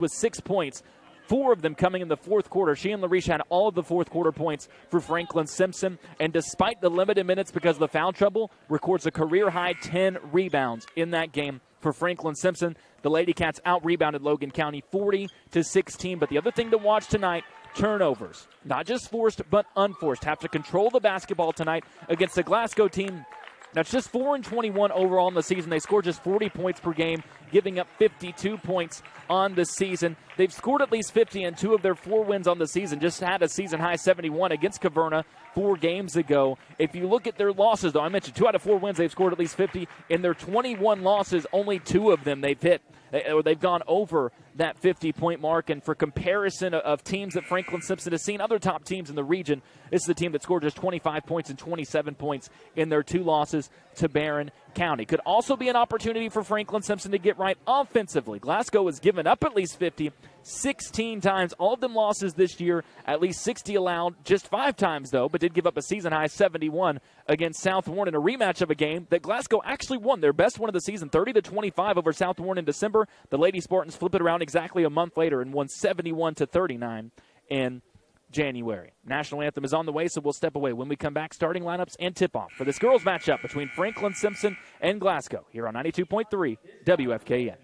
with 6 points, 4 of them coming in the fourth quarter. She and LaRisha had all of the fourth quarter points for Franklin Simpson. And despite the limited minutes because of the foul trouble, records a career-high 10 rebounds in that game for Franklin Simpson. The Lady Cats out-rebounded Logan County 40-16. But the other thing to watch tonight, turnovers. Not just forced, but unforced. Have to control the basketball tonight against the Glasgow team that's just 4-21 overall in the season. They scored just 40 points per game, giving up 52 points on the season. They've scored at least 50 in 2 of their 4 wins on the season. Just had a season-high 71 against Caverna 4 games ago. If you look at their losses, though, I mentioned 2 out of 4 wins, they've scored at least 50. In their 21 losses, only 2 of them they've hit. They've gone over that 50-point mark. And for comparison of teams that Franklin Simpson has seen, other top teams in the region, this is the team that scored just 25 points and 27 points in their 2 losses to Barron County. Could also be an opportunity for Franklin Simpson to get right offensively. Glasgow has given up at least 50 16 times. All of them losses this year, at least 60 allowed, just 5 times, though, but did give up a season-high 71 against South Warren in a rematch of a game that Glasgow actually won, their best one of the season, 30-25 over South Warren in December. The Lady Spartans flip it around exactly a month later and won 71-39 in January. National anthem is on the way, so we'll step away. When we come back, starting lineups and tip-off for this girls matchup between Franklin Simpson and Glasgow here on 92.3 WFKN.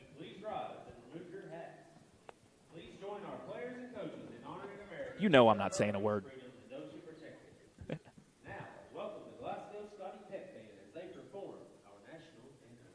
You know I'm not saying a word. Now, welcome the Glasgow Scotty Pep Band as they perform our national anthem.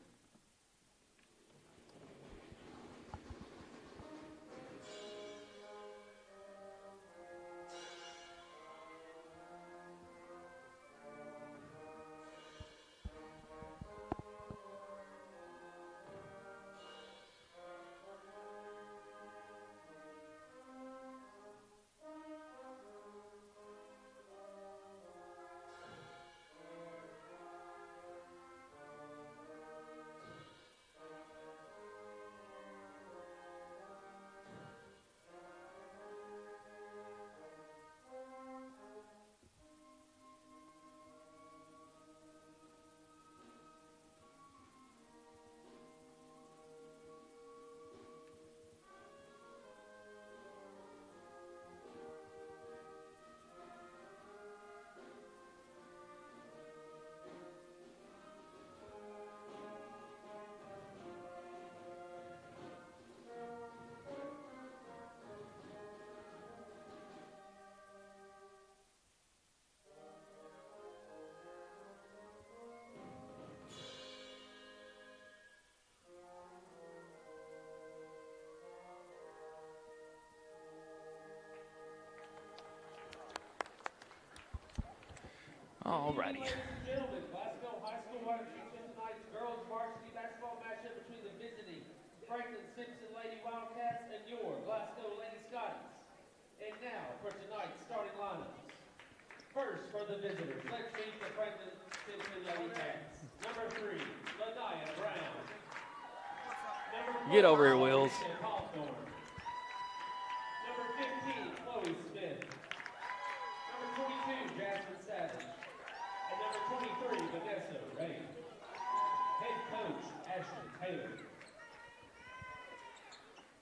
Alrighty. Ladies and gentlemen, Glasgow High School features tonight's girls varsity basketball matchup between the visiting Franklin Simpson Lady Wildcats and your Glasgow Lady Scotties. And now for tonight's starting lineups. First for the visitors, let's meet the Franklin Simpson Lady Cats. Number 3, Lanaya Brown. Number 4, Get over here, Wills. Hawthorne. Number 15, Chloe Smith. Number 22, Jasmine Savage. And number 23, Vanessa Ray. Head coach, Ashton Taylor.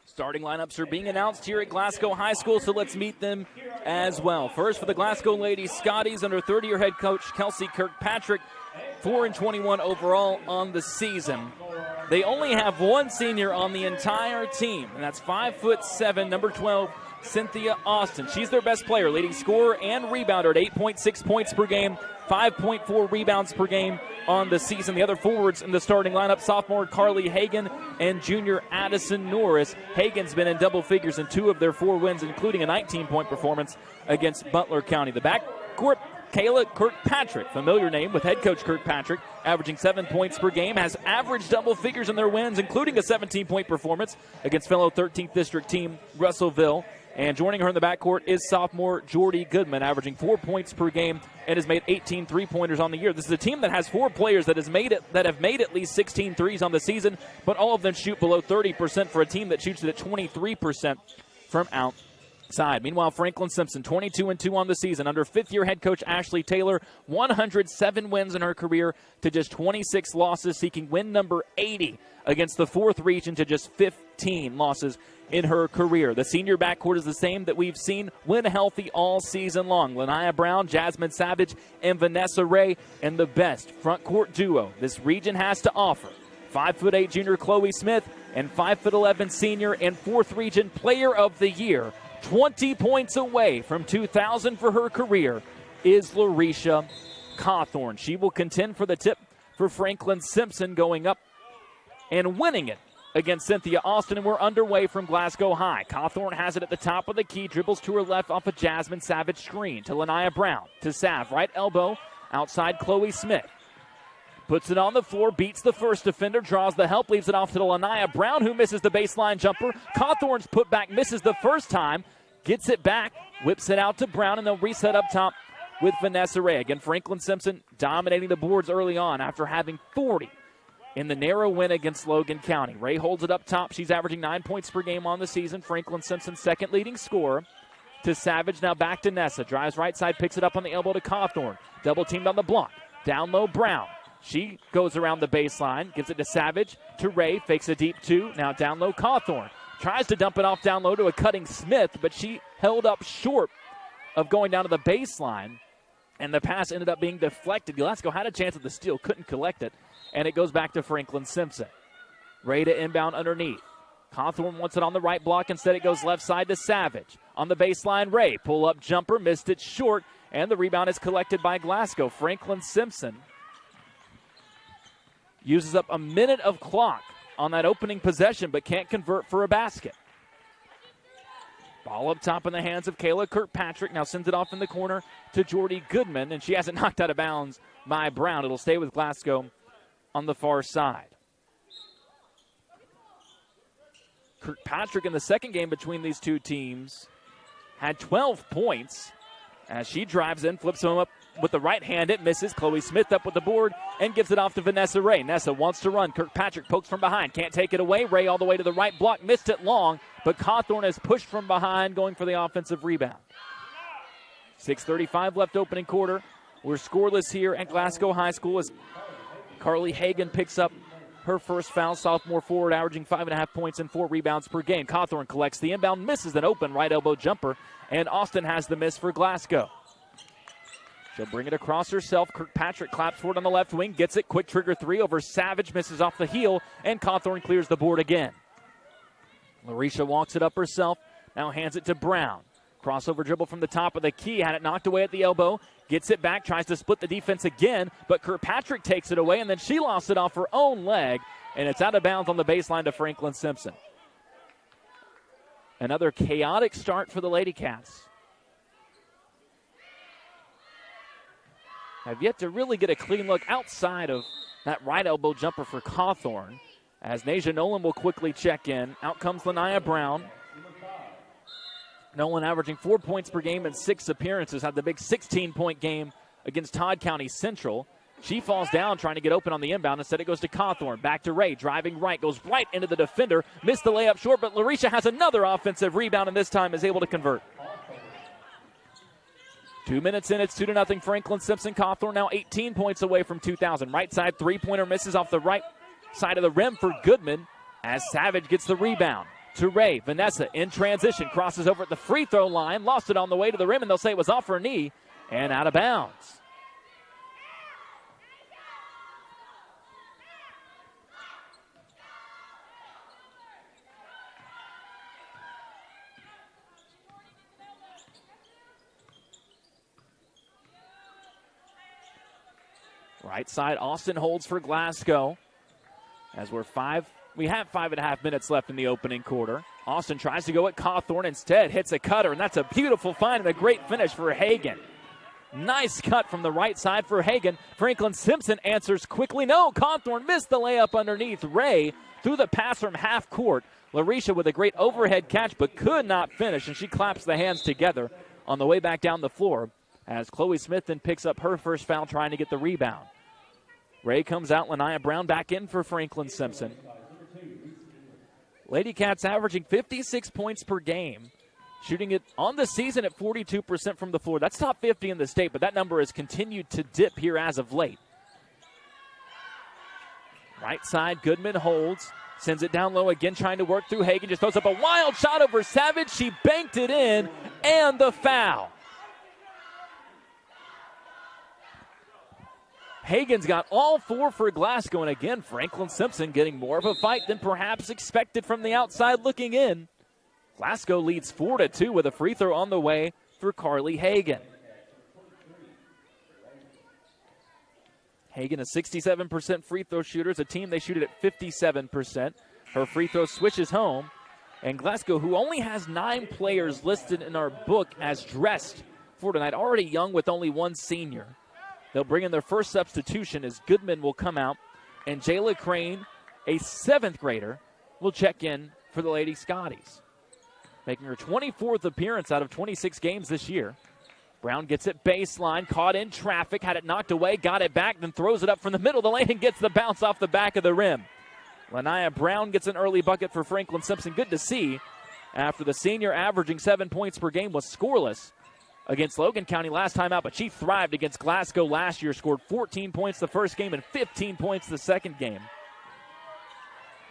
Starting lineups are being announced here at Glasgow High School, so let's meet them as well. First for the Glasgow Ladies Scotties, under 30-year head coach Kelsey Kirkpatrick, 4-21 overall on the season. They only have one senior on the entire team, and that's 5'7", number 12, Cynthia Austin. She's their best player, leading scorer and rebounder at 8.6 points per game, 5.4 rebounds per game on the season. The other forwards in the starting lineup, sophomore Carly Hagan and junior Addison Norris. Hagan's been in double figures in 2 of their 4 wins, including a 19-point performance against Butler County. The backcourt, Kayla Kirkpatrick, familiar name with head coach Kirkpatrick, averaging 7 points per game, has averaged double figures in their wins, including a 17-point performance against fellow 13th District team Russellville. And joining her in the backcourt is sophomore Jordy Goodman, averaging 4 points per game and has made 18 three-pointers on the year. This is a team that has 4 players that have made at least 16 threes on the season, but all of them shoot below 30% for a team that shoots it at 23% from side. Meanwhile, Franklin Simpson, 22-2 on the season. Under fifth-year head coach Ashley Taylor, 107 wins in her career to just 26 losses, seeking win number 80 against the 4th region to just 15 losses in her career. The senior backcourt is the same that we've seen when healthy all season long. Lanaya Brown, Jasmine Savage, and Vanessa Ray, and the best front court duo this region has to offer. 5'8" junior Chloe Smith and 5'11" senior and 4th region player of the year. 20 points away from 2,000 for her career is Larisha Cawthorn. She will contend for the tip for Franklin Simpson, going up and winning it against Cynthia Austin, and we're underway from Glasgow High. Cawthorn has it at the top of the key, dribbles to her left off a Jasmine Savage screen to Lanaya Brown, to Sav, right elbow, outside Chloe Smith. Puts it on the floor, beats the first defender, draws the help, leaves it off to Lanaya Brown, who misses the baseline jumper. Cawthorn's put back, misses the first time, gets it back, whips it out to Brown, and they'll reset up top with Vanessa Ray. Again, Franklin Simpson dominating the boards early on after having 40 in the narrow win against Logan County. Ray holds it up top. She's averaging 9 points per game on the season. Franklin Simpson, second leading scorer. To Savage, now back to Nessa. Drives right side, picks it up on the elbow to Cawthorn. Double teamed on the block. Down low, Brown. She goes around the baseline, gives it to Savage, to Ray, fakes a deep 2. Now down low, Cawthorn. Tries to dump it off down low to a cutting Smith, but she held up short of going down to the baseline, and the pass ended up being deflected. Glasgow had a chance at the steal, couldn't collect it, and it goes back to Franklin Simpson. Ray to inbound underneath. Cawthorn wants it on the right block. Instead, it goes left side to Savage. On the baseline, Ray. Pull-up jumper, missed it short, and the rebound is collected by Glasgow. Franklin Simpson uses up a minute of clock on that opening possession, but can't convert for a basket. Ball up top in the hands of Kayla Kirkpatrick. Now sends it off in the corner to Jordy Goodman, and she has it knocked out of bounds by Brown. It'll stay with Glasgow on the far side. Kirkpatrick in the second game between these two teams had 12 points. As she drives in, flips him up with the right hand, it misses. Chloe Smith up with the board and gives it off to Vanessa Ray. Nessa wants to run. Kirkpatrick pokes from behind, can't take it away. Ray all the way to the right block, missed it long, but Cawthorn has pushed from behind, going for the offensive rebound. 6:35 left opening quarter. We're scoreless here at Glasgow High School as Carly Hagan picks up her first foul. Sophomore forward averaging 5.5 points and 4 rebounds per game. Cawthorn collects the inbound, misses an open right elbow jumper, and Austin has the miss for Glasgow. She'll bring it across herself. Kirkpatrick claps for it on the left wing, gets it. Quick trigger 3 over Savage, misses off the heel, and Cawthorn clears the board again. Larisha walks it up herself, now hands it to Brown. Crossover dribble from the top of the key, had it knocked away at the elbow, gets it back, tries to split the defense again, but Kirkpatrick takes it away, and then she lost it off her own leg, and it's out of bounds on the baseline to Franklin Simpson. Another chaotic start for the Lady Cats. Have yet to really get a clean look outside of that right elbow jumper for Cawthorn, as Nasia Nolan will quickly check in. Out comes Lanaya Brown. Nolan averaging 4 points per game in 6 appearances, had the big 16-point game against Todd County Central. She falls down trying to get open on the inbound. Instead, it goes to Cawthorn. Back to Ray, driving right, goes right into the defender. Missed the layup short, but Larisha has another offensive rebound, and this time is able to convert. 2 minutes in, it's 2-0 Franklin Simpson. Cawthorn now 18 points away from 2,000. Right side three-pointer misses off the right side of the rim for Goodman as Savage gets the rebound. To Ray, Vanessa in transition, crosses over at the free throw line, lost it on the way to the rim, and they'll say it was off her knee and out of bounds. Right side, Austin holds for Glasgow. As we have 5.5 minutes left in the opening quarter. Austin tries to go at Cawthorn, instead hits a cutter, and that's a beautiful find and a great finish for Hagan. Nice cut from the right side for Hagan. Franklin Simpson answers quickly. No, Cawthorn missed the layup underneath. Ray threw the pass from half court. Larisha with a great overhead catch, but could not finish, and she claps the hands together on the way back down the floor as Chloe Smith then picks up her first foul trying to get the rebound. Ray comes out, Lanaya Brown back in for Franklin Simpson. Lady Cats averaging 56 points per game shooting it on the season at 42% from the floor. That's top 50 in the state, but that number has continued to dip here as of late. Right side, Goodman holds, sends it down low again, trying to work through Hagan. Just throws up a wild shot over Savage. She banked it in, and the foul. Hagan's got all 4 for Glasgow, and again, Franklin Simpson getting more of a fight than perhaps expected from the outside looking in. Glasgow leads 4-2 with a free throw on the way for Carly Hagan. Hagan, a 67% free throw shooter. As a team, they shoot it at 57%. Her free throw switches home. And Glasgow, who only has 9 players listed in our book as dressed for tonight, already young with only 1 senior. They'll bring in their first substitution as Goodman will come out. And Jayla Crane, a 7th grader, will check in for the Lady Scotties. Making her 24th appearance out of 26 games this year. Brown gets it baseline, caught in traffic, had it knocked away, got it back, then throws it up from the middle of the lane and gets the bounce off the back of the rim. Lanaya Brown gets an early bucket for Franklin Simpson. Good to see after the senior averaging 7 points per game was scoreless against Logan County last time out, but she thrived against Glasgow last year, scored 14 points the first game and 15 points the second game.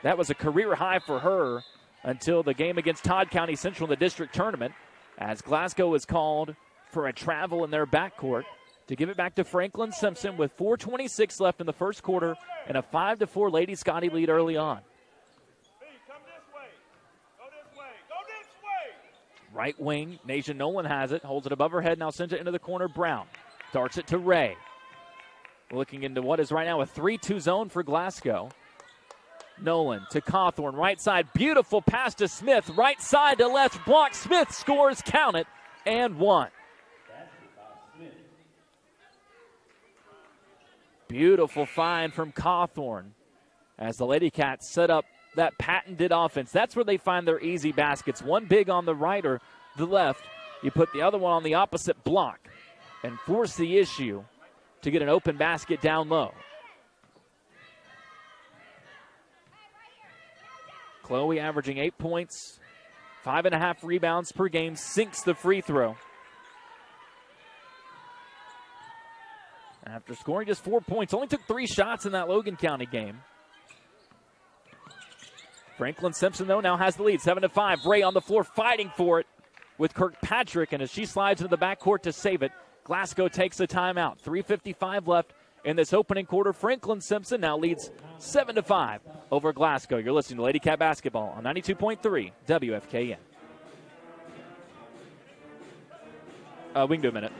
That was a career high for her until the game against Todd County Central in the district tournament, as Glasgow is called for a travel in their backcourt to give it back to Franklin Simpson with 4:26 left in the first quarter and a 5-4 Lady Scotty lead early on. Right wing, Nasia Nolan has it, holds it above her head, now sends it into the corner. Brown darts it to Ray. Looking into what is right now a 3-2 zone for Glasgow. Nolan to Cawthorn, right side, beautiful pass to Smith, right side to left block. Smith scores, count it, and 1. Beautiful find from Cawthorn as the Lady Cats set up that patented offense. That's where they find their easy baskets. One big on the right or the left. You put the other one on the opposite block and force the issue to get an open basket down low. Chloe averaging 8 points, 5.5 rebounds per game, sinks the free throw. After scoring just 4 points, only took 3 shots in that Logan County game. Franklin Simpson, though, now has the lead, 7-5. Ray on the floor fighting for it with Kirkpatrick, and as she slides into the backcourt to save it, Glasgow takes a timeout. 3:55 left in this opening quarter. Franklin Simpson now leads 7-5 over Glasgow. You're listening to Lady Cat Basketball on 92.3 WFKN. We can do a minute.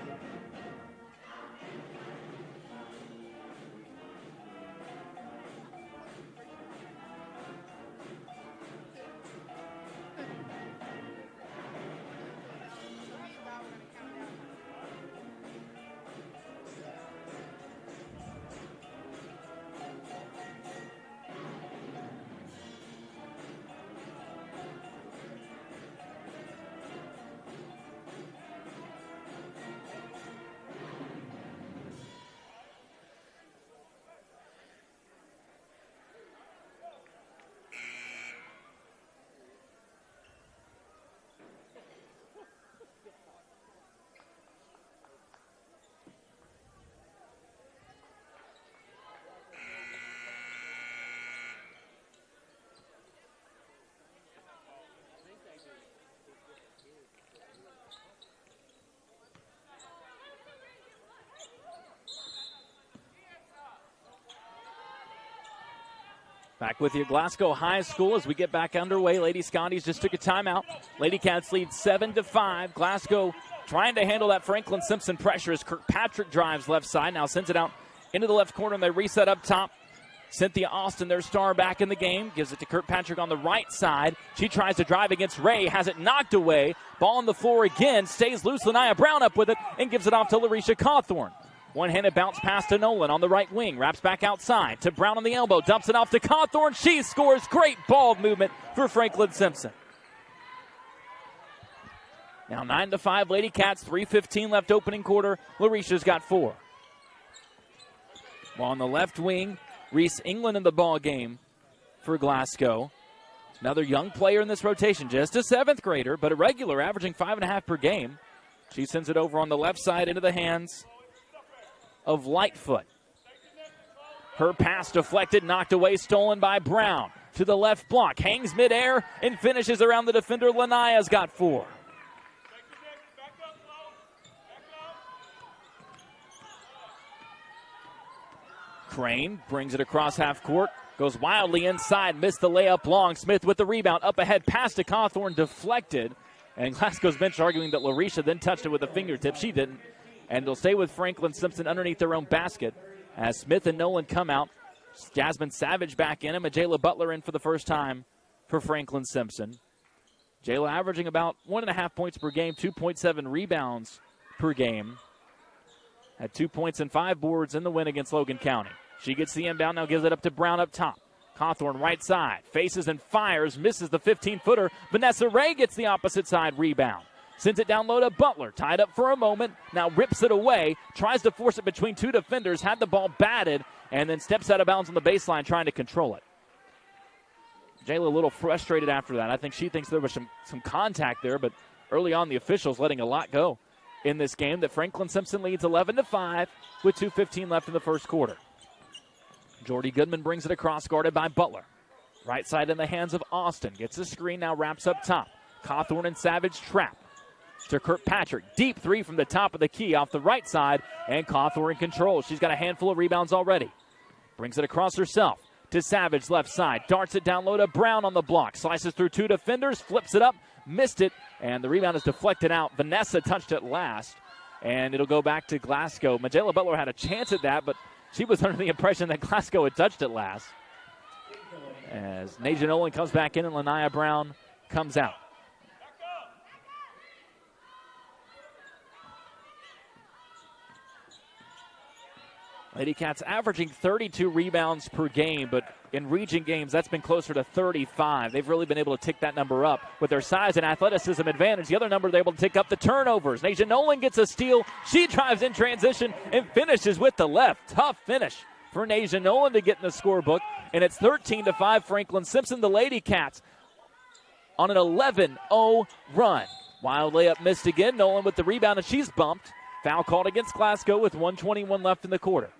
Back with you, Glasgow High School, as we get back underway. Lady Scotties just took a timeout. Lady Cats lead 7-5. Glasgow trying to handle that Franklin Simpson pressure as Kirkpatrick drives left side. Now sends it out into the left corner, and they reset up top. Cynthia Austin, their star, back in the game. Gives it to Kirkpatrick on the right side. She tries to drive against Ray. Has it knocked away. Ball on the floor again. Stays loose. Lanaya Brown up with it and gives it off to Larisha Cawthorn. One-handed bounce pass to Nolan on the right wing. Wraps back outside to Brown on the elbow. Dumps it off to Cawthorn. She scores. Great ball movement for Franklin Simpson. Now 9-5 Lady Cats. 3:15 left opening quarter. Larisha's got 4. Ball on the left wing. Reese England in the ball game for Glasgow. Another young player in this rotation, just a 7th grader, but a regular, averaging 5.5 per game. She sends it over on the left side into the hands of Lightfoot. Her pass deflected, knocked away, stolen by Brown. To the left block, hangs midair, and finishes around the defender. Lanaya's got 4. Crane brings it across half court, goes wildly inside, missed the layup long. Smith with the rebound, up ahead, pass to Cawthorn, deflected. And Glasgow's bench arguing that Larisha then touched it with a fingertip. She didn't. And it'll stay with Franklin Simpson underneath their own basket as Smith and Nolan come out. Jasmine Savage back in, and Majayla Butler in for the first time for Franklin Simpson. Jayla averaging about 1.5 points per game, 2.7 rebounds per game. Had 2 points and 5 boards in the win against Logan County. She gets the inbound, now gives it up to Brown up top. Cawthorn right side, faces and fires, misses the 15-footer. Vanessa Ray gets the opposite side rebound. Sends it down low to Butler, tied up for a moment, now rips it away, tries to force it between 2 defenders, had the ball batted, and then steps out of bounds on the baseline trying to control it. Jayla a little frustrated after that. I think she thinks there was some contact there, but early on the officials letting a lot go in this game that Franklin Simpson leads 11-5 with 2:15 left in the first quarter. Jordy Goodman brings it across, guarded by Butler. Right side in the hands of Austin. Gets the screen, now wraps up top. Cawthorn and Savage trap. To Kirkpatrick. Deep 3 from the top of the key off the right side, and Cawthorn in control. She's got a handful of rebounds already. Brings it across herself to Savage left side. Darts it down low to Brown on the block. Slices through 2 defenders, flips it up, missed it, and the rebound is deflected out. Vanessa touched it last, and it'll go back to Glasgow. Majayla Butler had a chance at that, but she was under the impression that Glasgow had touched it last. As Naja Nolan comes back in and Lanaya Brown comes out. Lady Cats averaging 32 rebounds per game, but in region games, that's been closer to 35. They've really been able to tick that number up with their size and athleticism advantage. The other number, they're able to tick up the turnovers. Naja Nolan gets a steal. She drives in transition and finishes with the left. Tough finish for Naja Nolan to get in the scorebook, and it's 13-5 Franklin Simpson. The Lady Cats on an 11-0 run. Wild layup missed again. Nolan with the rebound, and she's bumped. Foul called against Glasgow with 1:21 left in the quarter.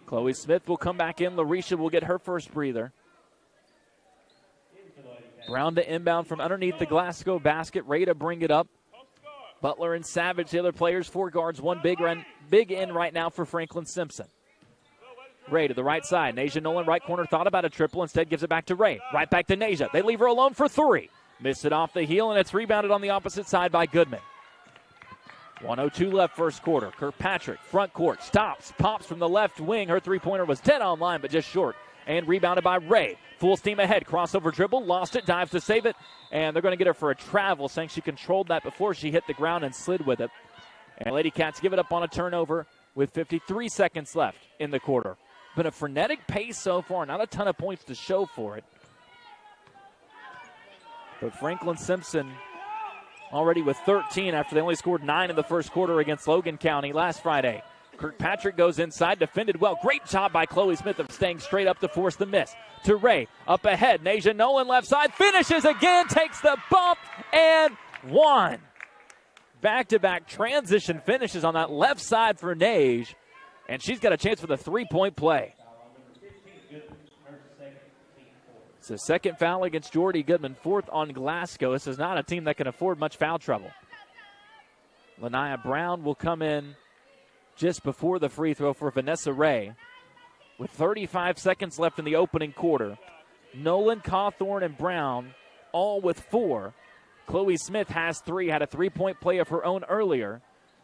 Chloe Smith will come back in. Larisha will get her first breather. Brown to inbound from underneath the Glasgow basket. Ray to bring it up. Butler and Savage, the other players, 4 guards, 1 big in right now for Franklin Simpson. Ray to the right side. Naja Nolan, right corner, thought about a triple. Instead gives it back to Ray. Right back to Naja. They leave her alone for 3. Missed it off the heel, and it's rebounded on the opposite side by Goodman. 1:02 left first quarter. Kirkpatrick, front court, stops, pops from the left wing. Her three-pointer was dead on line, but just short. And rebounded by Ray. Full steam ahead. Crossover dribble, lost it, dives to save it. And they're going to get her for a travel, saying she controlled that before she hit the ground and slid with it. And Lady Cats give it up on a turnover with 53 seconds left in the quarter. Been a frenetic pace so far. Not a ton of points to show for it. But Franklin Simpson already with 13 after they only scored 9 in the first quarter against Logan County last Friday. Kirkpatrick goes inside, defended well. Great job by Chloe Smith of staying straight up to force the miss. To Ray, up ahead. Naja Nolan left side, finishes again, takes the bump, and 1. Back-to-back transition finishes on that left side for Naja, and she's got a chance for the 3-point play. It's a second foul against Jordy Goodman, 4th on Glasgow. This is not a team that can afford much foul trouble. Lanaya Brown will come in just before the free throw for Vanessa Ray. With 35 seconds left in the opening quarter, Nolan, Cawthorn, and Brown all with 4. Chloe Smith has 3, had a 3-point play of her own earlier.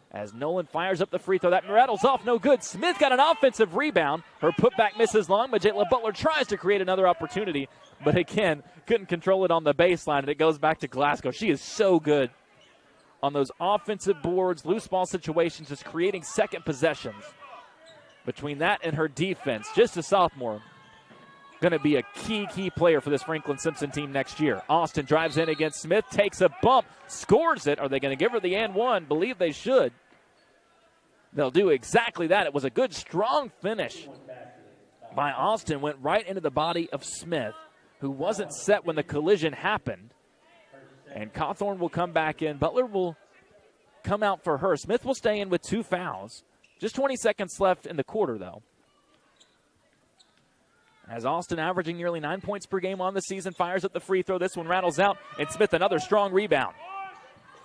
As Nolan fires up the free throw, that rattles off, no good. Smith got an offensive rebound. Her putback misses long, but Jayla Butler tries to create another opportunity, but again, couldn't control it on the baseline, and it goes back to Glasgow. She is so good on those offensive boards, loose ball situations, just creating second possessions. Between that and her defense, just a sophomore, going to be a key player for this Franklin Simpson team next year. Austin drives in against Smith, takes a bump, scores it. Are they going to give her the and one? Believe they should. They'll do exactly that. It was a good, strong finish. by Austin went right into the body of Smith, who wasn't set when the collision happened. And Cawthorn will come back in. Butler will come out for her. Smith will stay in with 2 fouls. Just 20 seconds left in the quarter, though. As Austin, averaging nearly 9 points per game on the season, fires at the free throw. This one rattles out, and Smith another strong rebound.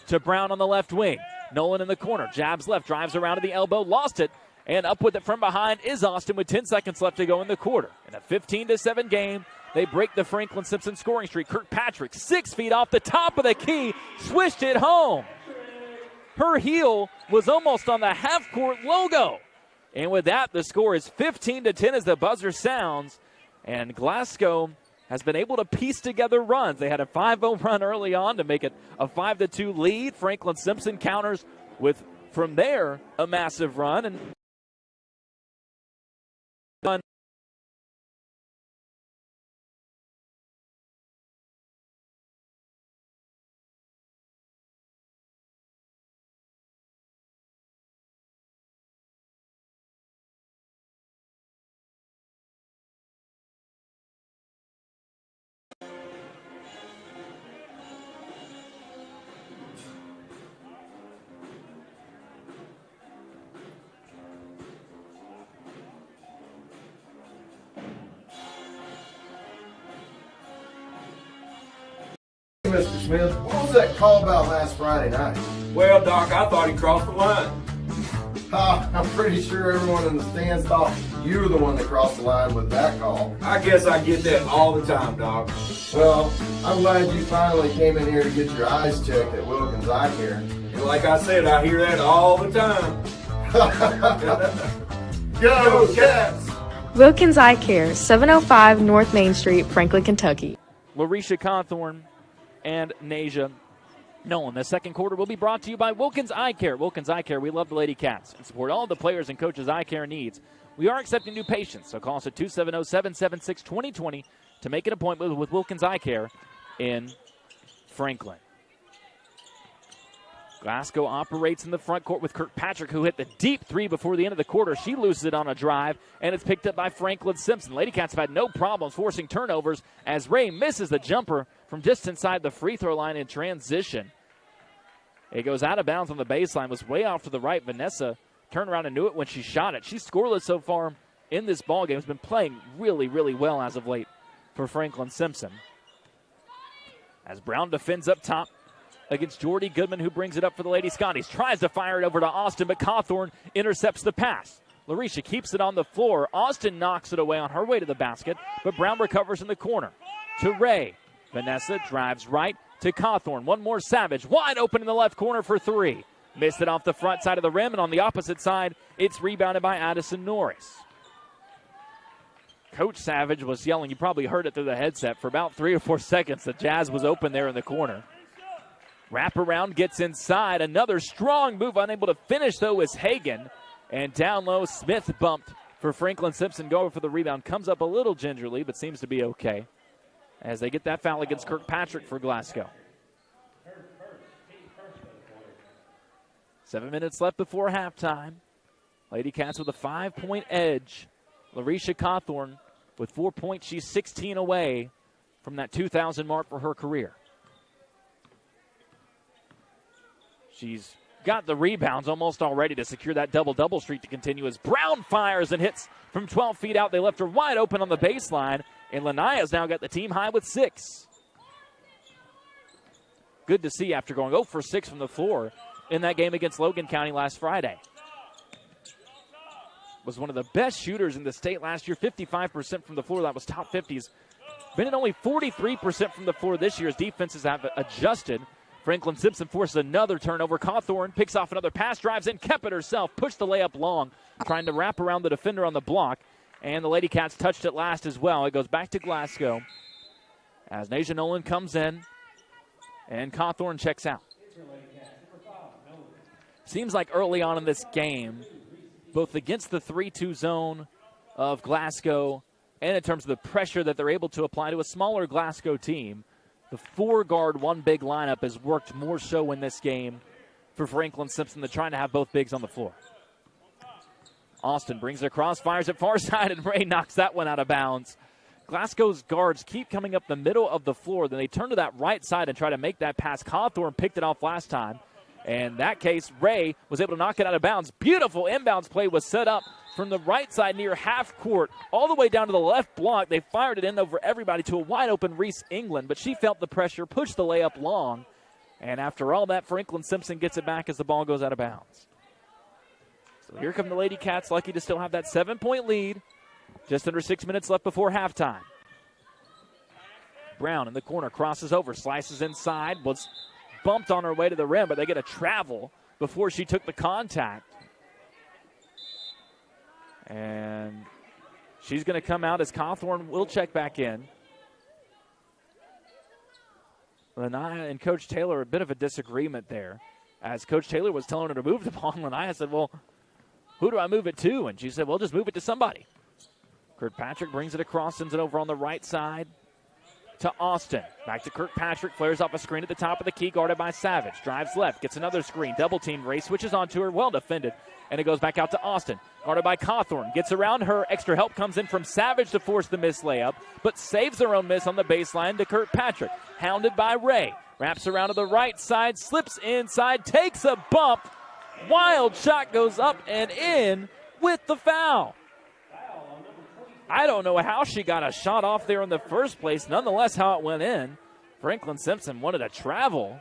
To Brown on the left wing. Nolan in the corner. Jabs left, drives around to the elbow, lost it, and up with it from behind is Austin with 10 seconds left to go in the quarter. In a 15-7 game, they break the Franklin Simpson scoring streak. Kirkpatrick, 6 feet off the top of the key, swished it home. Her heel was almost on the half-court logo. And with that, the score is 15-10 as the buzzer sounds. And Glasgow has been able to piece together runs. They had a 5-0 run early on to make it a 5-2 lead. Franklin Simpson counters with, from there, a massive run. And Mr. Smith, what was that call about last Friday night? Well, Doc, I thought he crossed the line. I'm pretty sure everyone in the stands thought you were the one that crossed the line with that call. I guess I get that all the time, Doc. Well, I'm glad you finally came in here to get your eyes checked at Wilkins Eye Care. And like I said, I hear that all the time. Go Cats! Wilkins Eye Care, 705 North Main Street, Franklin, Kentucky. Larisha Cawthorn and Nasia Nolan. The second quarter will be brought to you by Wilkins Eye Care. Wilkins Eye Care, we love the Lady Cats and support all the players and coaches' eye care needs. We are accepting new patients, so call us at 270-776-2020 to make an appointment with Wilkins Eye Care in Franklin. Glasgow operates in the front court with Kirkpatrick, who hit the deep 3 before the end of the quarter. She loses it on a drive, and it's picked up by Franklin Simpson. Lady Cats have had no problems forcing turnovers as Ray misses the jumper from just inside the free throw line in transition. It goes out of bounds on the baseline, was way off to the right. Vanessa turned around and knew it when she shot it. She's scoreless so far in this ballgame. Has been playing really, really well as of late for Franklin Simpson. As Brown defends up top against Jordy Goodman, who brings it up for the Lady Scotties. Tries to fire it over to Austin, but Cawthorn intercepts the pass. Larisha keeps it on the floor. Austin knocks it away on her way to the basket, but Brown recovers in the corner. To Ray. Vanessa drives right to Cawthorn. One more Savage. Wide open in the left corner for 3. Missed it off the front side of the rim, and on the opposite side, it's rebounded by Addison Norris. Coach Savage was yelling. You probably heard it through the headset. For about 3 or 4 seconds, the Jazz was open there in the corner. Wraparound gets inside. Another strong move. Unable to finish, though, is Hagan. And down low, Smith bumped for Franklin Simpson. Going for the rebound. Comes up a little gingerly, but seems to be okay as they get that foul against Kirkpatrick for Glasgow. 7 minutes left before halftime. Lady Cats with a 5-point edge. Larisha Cawthorn with 4 points. She's 16 away from that 2,000 mark for her career. She's got the rebounds almost already to secure that double-double streak to continue as Brown fires and hits from 12 feet out. They left her wide open on the baseline, and Lania's now got the team high with 6. Good to see after going 0 for 6 from the floor in that game against Logan County last Friday. Was one of the best shooters in the state last year, 55% from the floor. That was top 50s. Been at only 43% from the floor this year as defenses have adjusted. Franklin Simpson forces another turnover. Cawthorn picks off another pass, drives in, kept it herself, pushed the layup long, trying to wrap around the defender on the block. And the Lady Cats touched it last as well. It goes back to Glasgow as Nasia Nolan comes in and Cawthorn checks out. Seems like early on in this game, both against the 3-2 zone of Glasgow and in terms of the pressure that they're able to apply to a smaller Glasgow team, the 4-guard, 1 big lineup has worked more so in this game for Franklin Simpson than trying to have both bigs on the floor. Austin brings it across, fires it far side, and Ray knocks that one out of bounds. Glasgow's guards keep coming up the middle of the floor. Then they turn to that right side and try to make that pass. Cawthorn picked it off last time. And in that case, Ray was able to knock it out of bounds. Beautiful inbounds play was set up from the right side near half court, all the way down to the left block. They fired it in over everybody to a wide-open Reese England, but she felt the pressure, pushed the layup long. And after all that, Franklin Simpson gets it back as the ball goes out of bounds. So here come the Lady Cats, lucky to still have that 7-point lead. Just under 6 minutes left before halftime. Brown in the corner, crosses over, slices inside, was bumped on her way to the rim, but they get a travel before she took the contact. And she's going to come out as Cawthorn will check back in. Lanaya and Coach Taylor, a bit of a disagreement there. As Coach Taylor was telling her to move the ball, Lanaya said, well, who do I move it to? And she said, well, just move it to somebody. Kirkpatrick brings it across, sends it over on the right side to Austin. Back to Kirkpatrick, flares off a screen at the top of the key, guarded by Savage. Drives left, gets another screen, double team. Ray switches onto her, well defended, and it goes back out to Austin. Guarded by Cawthorn, gets around her. Extra help comes in from Savage to force the missed layup, but saves her own miss on the baseline to Kirkpatrick. Hounded by Ray, wraps around to the right side, slips inside, takes a bump. Wild shot goes up and in with the foul. I don't know how she got a shot off there in the first place. Nonetheless, how it went in. Franklin Simpson wanted a travel.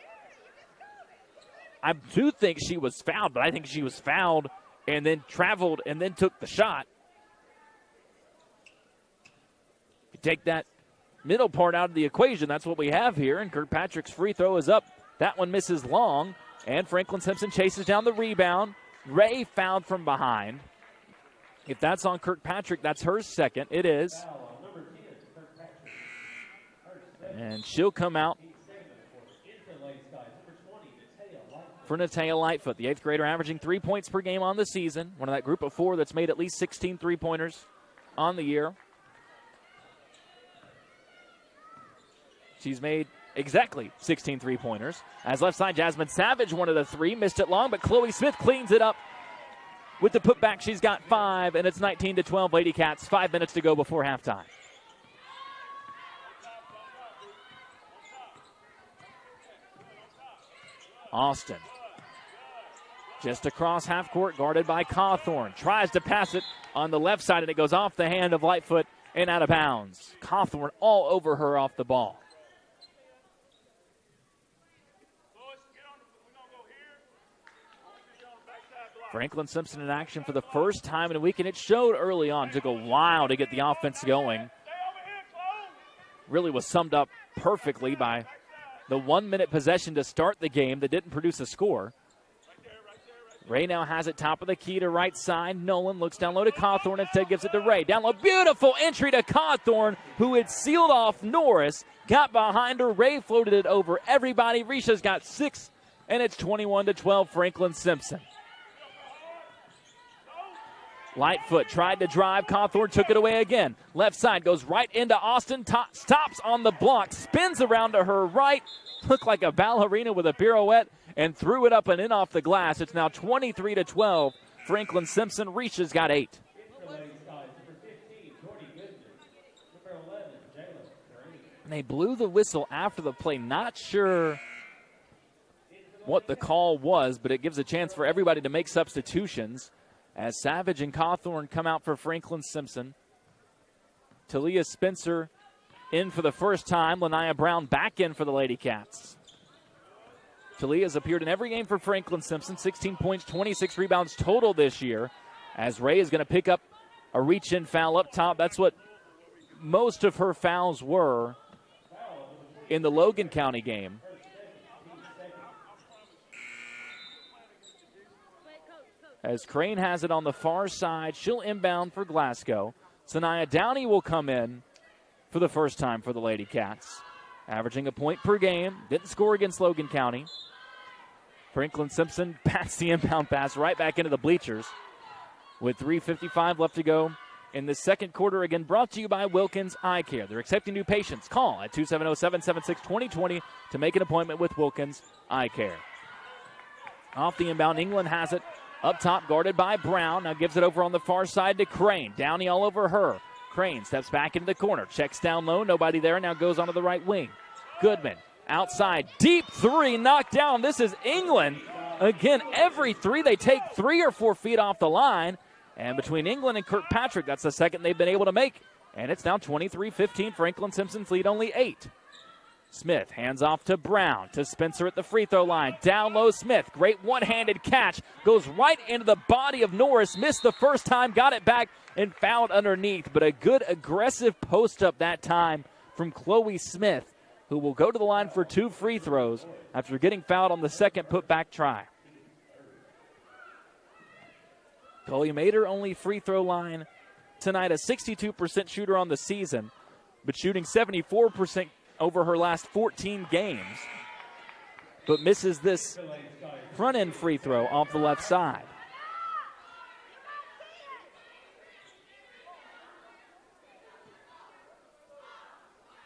I do think she was fouled, but I think she was fouled and then traveled and then took the shot. You take that middle part out of the equation, that's what we have here. And Kirkpatrick's free throw is up. That one misses long. And Franklin Simpson chases down the rebound. Ray fouled from behind. If that's on Kirkpatrick, that's her second. It is. And she'll come out for Natea Lightfoot, the 8th grader, averaging 3 points per game on the season. One of that group of 4 that's made at least 16 3-pointers on the year. She's made exactly 16 3-pointers. As left side, Jasmine Savage wanted a 3, missed it long, but Chloe Smith cleans it up. With the putback, she's got 5, and it's 19-12 Lady Cats. 5 minutes to go before halftime. Austin. Just across half court, guarded by Cawthorn. Tries to pass it on the left side, and it goes off the hand of Lightfoot and out of bounds. Cawthorn all over her off the ball. Franklin Simpson in action for the first time in a week, and it showed early on. It took a while to get the offense going. Really was summed up perfectly by the 1-minute possession to start the game that didn't produce a score. Ray now has it top of the key to right side. Nolan looks down low to Cawthorn, instead gives it to Ray. Down low, beautiful entry to Cawthorn, who had sealed off Norris. Got behind her, Ray floated it over everybody. Risha's got 6, and it's 21-12 Franklin Simpson. Lightfoot tried to drive. Cawthorn took it away again. Left side goes right into Austin. Stops on the block. Spins around to her right. Looked like a ballerina with a pirouette and threw it up and in off the glass. It's now 23-12. Franklin Simpson. Risha's got 8. And they blew the whistle after the play. Not sure what the call was, but it gives a chance for everybody to make substitutions. As Savage and Cawthorn come out for Franklin Simpson. Talia Spencer in for the first time. Lanaya Brown back in for the Lady Cats. Talia's appeared in every game for Franklin Simpson. 16 points, 26 rebounds total this year. As Ray is going to pick up a reach-in foul up top. That's what most of her fouls were in the Logan County game. As Crane has it on the far side, she'll inbound for Glasgow. Sanaya Downey will come in for the first time for the Lady Cats. Averaging a point per game. Didn't score against Logan County. Franklin Simpson bats the inbound pass right back into the bleachers. With 3:55 left to go in the second quarter. Again, brought to you by Wilkins Eye Care. They're accepting new patients. Call at 270-776-2020 to make an appointment with Wilkins Eye Care. Off the inbound, England has it Up top, guarded by Brown. Now gives it over on the far side to Crane. Downey all over her. Crane steps back into the corner. Checks down low. Nobody there. Now goes onto the right wing. Goodman outside. Deep three knocked down. This is England. Again, every three they take 3 or 4 feet off the line. And between England and Kirkpatrick, that's the second they've been able to make. And it's now 23-15. Franklin Simpson's lead only 8. Smith hands off to Brown, to Spencer at the free throw line. Down low, Smith. Great one-handed catch. Goes right into the body of Norris. Missed the first time, got it back, and fouled underneath. But a good aggressive post-up that time from Chloe Smith, who will go to the line for 2 free throws after getting fouled on the second put-back try. Chloe made her only free throw line tonight, a 62% shooter on the season, but shooting 74% over her last 14 games, but misses this front-end free throw off the left side.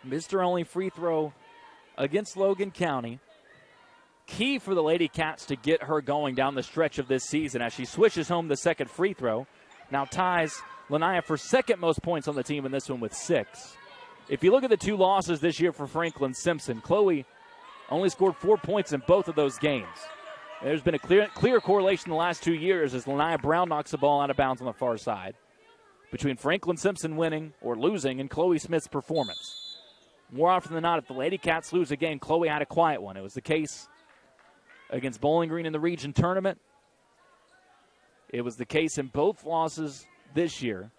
Missed her only free throw against Logan County. Key for the Lady Cats to get her going down the stretch of this season as she swishes home the second free throw. Now ties Lanaya for second most points on the team in this one with 6. If you look at the 2 losses this year for Franklin Simpson, Chloe only scored 4 points in both of those games. There's been a clear correlation the last 2 years as Lanaya Brown knocks the ball out of bounds on the far side between Franklin Simpson winning or losing and Chloe Smith's performance. More often than not, if the Lady Cats lose a game, Chloe had a quiet one. It was the case against Bowling Green in the region tournament. It was the case in both losses this year,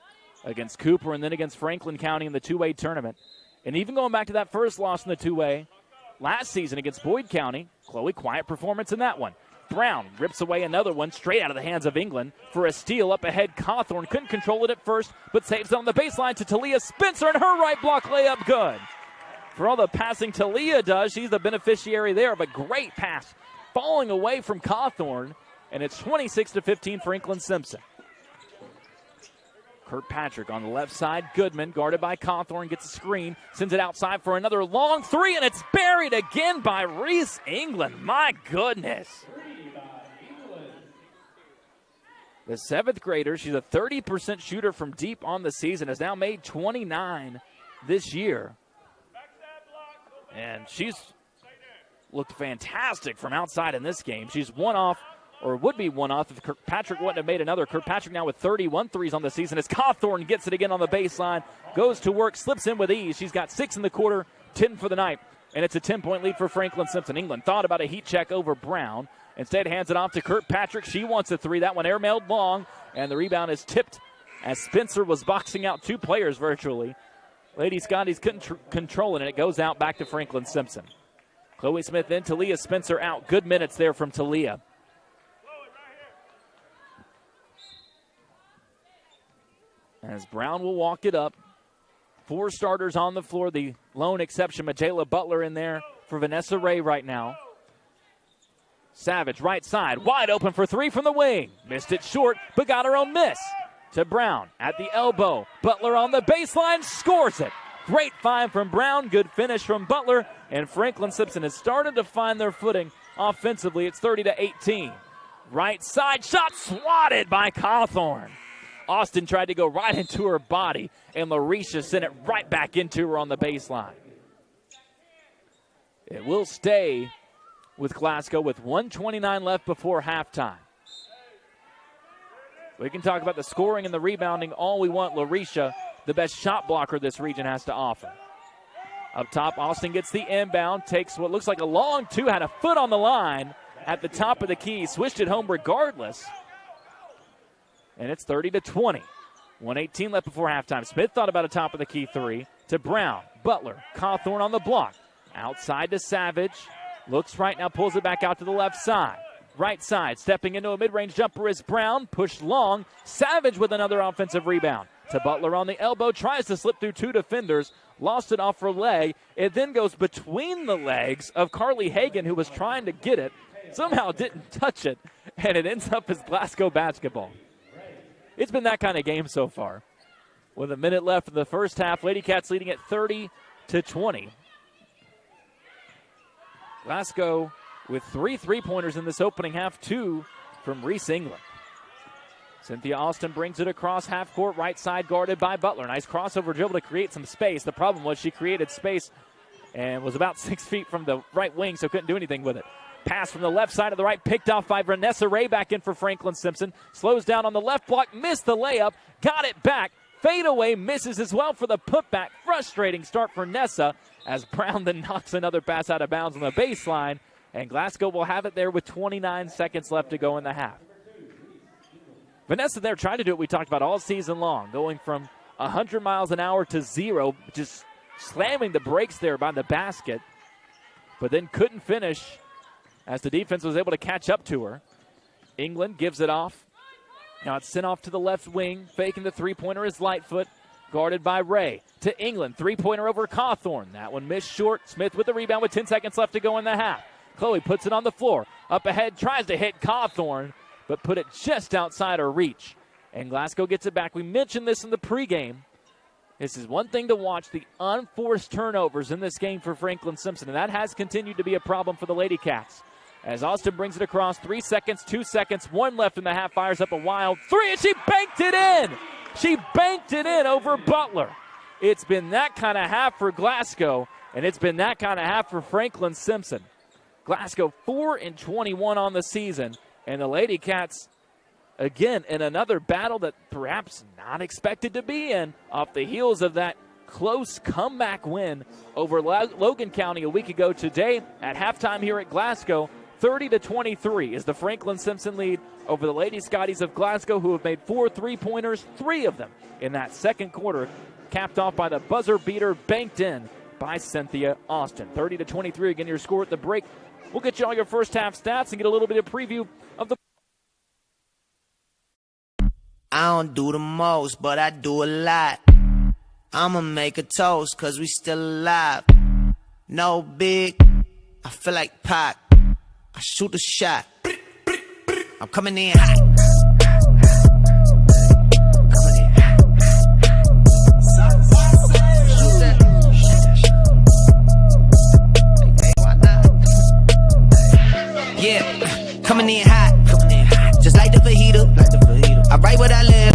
against Cooper and then against Franklin County in the 2A tournament. And even going back to that first loss in the 2A last season against Boyd County, Chloe, quiet performance in that one. Brown rips away another one straight out of the hands of England for a steal up ahead. Cawthorn couldn't control it at first, but saves it on the baseline to Talia Spencer, and her right block layup good. For all the passing Talia does, she's the beneficiary there, but great pass falling away from Cawthorn, and it's 26-15 Franklin Simpson. Kirkpatrick on the left side. Goodman, guarded by Cawthorn, gets a screen, sends it outside for another long 3, and it's buried again by Reese England. My goodness. The 7th grader, she's a 30% shooter from deep on the season, has now made 29 this year. And she's looked fantastic from outside in this game. She's one off, or would be one off if Kirkpatrick wouldn't have made another. Kirkpatrick now with 31 threes on the season as Cawthorn gets it again on the baseline, goes to work, slips in with ease. She's got 6 in the quarter, 10 for the night, and it's a 10-point lead for Franklin Simpson. England thought about a heat check over Brown. Instead hands it off to Kirkpatrick. She wants a 3. That one airmailed long, and the rebound is tipped as Spencer was boxing out 2 players virtually. Lady Scotties couldn't control it, and it goes out back to Franklin Simpson. Chloe Smith in, Talia Spencer out. Good minutes there from Talia. As Brown will walk it up. 4 starters on the floor. The lone exception, Majayla Butler in there for Vanessa Ray right now. Savage, right side, wide open for 3 from the wing. Missed it short, but got her own miss. To Brown at the elbow. Butler on the baseline, scores it. Great find from Brown, good finish from Butler, and Franklin Simpson has started to find their footing offensively. It's 30-18. Right side shot swatted by Cawthorn. Austin tried to go right into her body, and Larisha sent it right back into her on the baseline. It will stay with Glasgow with 1:29 left before halftime. We can talk about the scoring and the rebounding all we want. Larisha, the best shot blocker this region has to offer. Up top, Austin gets the inbound, takes what looks like a long 2, had a foot on the line at the top of the key, swished it home regardless. And it's 30-20. 1:18 left before halftime. Smith thought about a top of the key 3 to Brown. Butler, Cawthorn on the block. Outside to Savage. Looks right now, pulls it back out to the left side. Right side, stepping into a mid-range jumper is Brown. Pushed long. Savage with another offensive rebound. To Butler on the elbow. Tries to slip through 2 defenders. Lost it off her leg. It then goes between the legs of Carly Hagan, who was trying to get it. Somehow didn't touch it. And it ends up as Glasgow basketball. It's been that kind of game so far. With a minute left in the first half, Lady Cats leading at 30-20. Glasgow with 3 3-pointers in this opening half, 2 from Reese England. Cynthia Austin brings it across half court, right side guarded by Butler. Nice crossover dribble to create some space. The problem was she created space and was about 6 feet from the right wing, so couldn't do anything with it. Pass from the left side of the right, picked off by Vanessa Ray, back in for Franklin Simpson. Slows down on the left block, missed the layup, got it back. Fadeaway misses as well for the putback. Frustrating start for Nessa as Brown then knocks another pass out of bounds on the baseline. And Glasgow will have it there with 29 seconds left to go in the half. Vanessa there tried to do what we talked about all season long, going from 100 miles an hour to 0, just slamming the brakes there by the basket, but then couldn't finish as the defense was able to catch up to her. England gives it off. Now it's sent off to the left wing. Faking the three-pointer is Lightfoot, guarded by Ray. To England, three-pointer over Cawthorn. That one missed short. Smith with the rebound with 10 seconds left to go in the half. Chloe puts it on the floor. Up ahead, tries to hit Cawthorn, but put it just outside her reach. And Glasgow gets it back. We mentioned this in the pregame. This is one thing to watch, the unforced turnovers in this game for Franklin Simpson, and that has continued to be a problem for the Lady Cats. As Austin brings it across, 3 seconds, 2 seconds, 1 left in the half, fires up a wild three, and she banked it in! She banked it in over Butler. It's been that kind of half for Glasgow, and it's been that kind of half for Franklin Simpson. Glasgow 4-21 on the season, and the Lady Cats, again, in another battle that perhaps not expected to be in, off the heels of that close comeback win over Logan County a week ago today. At halftime here at Glasgow, 30-23 is the Franklin Simpson lead over the Lady Scotties of Glasgow, who have made 4 3-pointers, 3 of them in that second quarter, capped off by the buzzer beater banked in by Cynthia Austin. 30-23, again, your score at the break. We'll get you all your first half stats and get a little bit of preview of the. I don't do the most, but I do a lot. I'ma make a toast, cause we still alive. No big, I feel like Pac. I shoot a shot. I'm coming in hot. Coming in hot. Shoot that. Hey, why not? Yeah, coming in hot. Just like the fajita. I write what I live.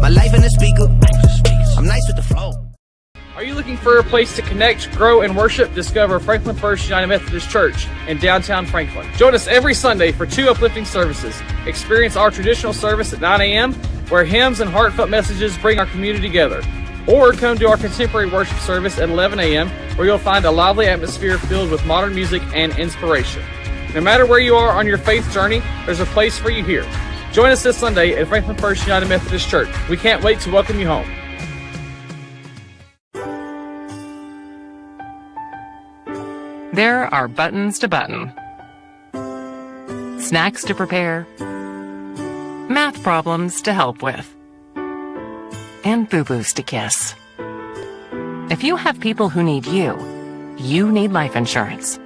My life in the speaker. I'm nice with the flow. Are you looking for a place to connect, grow, and worship? Discover Franklin First United Methodist Church in downtown Franklin. Join us every Sunday for 2 uplifting services. Experience our traditional service at 9 a.m., where hymns and heartfelt messages bring our community together. Or come to our contemporary worship service at 11 a.m., where you'll find a lively atmosphere filled with modern music and inspiration. No matter where you are on your faith journey, there's a place for you here. Join us this Sunday at Franklin First United Methodist Church. We can't wait to welcome you home. There are buttons to button, snacks to prepare, math problems to help with, and boo-boos to kiss. If you have people who need you, you need life insurance.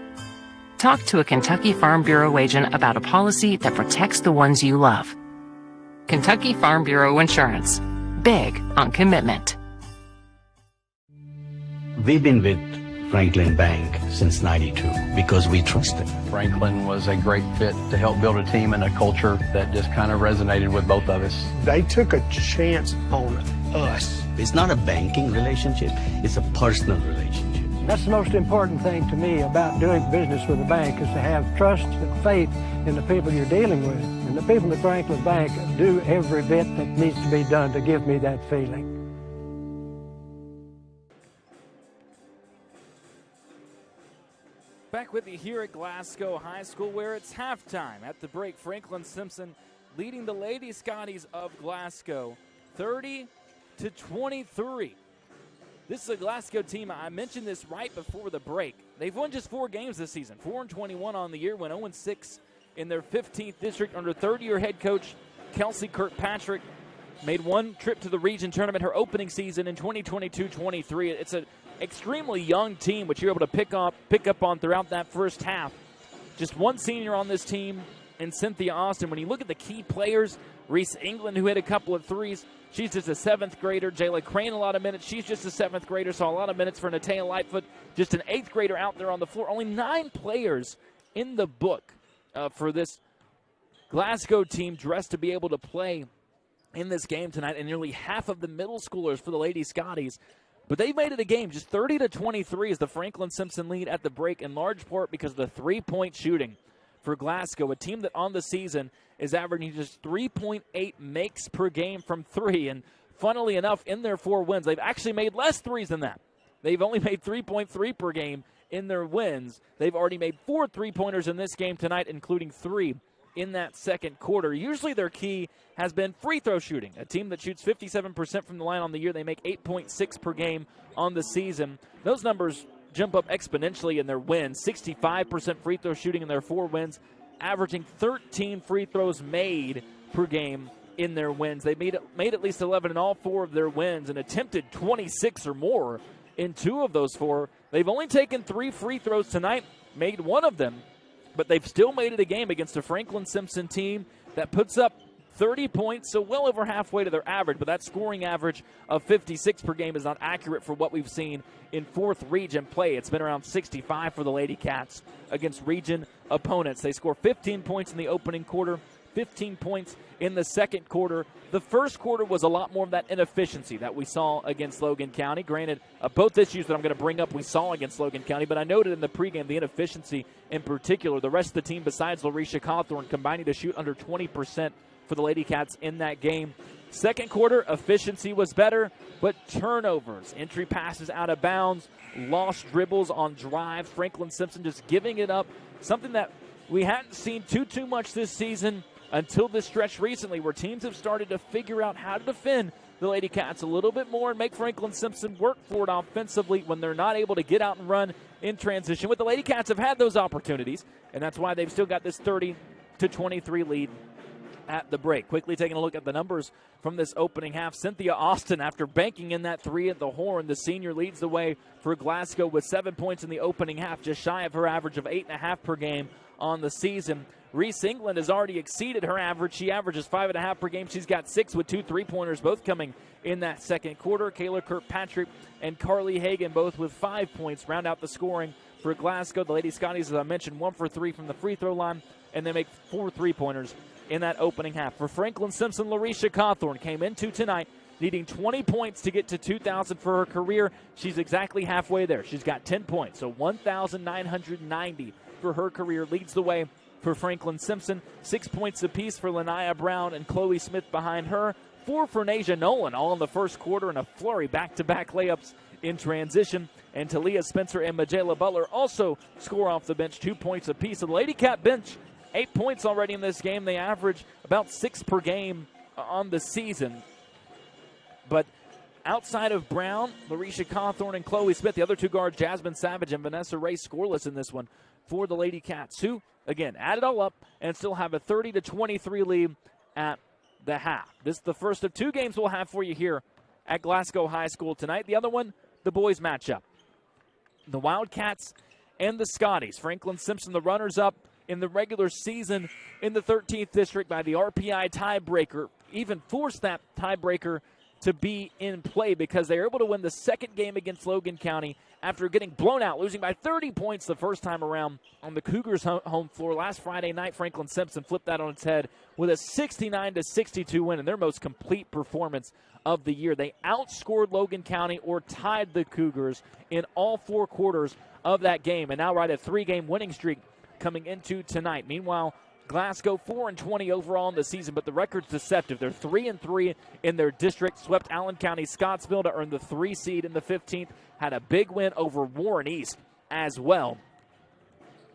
Talk to a Kentucky Farm Bureau agent about a policy that protects the ones you love. Kentucky Farm Bureau Insurance. Big on commitment. We've been with Franklin Bank since '92 because we trust them. Franklin was a great fit to help build a team and a culture that just kind of resonated with both of us. They took a chance on us. It's not a banking relationship, it's a personal relationship. That's the most important thing to me about doing business with a bank, is to have trust and faith in the people you're dealing with. And the people at Franklin Bank do every bit that needs to be done to give me that feeling. Back with you here at Glasgow High School, where it's halftime. At the break, Franklin Simpson leading the Lady Scotties of Glasgow 30-23. This is a Glasgow team. I mentioned this right before the break. They've won just 4 games this season. 4-21 on the year, went 0-6 in their 15th district under third-year head coach Kelsey Kirkpatrick. Made 1 trip to the region tournament her opening season in 2022-23. It's an extremely young team, which you're able to pick up on throughout that first half. Just 1 senior on this team in Cynthia Austin. When you look at the key players, Reese England, who hit a couple of threes, she's just a 7th grader. Jayla Crane, a lot of minutes. She's just a 7th grader, so a lot of minutes for Natea Lightfoot, just an 8th grader out there on the floor. Only 9 players in the book for this Glasgow team dressed to be able to play in this game tonight, and nearly half of the middle schoolers for the Lady Scotties. But they've made it a game. Just 30-23 is the Franklin Simpson lead at the break, in large part because of the three-point shooting for Glasgow, a team that on the season is averaging just 3.8 makes per game from three. And funnily enough, in their 4 wins, they've actually made less threes than that. They've only made 3.3 per game in their wins. They've already made 4 3-pointers in this game tonight, including 3 in that second quarter. Usually their key has been free throw shooting. A team that shoots 57% from the line on the year, they make 8.6 per game on the season. Those numbers jump up exponentially in their wins. 65% free throw shooting in their 4 wins, averaging 13 free throws made per game in their wins. They made at least 11 in all 4 of their wins and attempted 26 or more in 2 of those 4. They've only taken 3 free throws tonight, made 1 of them, but they've still made it a game against a Franklin Simpson team that puts up 30 points, so well over halfway to their average, but that scoring average of 56 per game is not accurate for what we've seen in 4th region play. It's been around 65 for the Lady Cats against region opponents. They score 15 points in the opening quarter, 15 points in the second quarter. The first quarter was a lot more of that inefficiency that we saw against Logan County. Granted, both issues that I'm going to bring up we saw against Logan County, but I noted in the pregame the inefficiency in particular. The rest of the team besides Larisha Cawthorn combining to shoot under 20% for the Lady Cats in that game. Second quarter, efficiency was better, but turnovers, entry passes out of bounds, lost dribbles on drives, Franklin Simpson just giving it up, something that we hadn't seen too much this season until this stretch recently, where teams have started to figure out how to defend the Lady Cats a little bit more and make Franklin Simpson work for it offensively when they're not able to get out and run in transition. But the Lady Cats have had those opportunities, and that's why they've still got this 30-23 lead at the break. Quickly taking a look at the numbers from this opening half. Cynthia Austin, after banking in that 3 at the horn, the senior leads the way for Glasgow with 7 points in the opening half, just shy of her average of 8.5 per game on the season. Reese England has already exceeded her average. She averages 5.5 per game. She's got 6 with 2 3-pointers, both coming in that second quarter. Kayla Kirkpatrick and Carly Hagan both with 5 points round out the scoring for Glasgow. The Lady Scotties, as I mentioned, 1 for 3 from the free throw line, and they make 4 3-pointers in that opening half. For Franklin Simpson, Larisha Cawthorn came into tonight needing 20 points to get to 2,000 for her career. She's exactly halfway there. She's got 10 points, so 1,990 for her career. Leads the way for Franklin Simpson. 6 points apiece for Lanaya Brown and Chloe Smith behind her. 4 for Nasia Nolan, all in the first quarter, and a flurry back-to-back layups in transition. And Talia Spencer and Majela Butler also score off the bench, 2 points apiece. So the Lady Cat bench, 8 points already in this game. They average about 6 per game on the season. But outside of Brown, Larisha Cawthorn, and Chloe Smith, the other 2 guards, Jasmine Savage and Vanessa Ray, scoreless in this one for the Lady Cats, who, again, add it all up and still have a 30-23 lead at the half. This is the first of 2 games we'll have for you here at Glasgow High School tonight. The other one, the boys matchup. The Wildcats and the Scotties. Franklin Simpson, the runners-up in the regular season in the 13th district by the RPI tiebreaker, even forced that tiebreaker to be in play because they were able to win the second game against Logan County after getting blown out, losing by 30 points the first time around on the Cougars' home floor. Last Friday night, Franklin Simpson flipped that on its head with a 69-62 win and their most complete performance of the year. They outscored Logan County or tied the Cougars in all 4 quarters of that game and now ride a 3-game winning streak coming into tonight. Meanwhile, Glasgow 4-20 overall in the season, but the record's deceptive. They're 3-3 in their district. Swept Allen County Scottsville to earn the 3 seed in the 15th. Had a big win over Warren East as well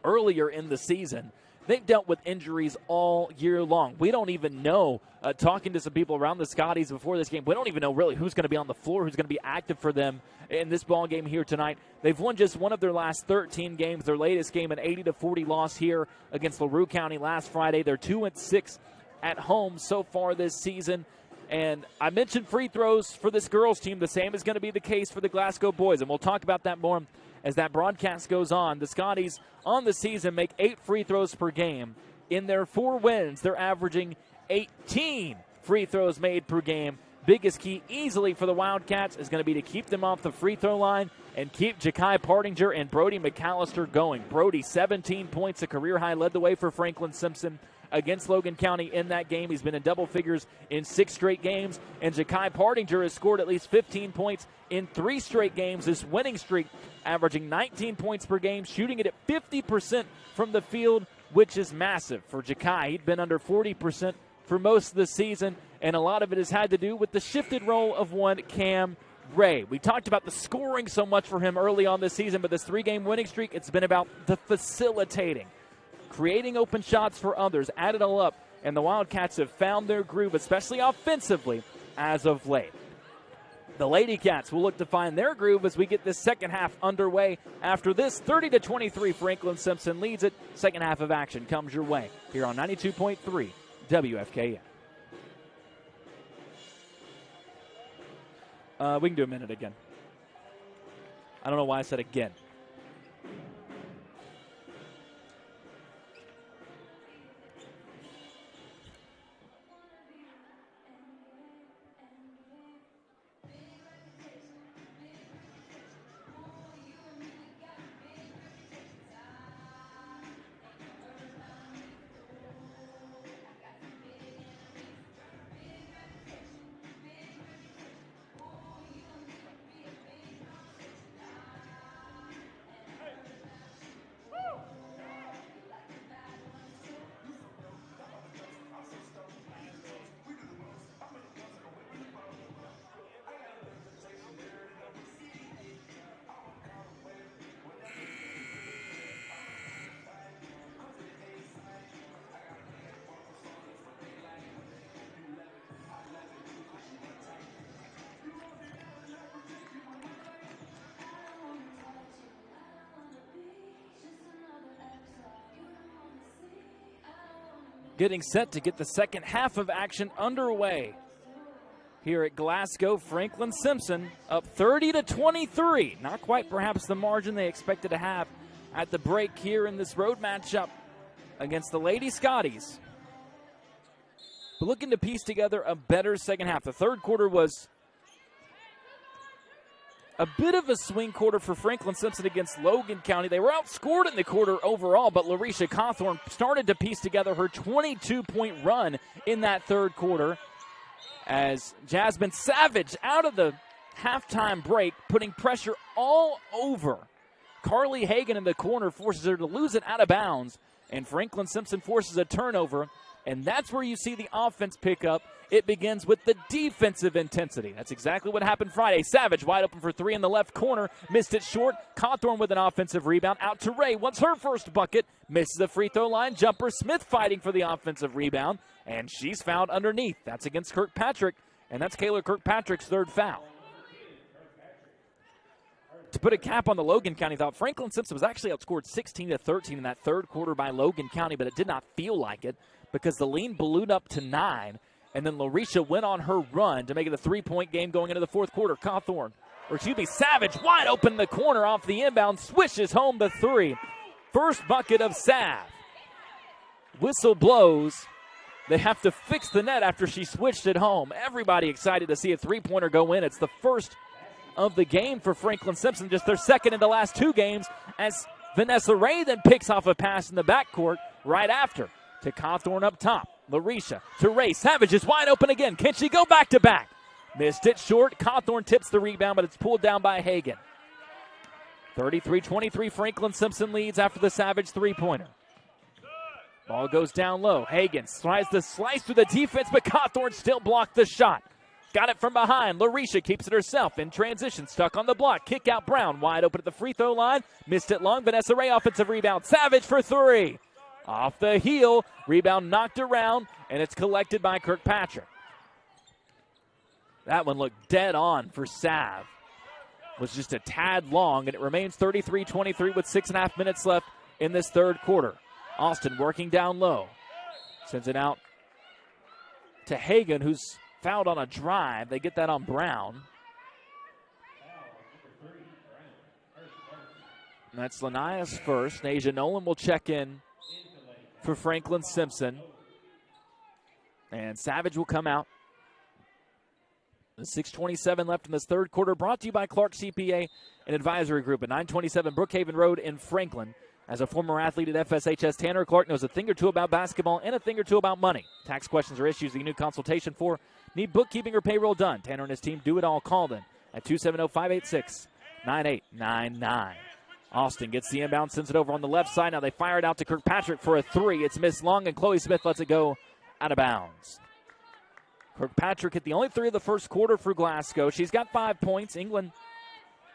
earlier in the season. They've dealt with injuries all year long. We don't even know, talking to some people around the Scotties before this game, we don't even know really who's going to be on the floor, who's going to be active for them in this ball game here tonight. They've won just one of their last 13 games. Their latest game, an 80-40 loss here against LaRue County last Friday. They're 2-6 at home so far this season. And I mentioned free throws for this girls team. The same is going to be the case for the Glasgow boys, and we'll talk about that more as that broadcast goes on. The Scotties on the season make 8 free throws per game. In their 4 wins, they're averaging 18 free throws made per game. Biggest key easily for the Wildcats is going to be to keep them off the free throw line and keep Jakai Partinger and Brody McAllister going. Brody, 17 points, a career high, led the way for Franklin Simpson. against Logan County in that game. He's been in double figures in 6 straight games. And Ja'Kai Partinger has scored at least 15 points in 3 straight games. This winning streak averaging 19 points per game, shooting it at 50% from the field, which is massive for Ja'Kai. He'd been under 40% for most of the season, and a lot of it has had to do with the shifted role of one Cam Ray. We talked about the scoring so much for him early on this season, but this 3-game winning streak, it's been about the facilitating, creating open shots for others, add it all up, and the Wildcats have found their groove, especially offensively, as of late. The Lady Cats will look to find their groove as we get this second half underway. After this, 30-23, Franklin Simpson leads it. Second half of action comes your way here on 92.3 WFKN. We can do a minute again. I don't know why I said again. Getting set to get the second half of action underway here at Glasgow. Franklin Simpson up 30-23. Not quite perhaps the margin they expected to have at the break here in this road matchup against the Lady Scotties. But looking to piece together a better second half. The third quarter was a bit of a swing quarter for Franklin Simpson against Logan County. They were outscored in the quarter overall, but Larisha Cawthorn started to piece together her 22-point run in that third quarter as Jasmine Savage out of the halftime break, putting pressure all over Carly Hagan in the corner, forces her to lose it out of bounds, and Franklin Simpson forces a turnover, and that's where you see the offense pick up. It begins with the defensive intensity. That's exactly what happened Friday. Savage wide open for 3 in the left corner. Missed it short. Cawthorn with an offensive rebound. Out to Ray. Wants her first bucket. Misses the free throw line. Jumper. Smith fighting for the offensive rebound. And she's fouled underneath. That's against Kirkpatrick. And that's Kayla Kirkpatrick's third foul. To put a cap on the Logan County thought, Franklin Simpson was actually outscored 16-13 in that third quarter by Logan County, but it did not feel like it because the lead ballooned up to 9. And then Larisha went on her run to make it a 3-point game going into the fourth quarter. Savage wide open in the corner off the inbound, swishes home the 3. First bucket of Sav. Whistle blows. They have to fix the net after she switched it home. Everybody excited to see a 3-pointer go in. It's the first of the game for Franklin Simpson, just their second in the last 2 games, as Vanessa Ray then picks off a pass in the backcourt right after to Cawthorn up top. Larisha to Ray. Savage is wide open again. Can she go back-to-back? Missed it short. Cawthorn tips the rebound, but it's pulled down by Hagan. 33-23, Franklin Simpson leads after the Savage 3-pointer. Ball goes down low. Hagan tries to slice through the defense, but Cawthorn still blocked the shot. Got it from behind. Larisha keeps it herself in transition. Stuck on the block. Kick out Brown. Wide open at the free throw line. Missed it long. Vanessa Ray offensive rebound. Savage for 3. Off the heel, rebound knocked around, and it's collected by Kirkpatrick. That one looked dead on for Sav. Was just a tad long, and it remains 33-23 with 6.5 minutes left in this third quarter. Austin working down low. Sends it out to Hagan, who's fouled on a drive. They get that on Brown. And that's Lania's first. Nasia Nolan will check in for Franklin Simpson. And Savage will come out. The 6:27 left in this third quarter, brought to you by Clark CPA and Advisory Group at 927 Brookhaven Road in Franklin. As a former athlete at FSHS, Tanner Clark knows a thing or two about basketball and a thing or two about money. Tax questions or issues you need consultation for. Need bookkeeping or payroll done. Tanner and his team do it all. Call them at 270-586-9899. Austin gets the inbound, sends it over on the left side. Now they fire it out to Kirkpatrick for a three. It's missed long, and Chloe Smith lets it go out of bounds. Kirkpatrick hit the only three of the first quarter for Glasgow. She's got 5 points. England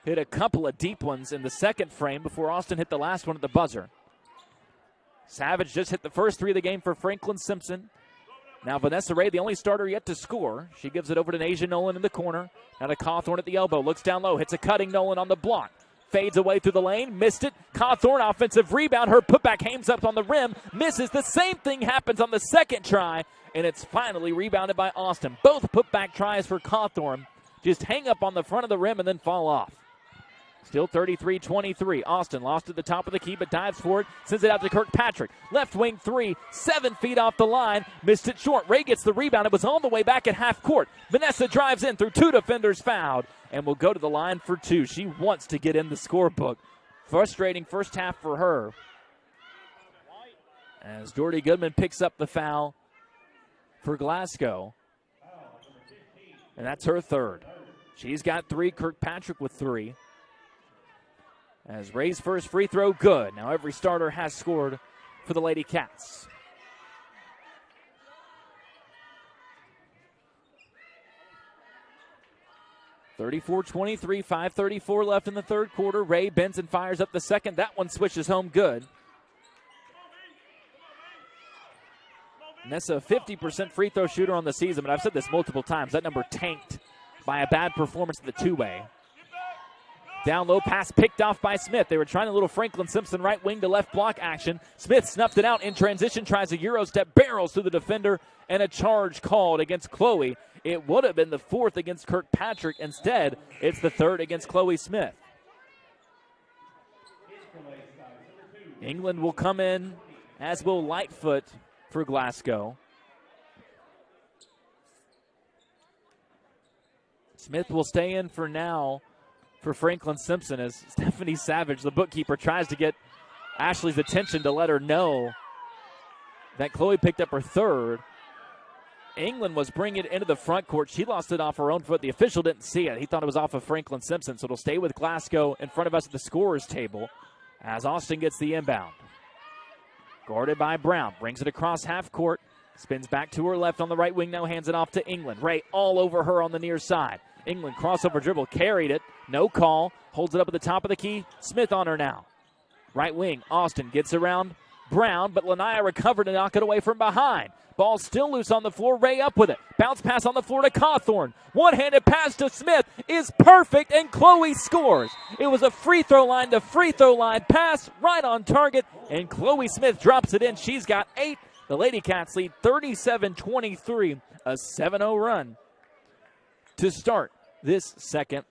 hit a couple of deep ones in the second frame before Austin hit the last one at the buzzer. Savage just hit the first three of the game for Franklin Simpson. Now Vanessa Ray, the only starter yet to score. She gives it over to Nasia Nolan in the corner. Now to Cawthorn at the elbow. Looks down low, hits a cutting Nolan on the block. Fades away through the lane, missed it. Cawthorn, offensive rebound. Her putback hangs up on the rim, misses. The same thing happens on the second try, and it's finally rebounded by Austin. Both putback tries for Cawthorn just hang up on the front of the rim and then fall off. Still 33-23. Austin lost at the top of the key, but dives for it. Sends it out to Kirkpatrick. Left wing three, 7 feet off the line. Missed it short. Ray gets the rebound. It was all the way back at half court. Vanessa drives in through 2 defenders fouled and will go to the line for 2. She wants to get in the scorebook. Frustrating first half for her. As Jordy Goodman picks up the foul for Glasgow. And that's her third. She's got 3. Kirkpatrick with 3. As Ray's first free throw, good. Now every starter has scored for the Lady Cats. (34-23), 5:34 left in the third quarter. Ray bends and fires up the second. That one swishes home good. Nessa, a 50% free throw shooter on the season, but I've said this multiple times. That number tanked by a bad performance at the two-way. Down low pass picked off by Smith. They were trying a little Franklin Simpson right wing to left block action. Smith snuffed it out in transition, tries a Euro step, barrels through the defender, and a charge called against Chloe. It would have been the 4th against Kirkpatrick. Instead, it's the 3rd against Chloe Smith. England will come in, as will Lightfoot for Glasgow. Smith will stay in for now for Franklin Simpson as Stephanie Savage, the bookkeeper, tries to get Ashley's attention to let her know that Chloe picked up her 3rd. England was bringing it into the front court. She lost it off her own foot. The official didn't see it. He thought it was off of Franklin Simpson, so it'll stay with Glasgow in front of us at the scorer's table as Austin gets the inbound. Guarded by Brown. Brings it across half court. Spins back to her left on the right wing. Now hands it off to England. Ray all over her on the near side. England crossover dribble. Carried it. No call. Holds it up at the top of the key. Smith on her now. Right wing. Austin gets around Brown, but Lanaya recovered to knock it away from behind. Ball still loose on the floor. Ray up with it. Bounce pass on the floor to Cawthorn. One-handed pass to Smith is perfect, and Chloe scores. It was a free throw line to free throw line pass right on target, and Chloe Smith drops it in. She's got 8. The Lady Cats lead 37-23, a 7-0 run to start this second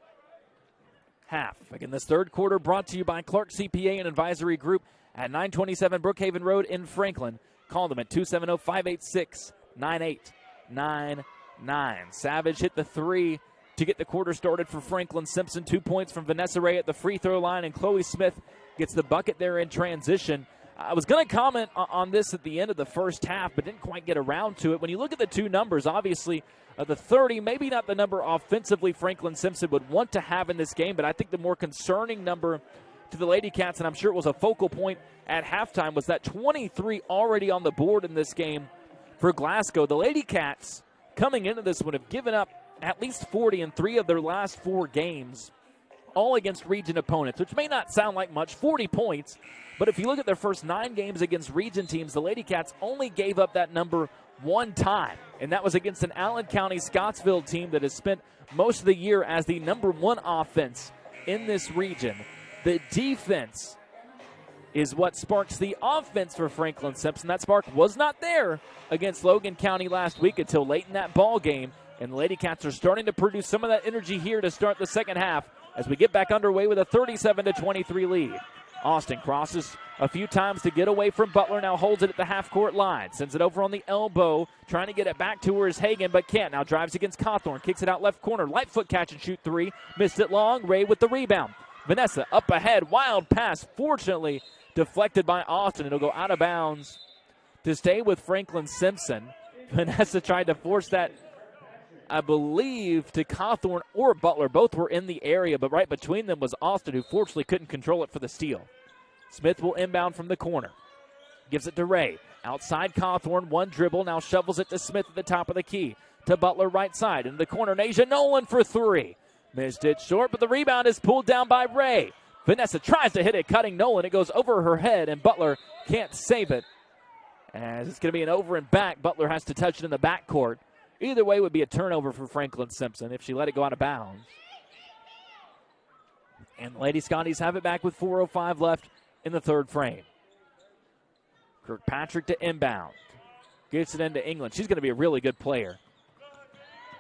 half. Again, this third quarter brought to you by Clark CPA and Advisory Group at 927 Brookhaven Road in Franklin. Call them at 270-586-9899. Savage hit the 3 to get the quarter started for Franklin Simpson. 2 points from Vanessa Ray at the free throw line, and Chloe Smith gets the bucket there in transition. I was going to comment on this at the end of the first half, but didn't quite get around to it. When you look at the two numbers, obviously the 30, maybe not the number offensively Franklin Simpson would want to have in this game, but I think the more concerning number to the Lady Cats, and I'm sure it was a focal point at halftime, was that 23 already on the board in this game for Glasgow. The Lady Cats, coming into this one, have given up at least 40 in 3 of their last 4 games, all against region opponents, which may not sound like much, 40 points. But if you look at their first 9 games against region teams, the Lady Cats only gave up that number 1 time, and that was against an Allen County Scottsville team that has spent most of the year as the number 1 offense in this region. The defense is what sparks the offense for Franklin Simpson. That spark was not there against Logan County last week until late in that ball game, and the Lady Cats are starting to produce some of that energy here to start the second half as we get back underway with a 37-23 lead. Austin crosses a few times to get away from Butler, now holds it at the half-court line. Sends it over on the elbow, trying to get it back to her is Hagan, but can't. Now drives against Cawthorn, kicks it out left corner. Lightfoot catch and shoot 3, missed it long. Ray with the rebound. Vanessa up ahead, wild pass, fortunately deflected by Austin. It'll go out of bounds to stay with Franklin Simpson. Vanessa tried to force that, I believe, to Cawthorn or Butler. Both were in the area, but right between them was Austin, who fortunately couldn't control it for the steal. Smith will inbound from the corner. Gives it to Ray. Outside Cawthorn, one dribble, now shovels it to Smith at the top of the key. To Butler right side. In the corner, Nasia Nolan for three. Missed it short, but the rebound is pulled down by Ray. Vanessa tries to hit it, cutting Nolan. It goes over her head, and Butler can't save it. As it's going to be an over and back. Butler has to touch it in the backcourt. Either way would be a turnover for Franklin Simpson if she let it go out of bounds. And the Lady Scotties have it back with 4:05 left in the third frame. Kirkpatrick to inbound. Gets it into England. She's going to be a really good player.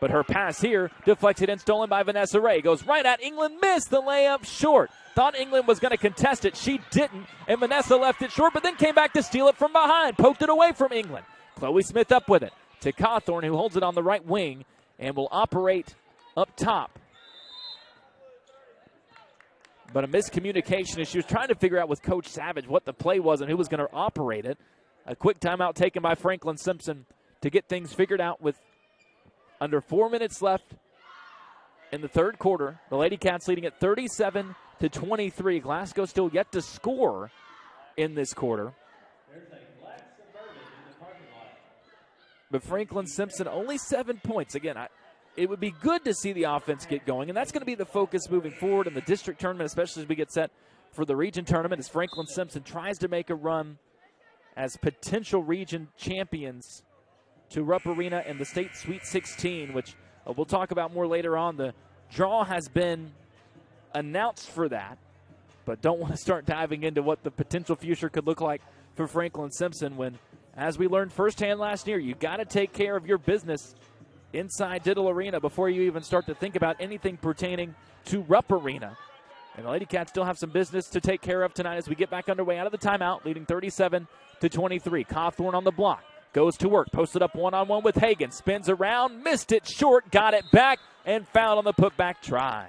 But her pass here, deflected and stolen by Vanessa Ray. Goes right at England, missed the layup short. Thought England was going to contest it. She didn't, and Vanessa left it short, but then came back to steal it from behind. Poked it away from England. Chloe Smith up with it to Cawthorn, who holds it on the right wing and will operate up top. But a miscommunication as she was trying to figure out with Coach Savage what the play was and who was going to operate it. A quick timeout taken by Franklin Simpson to get things figured out with under 4 minutes left in the third quarter. The Lady Cats leading at 37-23. Glasgow still yet to score in this quarter. But Franklin Simpson only 7 points. Again, it would be good to see the offense get going, and that's going to be the focus moving forward in the district tournament, especially as we get set for the region tournament, as Franklin Simpson tries to make a run as potential region champions to Rupp Arena in the state Sweet 16, which we'll talk about more later on. The draw has been announced for that, but don't want to start diving into what the potential future could look like for Franklin Simpson when, as we learned firsthand last year, you've got to take care of your business inside Diddle Arena before you even start to think about anything pertaining to Rupp Arena. And the Lady Cats still have some business to take care of tonight as we get back underway out of the timeout, leading 37-23. Cawthorn on the block. Goes to work, posted up one-on-one with Hagan. Spins around, missed it short, got it back, and fouled on the putback try.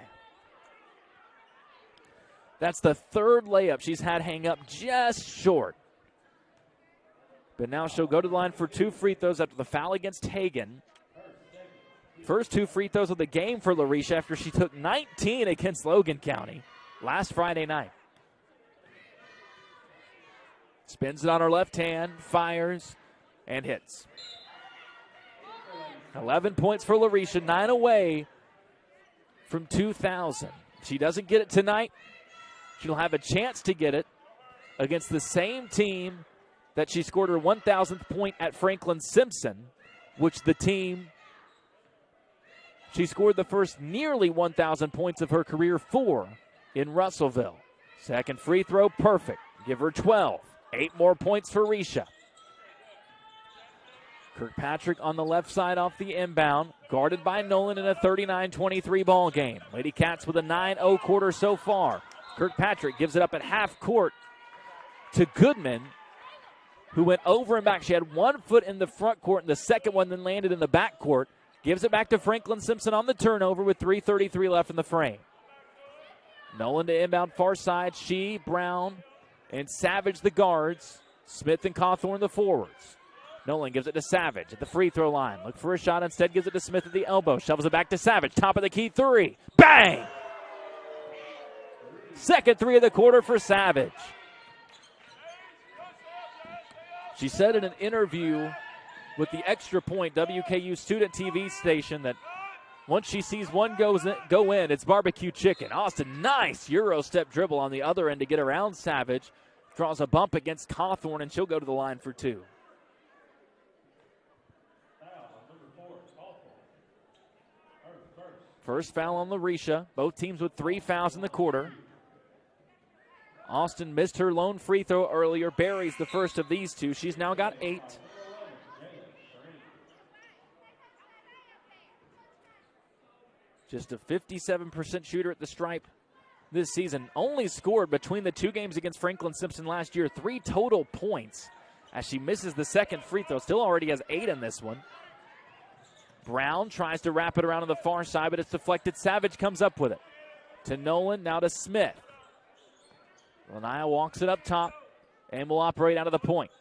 That's the third layup she's had hang up just short. But now she'll go to the line for 2 free throws after the foul against Hagan. First 2 free throws of the game for LaRisha after she took 19 against Logan County last Friday night. Spins it on her left hand, fires, and hits. 11 points for LaRisha, 9 away from 2,000. If she doesn't get it tonight, she'll have a chance to get it against the same team that she scored her 1,000th point at Franklin Simpson, which the team she scored the first nearly 1,000 points of her career for in Russellville. Second free throw, perfect. Give her 12. 8 more points for Risha. Kirkpatrick on the left side off the inbound, guarded by Nolan in a 39-23 ball game. Lady Cats with a 9-0 quarter so far. Kirkpatrick gives it up at half court to Goodman, who went over and back. She had 1 foot in the front court, and the second one then landed in the back court. Gives it back to Franklin Simpson on the turnover with 3:33 left in the frame. Nolan to inbound far side. She, Brown, and Savage the guards. Smith and Cawthorn the forwards. Nolan gives it to Savage at the free throw line. Look for a shot. Instead gives it to Smith at the elbow. Shovels it back to Savage. Top of the key 3. Bang! Second 3 of the quarter for Savage. She said in an interview with the Extra Point WKU student TV station that once she sees one go in, it's barbecue chicken. Austin, nice Euro step dribble on the other end to get around Savage. Draws a bump against Cawthorn, and she'll go to the line for 2. First foul on LaRisha. Both teams with 3 fouls in the quarter. Austin missed her lone free throw earlier. Buries the first of these 2. She's now got 8. Just a 57% shooter at the stripe this season. Only scored between the 2 games against Franklin Simpson last year. 3 total points as she misses the second free throw. Still already has 8 in this one. Brown tries to wrap it around on the far side, but it's deflected. Savage comes up with it. To Nolan, now to Smith. Lanaya walks it up top and will operate out of the point.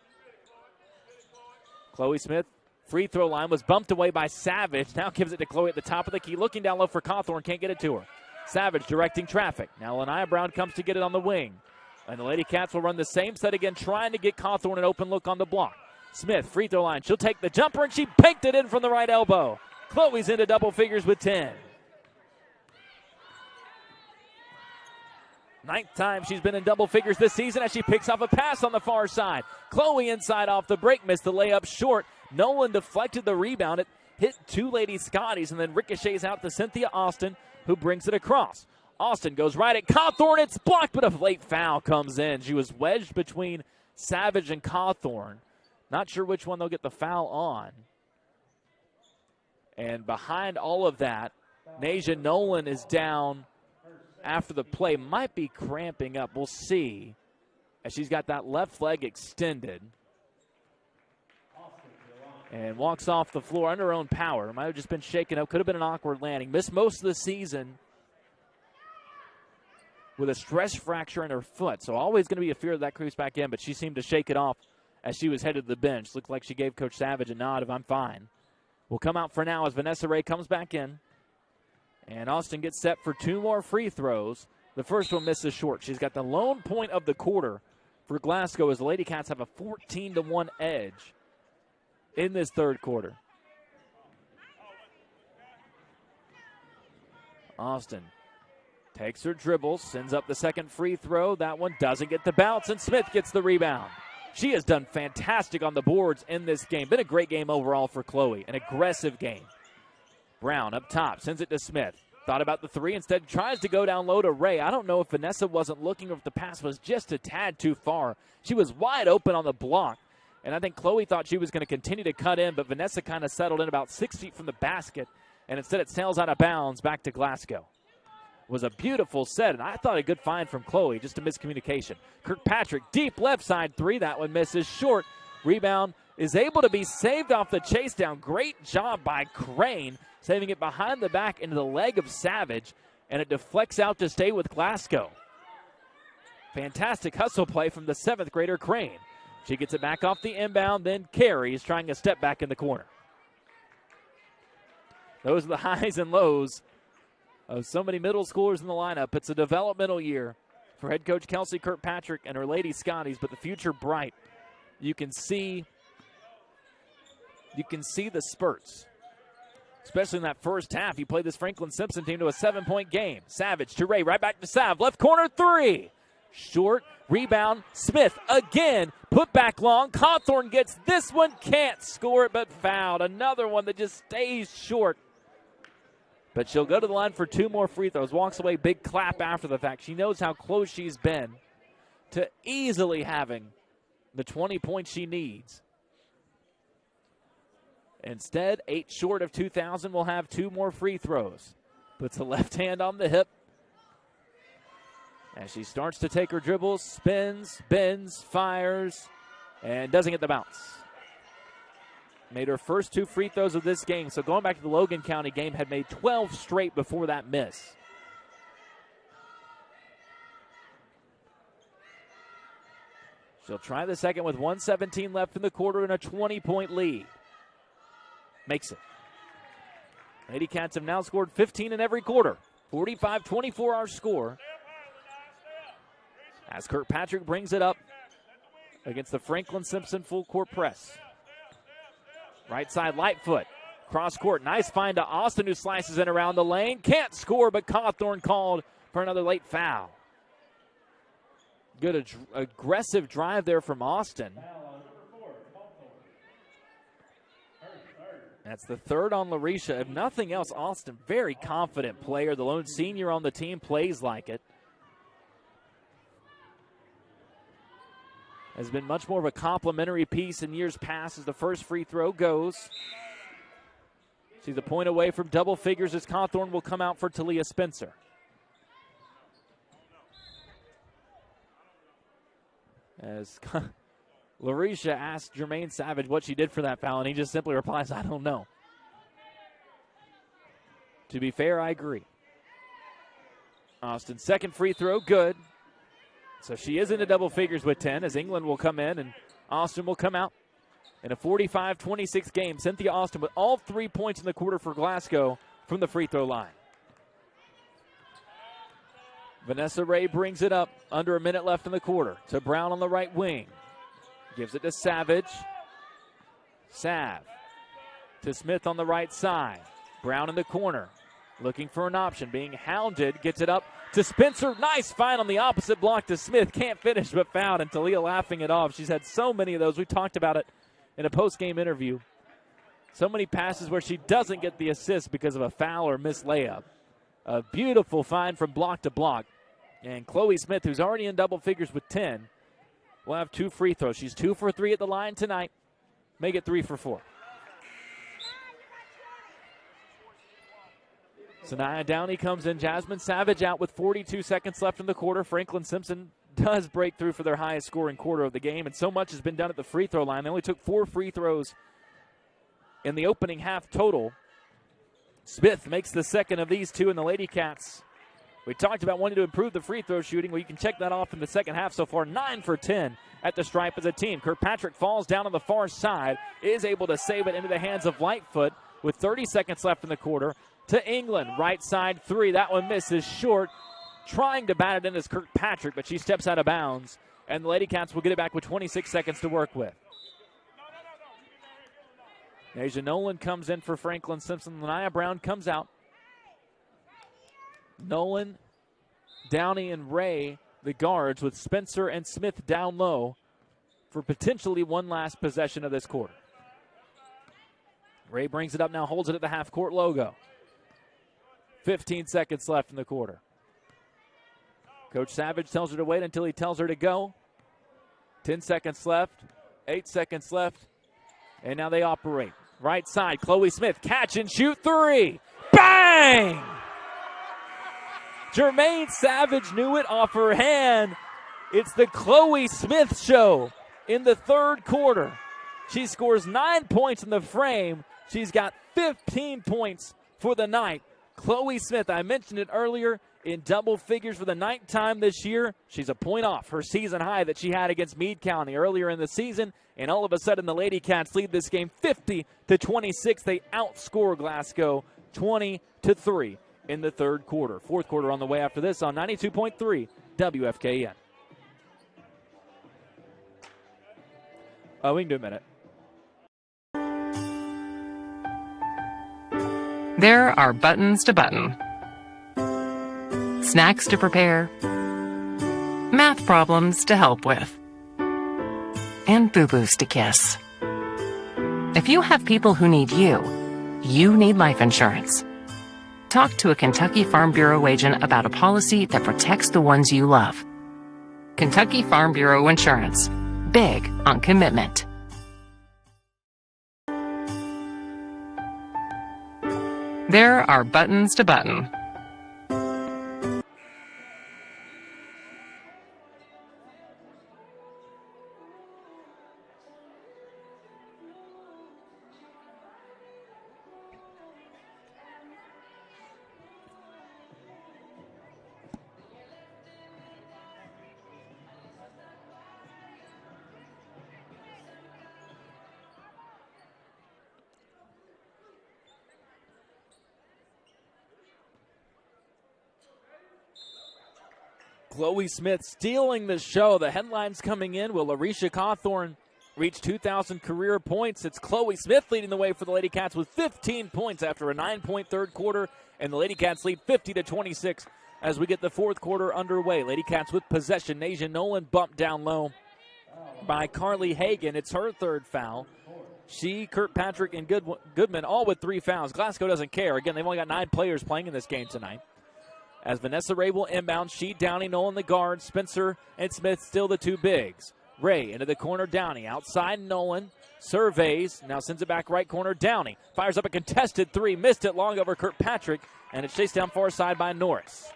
Chloe Smith, free throw line, was bumped away by Savage. Now gives it to Chloe at the top of the key. Looking down low for Cawthorn, can't get it to her. Savage directing traffic. Now Lanaya Brown comes to get it on the wing. And the Lady Cats will run the same set again, trying to get Cawthorn an open look on the block. Smith, free throw line. She'll take the jumper, and she banked it in from the right elbow. Chloe's into double figures with 10. Ninth time she's been in double figures this season as she picks off a pass on the far side. Chloe inside off the break, missed the layup short. Nolan deflected the rebound. It hit two Lady Scotties and then ricochets out to Cynthia Austin, who brings it across. Austin goes right at Cawthorn. It's blocked, but a late foul comes in. She was wedged between Savage and Cawthorn. Not sure which one they'll get the foul on. And behind all of that, Nasia Nolan is down after the play. Might be cramping up. We'll see. As she's got that left leg extended. And walks off the floor under her own power. Might have just been shaken up. Could have been an awkward landing. Missed most of the season with a stress fracture in her foot. So always going to be a fear that creeps back in. But she seemed to shake it off as she was headed to the bench. Looked like she gave Coach Savage a nod of I'm fine. Will come out for now as Vanessa Ray comes back in. And Austin gets set for two more free throws. The first one misses short. She's got the lone point of the quarter for Glasgow as the Lady Cats have a 14-1 edge in this third quarter. Austin takes her dribble, sends up the second free throw. That one doesn't get the bounce, and Smith gets the rebound. She has done fantastic on the boards in this game. Been a great game overall for Chloe, an aggressive game. Brown up top, sends it to Smith. Thought about the three, instead tries to go down low to Ray. I don't know if Vanessa wasn't looking or if the pass was just a tad too far. She was wide open on the block, and I think Chloe thought she was going to continue to cut in, but Vanessa kind of settled in about 6 feet from the basket, and instead it sails out of bounds back to Glasgow. It was a beautiful set, and I thought a good find from Chloe, just a miscommunication. Kirkpatrick, deep left side three. That one misses short. Rebound is able to be saved off the chase down. Great job by Crane, saving it behind the back into the leg of Savage, and it deflects out to stay with Glasgow. Fantastic hustle play from the 7th grader Crane. She gets it back off the inbound, then carries, trying a step back in the corner. Those are the highs and lows of so many middle schoolers in the lineup. It's a developmental year for head coach Kelsey Kirkpatrick and her Lady Scotties, but the future bright. You can see the spurts, especially in that first half. He played this Franklin Simpson team to a 7-point game. Savage to Ray, right back to Sav, left corner three. Short, rebound, Smith again, put back long. Cawthorn gets this one, can't score it, but fouled. Another one that just stays short. But she'll go to the line for two more free throws. Walks away, big clap after the fact. She knows how close she's been to easily having the 20 points she needs. Instead, 8 short of 2,000 will have two more free throws. Puts the left hand on the hip. As she starts to take her dribbles, spins, bends, fires, and doesn't get the bounce. Made her first two free throws of this game. So going back to the Logan County game, had made 12 straight before that miss. She'll try the second with 1:17 left in the quarter and a 20-point lead. Makes it. Lady Cats have now scored 15 in every quarter. 45-24 our score. As Kirkpatrick brings it up against the Franklin Simpson full court press. Right side, Lightfoot. Cross court, nice find to Austin, who slices in around the lane. Can't score, but Cawthorn called for another late foul. Good aggressive drive there from Austin. That's the third on Larisha. If nothing else, Austin, very confident player. The lone senior on the team plays like it. Has been much more of a complimentary piece in years past as the first free throw goes. She's a point away from double figures as Cawthorn will come out for Talia Spencer. As Larisha asked Jermaine Savage what she did for that foul, and he just simply replies, I don't know. To be fair, I agree. Austin's second free throw, good. So she is into double figures with 10 as England will come in and Austin will come out. In a 45-26 game, Cynthia Austin with all 3 points in the quarter for Glasgow from the free throw line. Vanessa Ray brings it up under a minute left in the quarter to Brown on the right wing. Gives it to Savage. Sav to Smith on the right side. Brown in the corner looking for an option, being hounded. Gets it up to Spencer. Nice find on the opposite block to Smith. Can't finish but fouled, and Talia laughing it off. She's had so many of those. We talked about it in a post-game interview. So many passes where she doesn't get the assist because of a foul or missed layup. A beautiful find from block to block. And Chloe Smith, who's already in double figures with 10, will have 2 free throws. She's 2 for 3 at the line tonight. Make it 3 for 4. Sanaya Downey comes in. Jasmine Savage out with 42 seconds left in the quarter. Franklin Simpson does break through for their highest scoring quarter of the game, and so much has been done at the free throw line. They only took 4 free throws in the opening half total. Smith makes the second of these 2, and the Lady Cats, we talked about wanting to improve the free throw shooting. Well, you can check that off in the second half so far. 9 for 10 at the stripe as a team. Kirkpatrick falls down on the far side, is able to save it into the hands of Lightfoot with 30 seconds left in the quarter. To England, right side 3. That one misses short. Trying to bat it in is Kirkpatrick, but she steps out of bounds. And the Lady Cats will get it back with 26 seconds to work with. Asia Nolan comes in for Franklin Simpson. Lanaya Brown comes out. Nolan, Downey, and Ray, the guards, with Spencer and Smith down low for potentially one last possession of this quarter. Ray brings it up now, holds it at the half-court logo. 15 seconds left in the quarter. Coach Savage tells her to wait until he tells her to go. 10 seconds left, 8 seconds left, and now they operate. Right side, Chloe Smith, catch and shoot 3. Bang! Jermaine Savage knew it off her hand. It's the Chloe Smith show in the third quarter. She scores 9 points in the frame. She's got 15 points for the night. Chloe Smith, I mentioned it earlier, in double figures for the 9th time this year. She's a point off her season high that she had against Meade County earlier in the season. And all of a sudden, the Lady Cats lead this game 50-26. They outscore Glasgow 20-3 in the third quarter. Fourth quarter on the way after this on 92.3 WFKN. We can do a minute. There are buttons to button, snacks to prepare, math problems to help with, and boo-boos to kiss. If you have people who need you, you need life insurance. Talk to a Kentucky Farm Bureau agent about a policy that protects the ones you love. Kentucky Farm Bureau Insurance. Big on commitment. There are buttons to button. Chloe Smith stealing the show. The headlines coming in. Will Larisha Cawthorn reach 2,000 career points? It's Chloe Smith leading the way for the Lady Cats with 15 points after a 9-point third quarter. And the Lady Cats lead 50-26 as we get the fourth quarter underway. Lady Cats with possession. Nasia Nolan bumped down low by Carly Hagan. It's her third foul. She, Kirkpatrick, and Goodman all with 3 fouls. Glasgow doesn't care. Again, they've only got 9 players playing in this game tonight. As Vanessa Ray will inbound, she, Downey, Nolan the guard, Spencer and Smith still the 2 bigs. Ray into the corner, Downey. Outside, Nolan surveys, now sends it back right corner, Downey. Fires up a contested 3, missed it long over Kirkpatrick, and it's chased down far side by Norris.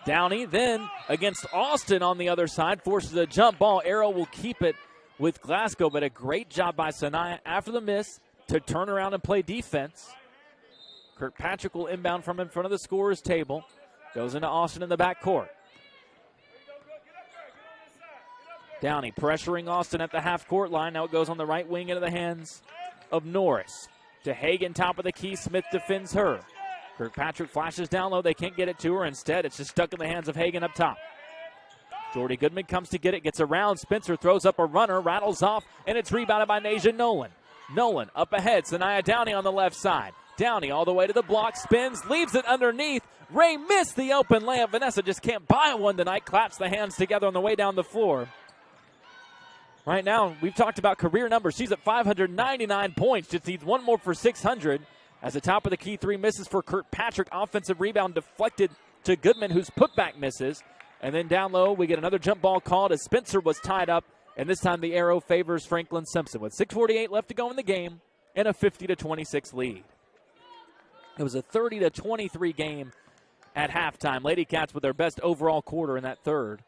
Downey then against Austin on the other side, forces a jump ball. Arrow will keep it with Glasgow, but a great job by Sanaya after the miss to turn around and play defense. Kirkpatrick will inbound from in front of the scorer's table. Goes into Austin in the backcourt. Downey pressuring Austin at the half-court line. Now it goes on the right wing into the hands of Norris. To Hagan, top of the key. Smith defends her. Kirkpatrick flashes down low. They can't get it to her. Instead, it's just stuck in the hands of Hagan up top. Jordy Goodman comes to get it, gets around. Spencer throws up a runner, rattles off, and it's rebounded by Nasia Nolan. Nolan up ahead. Sanaya Downey on the left side. Downey all the way to the block, spins, leaves it underneath. Ray missed the open layup. Vanessa just can't buy one tonight. Claps the hands together on the way down the floor. Right now, we've talked about career numbers. She's at 599 points. Just needs one more for 600. As the top of the key three misses for Kirkpatrick. Offensive rebound deflected to Goodman, whose putback misses. And then down low, we get another jump ball called as Spencer was tied up. And this time the arrow favors Franklin Simpson with 6:48 left to go in the game and a 50-26 lead. It was a 30-23 game at halftime. Lady Cats with their best overall quarter in that third.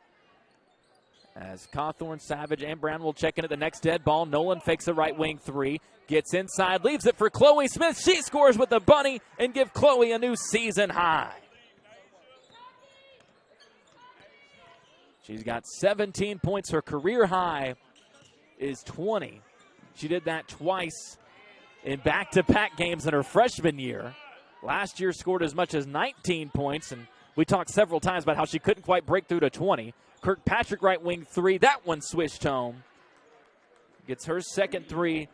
As Cawthorn, Savage, and Brown will check in at the next dead ball. Nolan fakes a right wing three. Gets inside, leaves it for Chloe Smith. She scores with the bunny and give Chloe a new season high. She's got 17 points. Her career high is 20. She did that twice in back-to-back games in her freshman year. Last year scored as much as 19 points, and we talked several times about how she couldn't quite break through to 20. Kirkpatrick right wing three. That one swished home. Gets her second three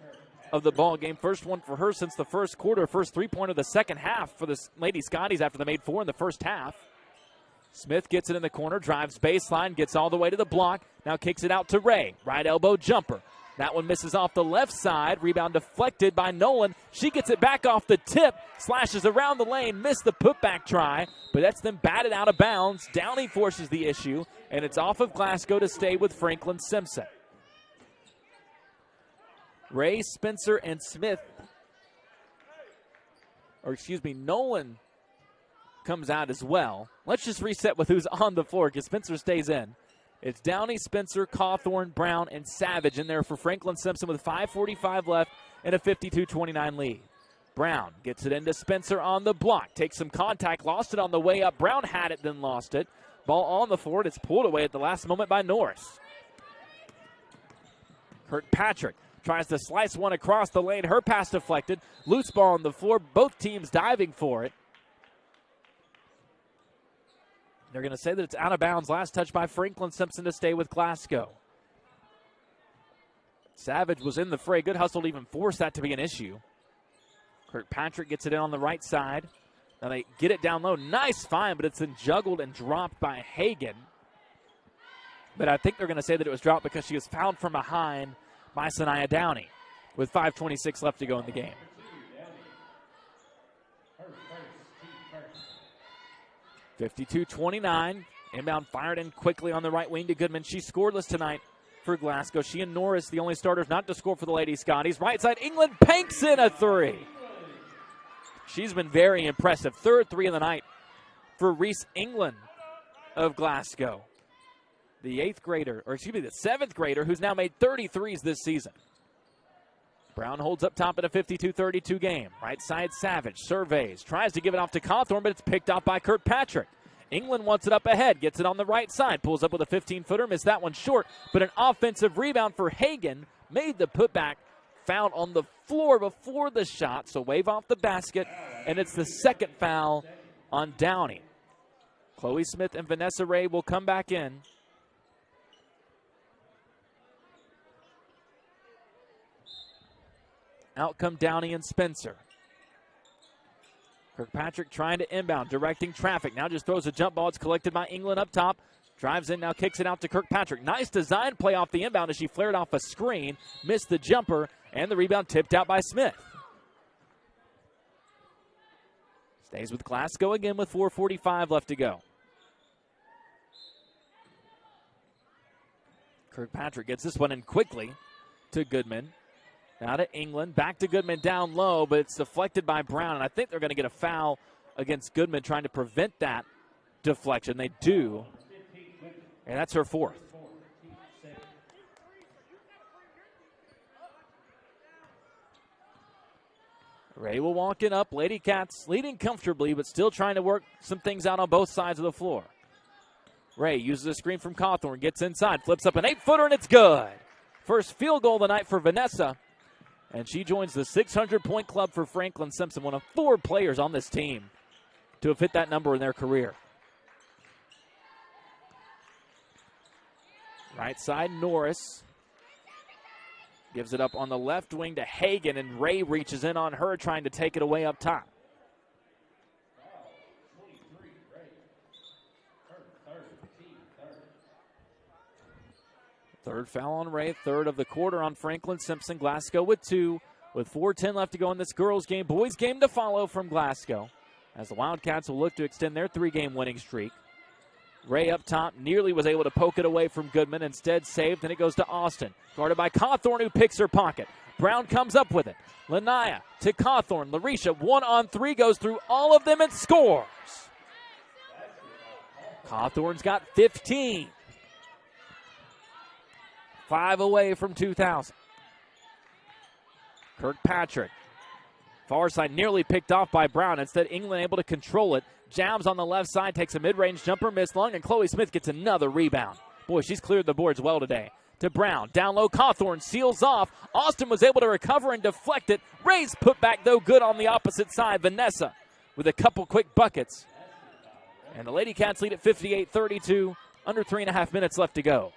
of the ball game. First one for her since the first quarter. First three-pointer of the second half for the Lady Scotties after they made four in the first half. Smith gets it in the corner, drives baseline, gets all the way to the block. Now kicks it out to Ray. Right elbow jumper. That one misses off the left side. Rebound deflected by Nolan. She gets it back off the tip. Slashes around the lane. Missed the putback try. But that's then batted out of bounds. Downey forces the issue. And it's off of Glasgow to stay with Franklin Simpson. Ray, Spencer, and Smith. Nolan comes out as well. Let's just reset with who's on the floor because Spencer stays in. It's Downey, Spencer, Cawthorn, Brown, and Savage in there for Franklin Simpson with 5:45 left and a 52-29 lead. Brown gets it into Spencer on the block. Takes some contact, lost it on the way up. Brown had it, then lost it. Ball on the floor, and it's pulled away at the last moment by Norris. Kirkpatrick tries to slice one across the lane. Her pass deflected. Loose ball on the floor. Both teams diving for it. They're going to say that it's out of bounds. Last touch by Franklin Simpson to stay with Glasgow. Savage was in the fray. Good hustle to even force that to be an issue. Kirkpatrick gets it in on the right side. Now they get it down low. Nice find, but it's then juggled and dropped by Hagan. But I think they're going to say that it was dropped because she was fouled from behind by Sanaya Downey with 5:26 left to go in the game. 52-29. Inbound fired in quickly on the right wing to Goodman. She's scoreless tonight for Glasgow. She and Norris, the only starters not to score for the Lady Scotties. Right side, England panks in a three. She's been very impressive. Third three of the night for Reese England of Glasgow. The seventh grader who's now made 33s this season. Brown holds up top in a 52-32 game. Right side, Savage surveys, tries to give it off to Cawthorn, but it's picked off by Kirkpatrick. England wants it up ahead, gets it on the right side, pulls up with a 15-footer, missed that one short, but an offensive rebound for Hagan made the putback, foul on the floor before the shot, so wave off the basket, and it's the second foul on Downey. Chloe Smith and Vanessa Ray will come back in. Out come Downey and Spencer. Kirkpatrick trying to inbound, directing traffic. Now just throws a jump ball. It's collected by England up top. Drives in, now kicks it out to Kirkpatrick. Nice design play off the inbound as she flared off a screen. Missed the jumper, and the rebound tipped out by Smith. Stays with Glasgow again with 4:45 left to go. Kirkpatrick gets this one in quickly to Goodman. Now to England, back to Goodman down low, but it's deflected by Brown, and I think they're going to get a foul against Goodman trying to prevent that deflection. They do, and that's her fourth. Ray will walk it up. Lady Cats leading comfortably, but still trying to work some things out on both sides of the floor. Ray uses a screen from Cawthorn, gets inside, flips up an 8-footer, and it's good. First field goal of the night for Vanessa, and she joins the 600-point club for Franklin Simpson, one of 4 players on this team to have hit that number in their career. Right side, Norris gives it up on the left wing to Hagan, and Ray reaches in on her, trying to take it away up top. Third foul on Ray, third of the quarter on Franklin Simpson. Glasgow with 2, with 4:10 left to go in this girls' game. Boys' game to follow from Glasgow, as the Wildcats will look to extend their 3-game winning streak. Ray up top nearly was able to poke it away from Goodman, instead saved, and it goes to Austin. Guarded by Cawthorn, who picks her pocket. Brown comes up with it. Lanaya to Cawthorn. Larisha, 1-on-3, goes through all of them and scores. Cawthorn's got 15. 5 away from 2,000. Kirkpatrick. Far side nearly picked off by Brown. Instead, England able to control it. Jabs on the left side, takes a mid-range jumper, missed long, and Chloe Smith gets another rebound. Boy, she's cleared the boards well today. To Brown, down low, Cawthorn seals off. Austin was able to recover and deflect it. Ray's put back, though, good on the opposite side. Vanessa with a couple quick buckets. And the Lady Cats lead at 58-32, under 3.5 minutes left to go.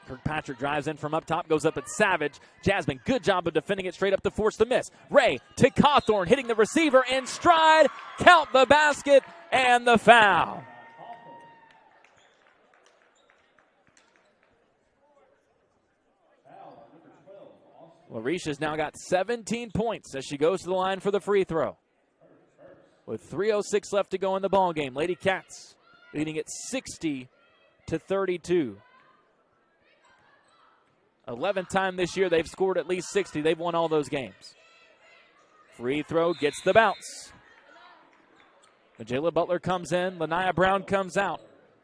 Kirkpatrick drives in from up top, goes up at Savage. Jasmine, good job of defending it straight up to force the miss. Ray to Cawthorn, hitting the receiver in stride. Count the basket and the foul. Larisha's now got 17 points as she goes to the line for the free throw. With 3:06 left to go in the ball game, Lady Cats leading it 60-32. 11th time this year they've scored at least 60. They've won all those games. Free throw gets the bounce. Majayla Butler comes in. Lanaya Brown comes out.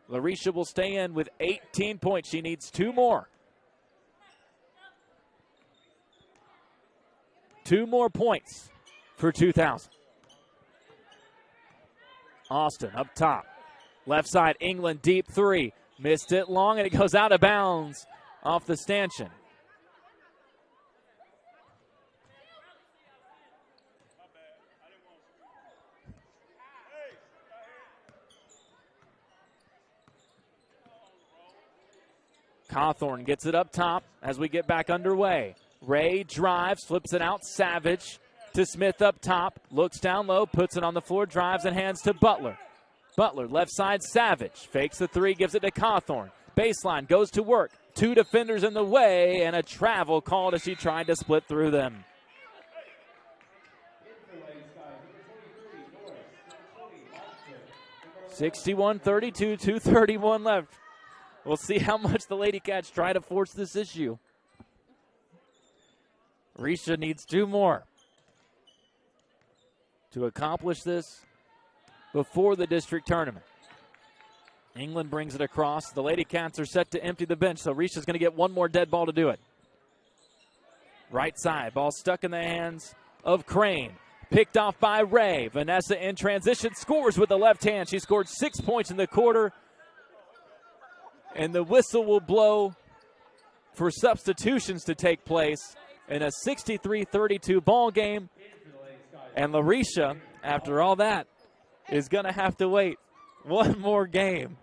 Larisha will stay in with 18 points. She needs 2 more. 2 more points for 2,000. Austin up top. Left side, England deep 3. Missed it long, and it goes out of bounds off the stanchion. Cawthorn gets it up top as we get back underway. Ray drives, flips it out. Savage to Smith up top. Looks down low, puts it on the floor, drives and hands to Butler. Butler, left side, Savage. Fakes the 3, gives it to Cawthorn. Baseline, goes to work. 2 defenders in the way, and a travel called as she tried to split through them. (61-32), 2:31 left. We'll see how much the Lady Cats try to force this issue. Risha needs 2 more to accomplish this before the district tournament. England brings it across. The Lady Cats are set to empty the bench, so Risha's going to get 1 more dead ball to do it. Right side, ball stuck in the hands of Crane. Picked off by Ray. Vanessa in transition, scores with the left hand. She scored 6 points in the quarter. And the whistle will blow for substitutions to take place in a 63-32 ball game. And Larisha, after all that, is going to have to wait 1 more game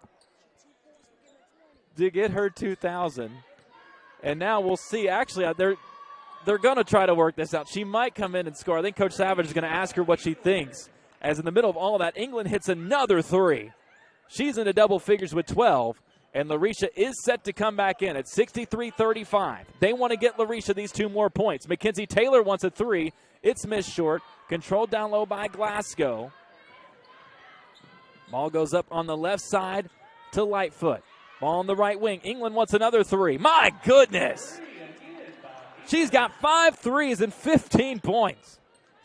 to get her 2,000. And now we'll see. Actually, they're going to try to work this out. She might come in and score. I think Coach Savage is going to ask her what she thinks. As in the middle of all of that, England hits another 3. She's into double figures with 12. And Larisha is set to come back in at 63-35. They want to get Larisha these 2 more points. Mackenzie Taylor wants a 3. It's missed short. Controlled down low by Glasgow. Ball goes up on the left side to Lightfoot. Ball on the right wing. England wants another 3. My goodness. She's got 5 threes and 15 points.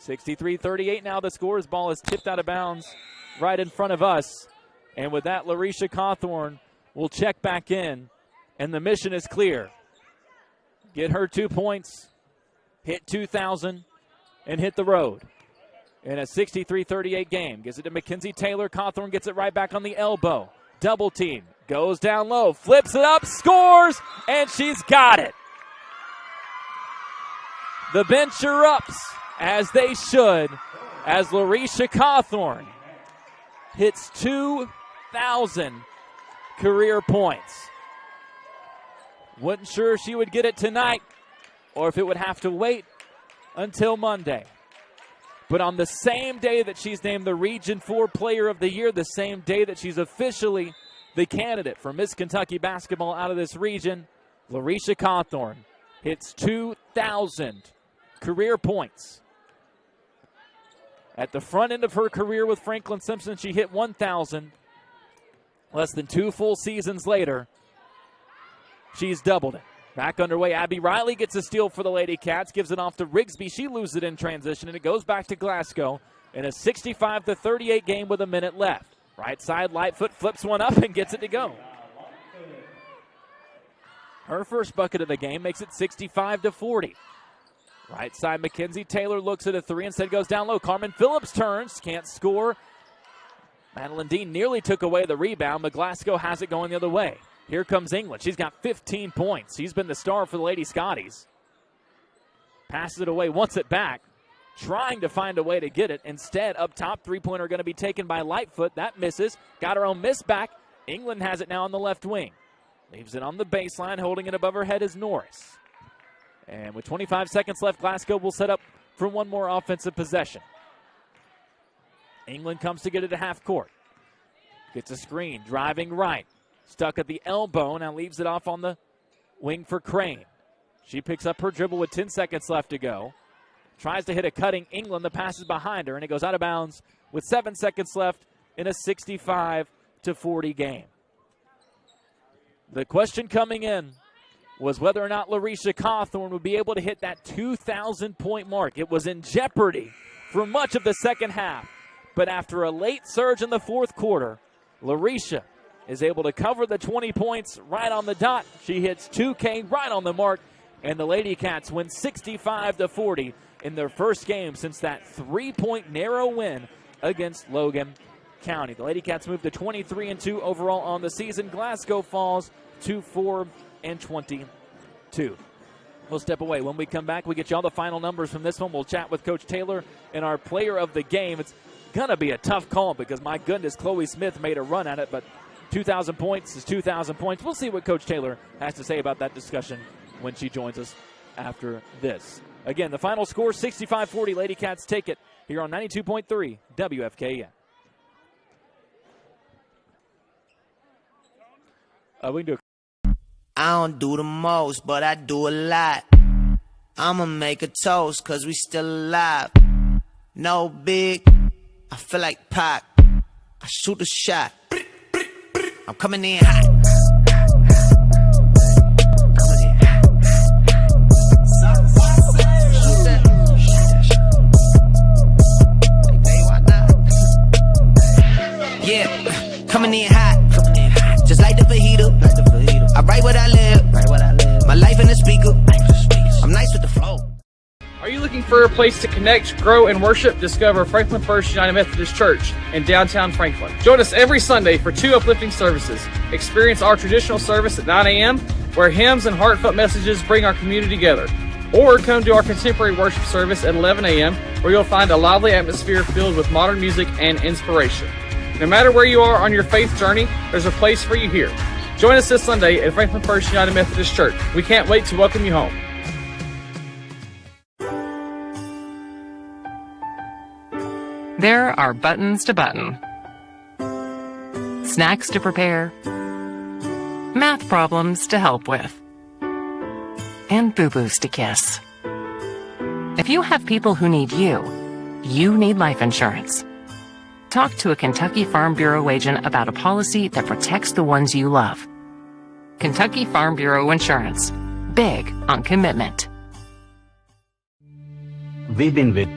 63-38 now the score. As ball is tipped out of bounds right in front of us. And with that, Larisha Cawthorn will check back in, and the mission is clear. Get her 2 points, hit 2,000, and hit the road. in a 63-38 game. Gives it to Mackenzie Taylor. Cawthorn gets it right back on the elbow. Double team. Goes down low. Flips it up. Scores. And she's got it. The bench erupts, as they should, as Larisha Cawthorn hits 2,000 career points. Wasn't sure she would get it tonight or if it would have to wait until Monday. But on the same day that she's named the Region 4 Player of the Year, the same day that she's officially the candidate for Miss Kentucky basketball out of this region, Larisha Cawthorn hits 2,000 career points. At the front end of her career with Franklin Simpson, she hit 1,000. Less than 2 full seasons later, she's doubled it. Back underway, Abby Riley gets a steal for the Lady Cats, gives it off to Rigsby. She loses it in transition, and it goes back to Glasgow in a 65-38 game with a minute left. Right side, Lightfoot flips one up and gets it to go. Her first bucket of the game makes it 65-40. Right side, Mackenzie Taylor looks at a three, instead goes down low. Carmen Phillips turns, can't score. Madeline Dean nearly took away the rebound, but Glasgow has it going the other way. Here comes England. She's got 15 points. She's been the star for the Lady Scotties. Passes it away, wants it back. Trying to find a way to get it. Instead, up top, three-pointer going to be taken by Lightfoot. That misses. Got her own miss back. England has it now on the left wing. Leaves it on the baseline. Holding it above her head is Norris. And with 25 seconds left, Glasgow will set up for one more offensive possession. England comes to get it to half court. Gets a screen, driving right. Stuck at the elbow, now leaves it off on the wing for Crane. She picks up her dribble with 10 seconds left to go. Tries to hit a cutting England. The pass is behind her, and it goes out of bounds with 7 seconds left in a 65-40 game. The question coming in was whether or not Larisha Cawthorn would be able to hit that 2,000-point mark. It was in jeopardy for much of the second half. But after a late surge in the fourth quarter, Larisha is able to cover the 20 points right on the dot. She hits 2K right on the mark, and the Lady Cats win 65-40 in their first game since that 3-point narrow win against Logan County. The Lady Cats move to 23-2 overall on the season. Glasgow falls to 4-22. We'll step away. When we come back, we get you all the final numbers from this one. We'll chat with Coach Taylor and our player of the game. It's going to be a tough call because, my goodness, Chloe Smith made a run at it, but 2,000 points is 2,000 points. We'll see what Coach Taylor has to say about that discussion when she joins us after this. Again, the final score, 65-40. Lady Cats take it here on 92.3 WFKN. We can do I don't do the most, but I do a lot. I'ma make a toast, cause we still alive. No big, I feel like Pac. I shoot a shot. I'm coming in hot. Yeah, coming in hot. Just like the fajita. I write what I live. My life in the speaker. I'm nice with the flow. Are you looking for a place to connect, grow, and worship? Discover Franklin First United Methodist Church in downtown Franklin. Join us every Sunday for 2 uplifting services. Experience our traditional service at 9 a.m., where hymns and heartfelt messages bring our community together. Or come to our contemporary worship service at 11 a.m., where you'll find a lively atmosphere filled with modern music and inspiration. No matter where you are on your faith journey, there's a place for you here. Join us this Sunday at Franklin First United Methodist Church. We can't wait to welcome you home. There are buttons to button, snacks to prepare, math problems to help with, and boo-boos to kiss. If you have people who need you, you need life insurance. Talk to a Kentucky Farm Bureau agent about a policy that protects the ones you love. Kentucky Farm Bureau Insurance. Big on commitment. We've been with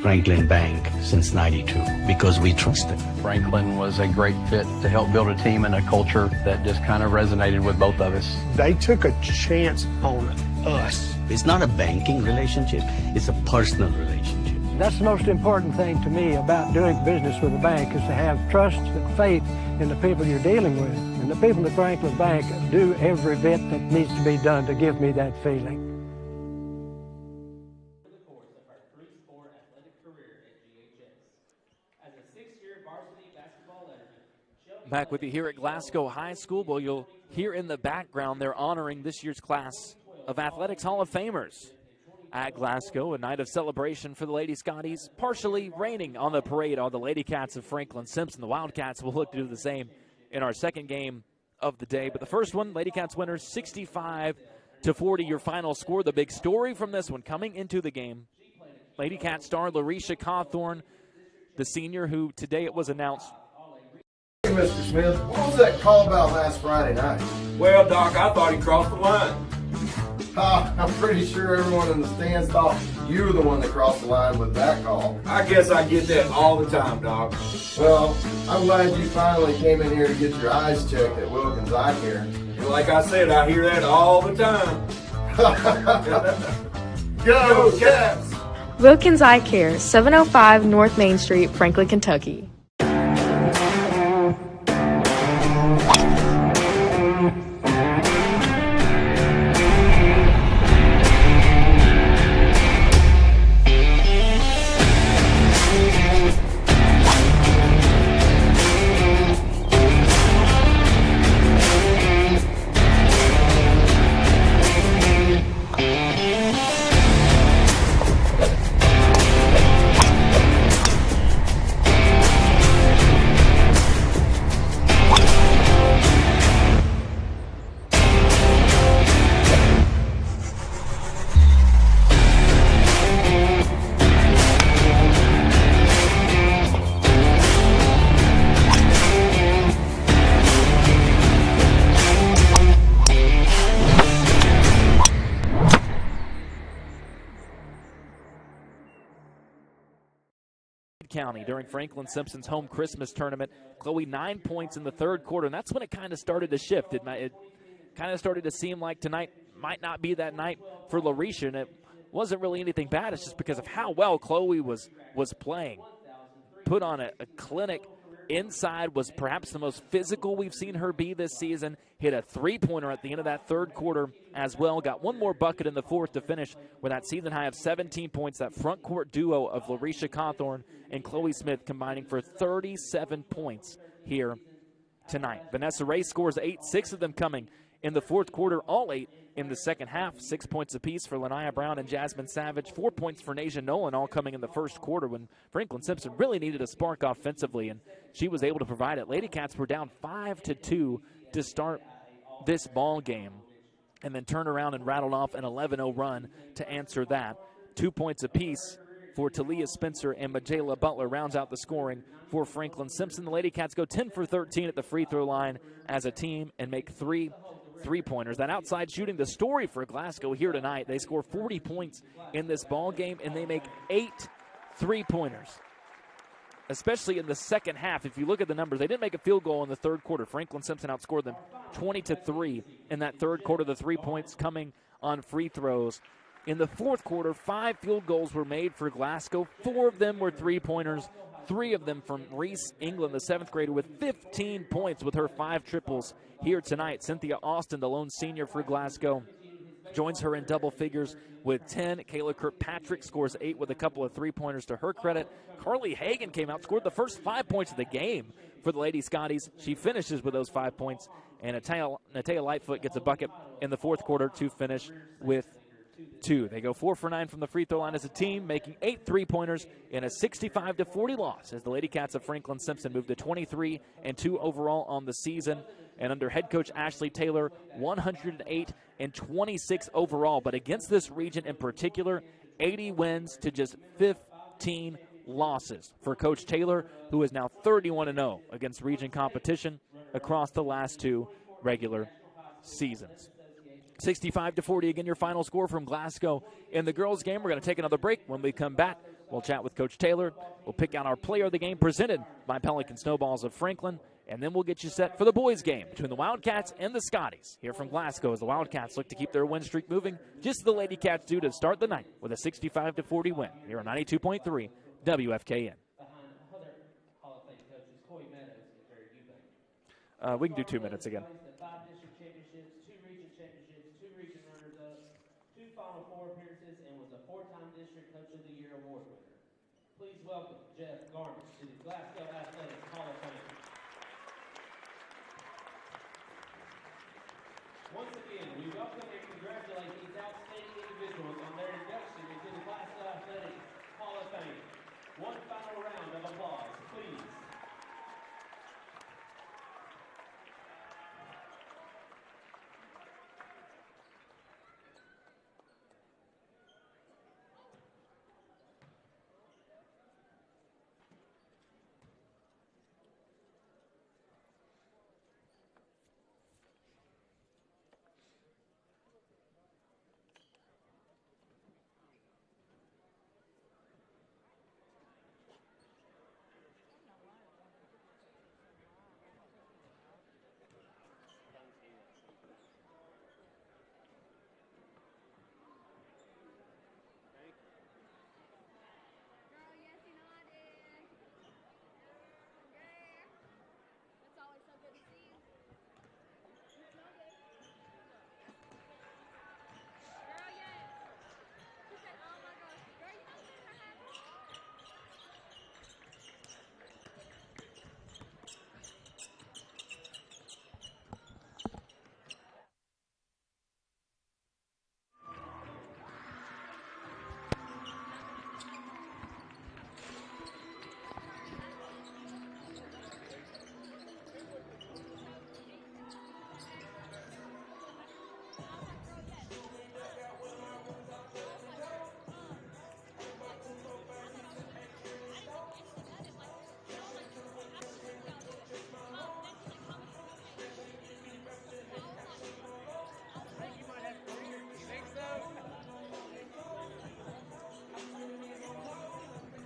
Franklin Bank since '92 because we trust them. Franklin was a great fit to help build a team and a culture that just kind of resonated with both of us. They took a chance on us. It's not a banking relationship, it's a personal relationship. That's the most important thing to me about doing business with a bank is to have trust and faith in the people you're dealing with. And the people at Franklin Bank do every bit that needs to be done to give me that feeling. Back with you here at Glasgow High School. Well, you'll hear in the background they're honoring this year's class of Athletics Hall of Famers at Glasgow, a night of celebration for the Lady Scotties, partially raining on the parade on the Lady Cats of Franklin Simpson. The Wildcats will look to do the same in our second game of the day. But the first one, Lady Cats winners 65-40, your final score. The big story from this one coming into the game, Lady Cat star Larisha Cawthorn, the senior who today it was announced. Hey, Mr. Smith, what was that call about last Friday night? Well, Doc, I thought he crossed the line. I'm pretty sure everyone in the stands thought you were the one that crossed the line with that call. I guess I get that all the time, Doc. Well, I'm glad you finally came in here to get your eyes checked at Wilkins Eye Care. And like I said, I hear that all the time. Go, Cats! Wilkins Eye Care, 705 North Main Street, Franklin, Kentucky. County during Franklin Simpson's home Christmas tournament. Chloe 9 points in the third quarter, and that's when it kind of started to shift. It kind of started to seem like tonight might not be that night for Larisha, and it wasn't really anything bad. It's just because of how well Chloe was playing. Put on a clinic inside, was perhaps the most physical we've seen her be this season. Hit a three-pointer at the end of that third quarter as well. Got one more bucket in the fourth to finish with that season high of 17 points. That front court duo of Larisha Cawthorn and Chloe Smith combining for 37 points here tonight. Vanessa Ray scores 8, 6 of them coming in the fourth quarter, all 8 in the second half. 6 points apiece for Lanaya Brown and Jasmine Savage. 4 points for Nasia Nolan, all coming in the first quarter when Franklin Simpson really needed a spark offensively, and she was able to provide it. Lady Cats were down 5-2 to start this ball game, and then turned around and rattled off an 11-0 run to answer that. 2 points apiece for Talia Spencer and Majayla Butler rounds out the scoring for Franklin Simpson. The Lady Cats go 10 for 13 at the free throw line as a team and make 3 three-pointers. That outside shooting, the story for Glasgow here tonight. They score 40 points in this ball game, and they make 8 three-pointers, especially in the second half. If you look at the numbers, they didn't make a field goal in the third quarter. Franklin Simpson outscored them 20-3 in that third quarter. The 3 points coming on free throws. In the fourth quarter, 5 field goals were made for Glasgow. 4 of them were three-pointers. 3 of them from Reese England, the 7th grader, with 15 points with her 5 triples here tonight. Cynthia Austin, the lone senior for Glasgow, joins her in double figures with 10. Kayla Kirkpatrick scores 8 with a couple of three-pointers to her credit. Carly Hagan came out, scored the first 5 points of the game for the Lady Scotties. She finishes with those 5 points, and Natea Lightfoot gets a bucket in the fourth quarter to finish with 2. They go 4 for 9 from the free throw line as a team, making 8 three-pointers in a 65-40 loss as the Lady Cats of Franklin Simpson move to 23-2 overall on the season. And under head coach Ashley Taylor, 108-26 overall. But against this region in particular, 80 wins to just 15 losses for Coach Taylor, who is now 31-0 against region competition across the last 2 regular seasons. 65-40 again, your final score from Glasgow in the girls' game. We're going to take another break. When we come back, we'll chat with Coach Taylor. We'll pick out our player of the game presented by Pelican Snowballs of Franklin. And then we'll get you set for the boys' game between the Wildcats and the Scotties here from Glasgow as the Wildcats look to keep their win streak moving, just as the Lady Cats do to start the night with a 65-40 win here on 92.3 WFKN. We can do 2 minutes again. 5 district championships, 2 region championships, 2 region runners-up, 2 Final Four appearances, and was a 4-time District Coach of the Year award winner. Please welcome Jeff Garner to the Glasgow Athletics Hall of Fame. Once again, we welcome and congratulate these outstanding individuals on their induction into the Glasgow Athletics Hall of Fame. One final round of applause, please.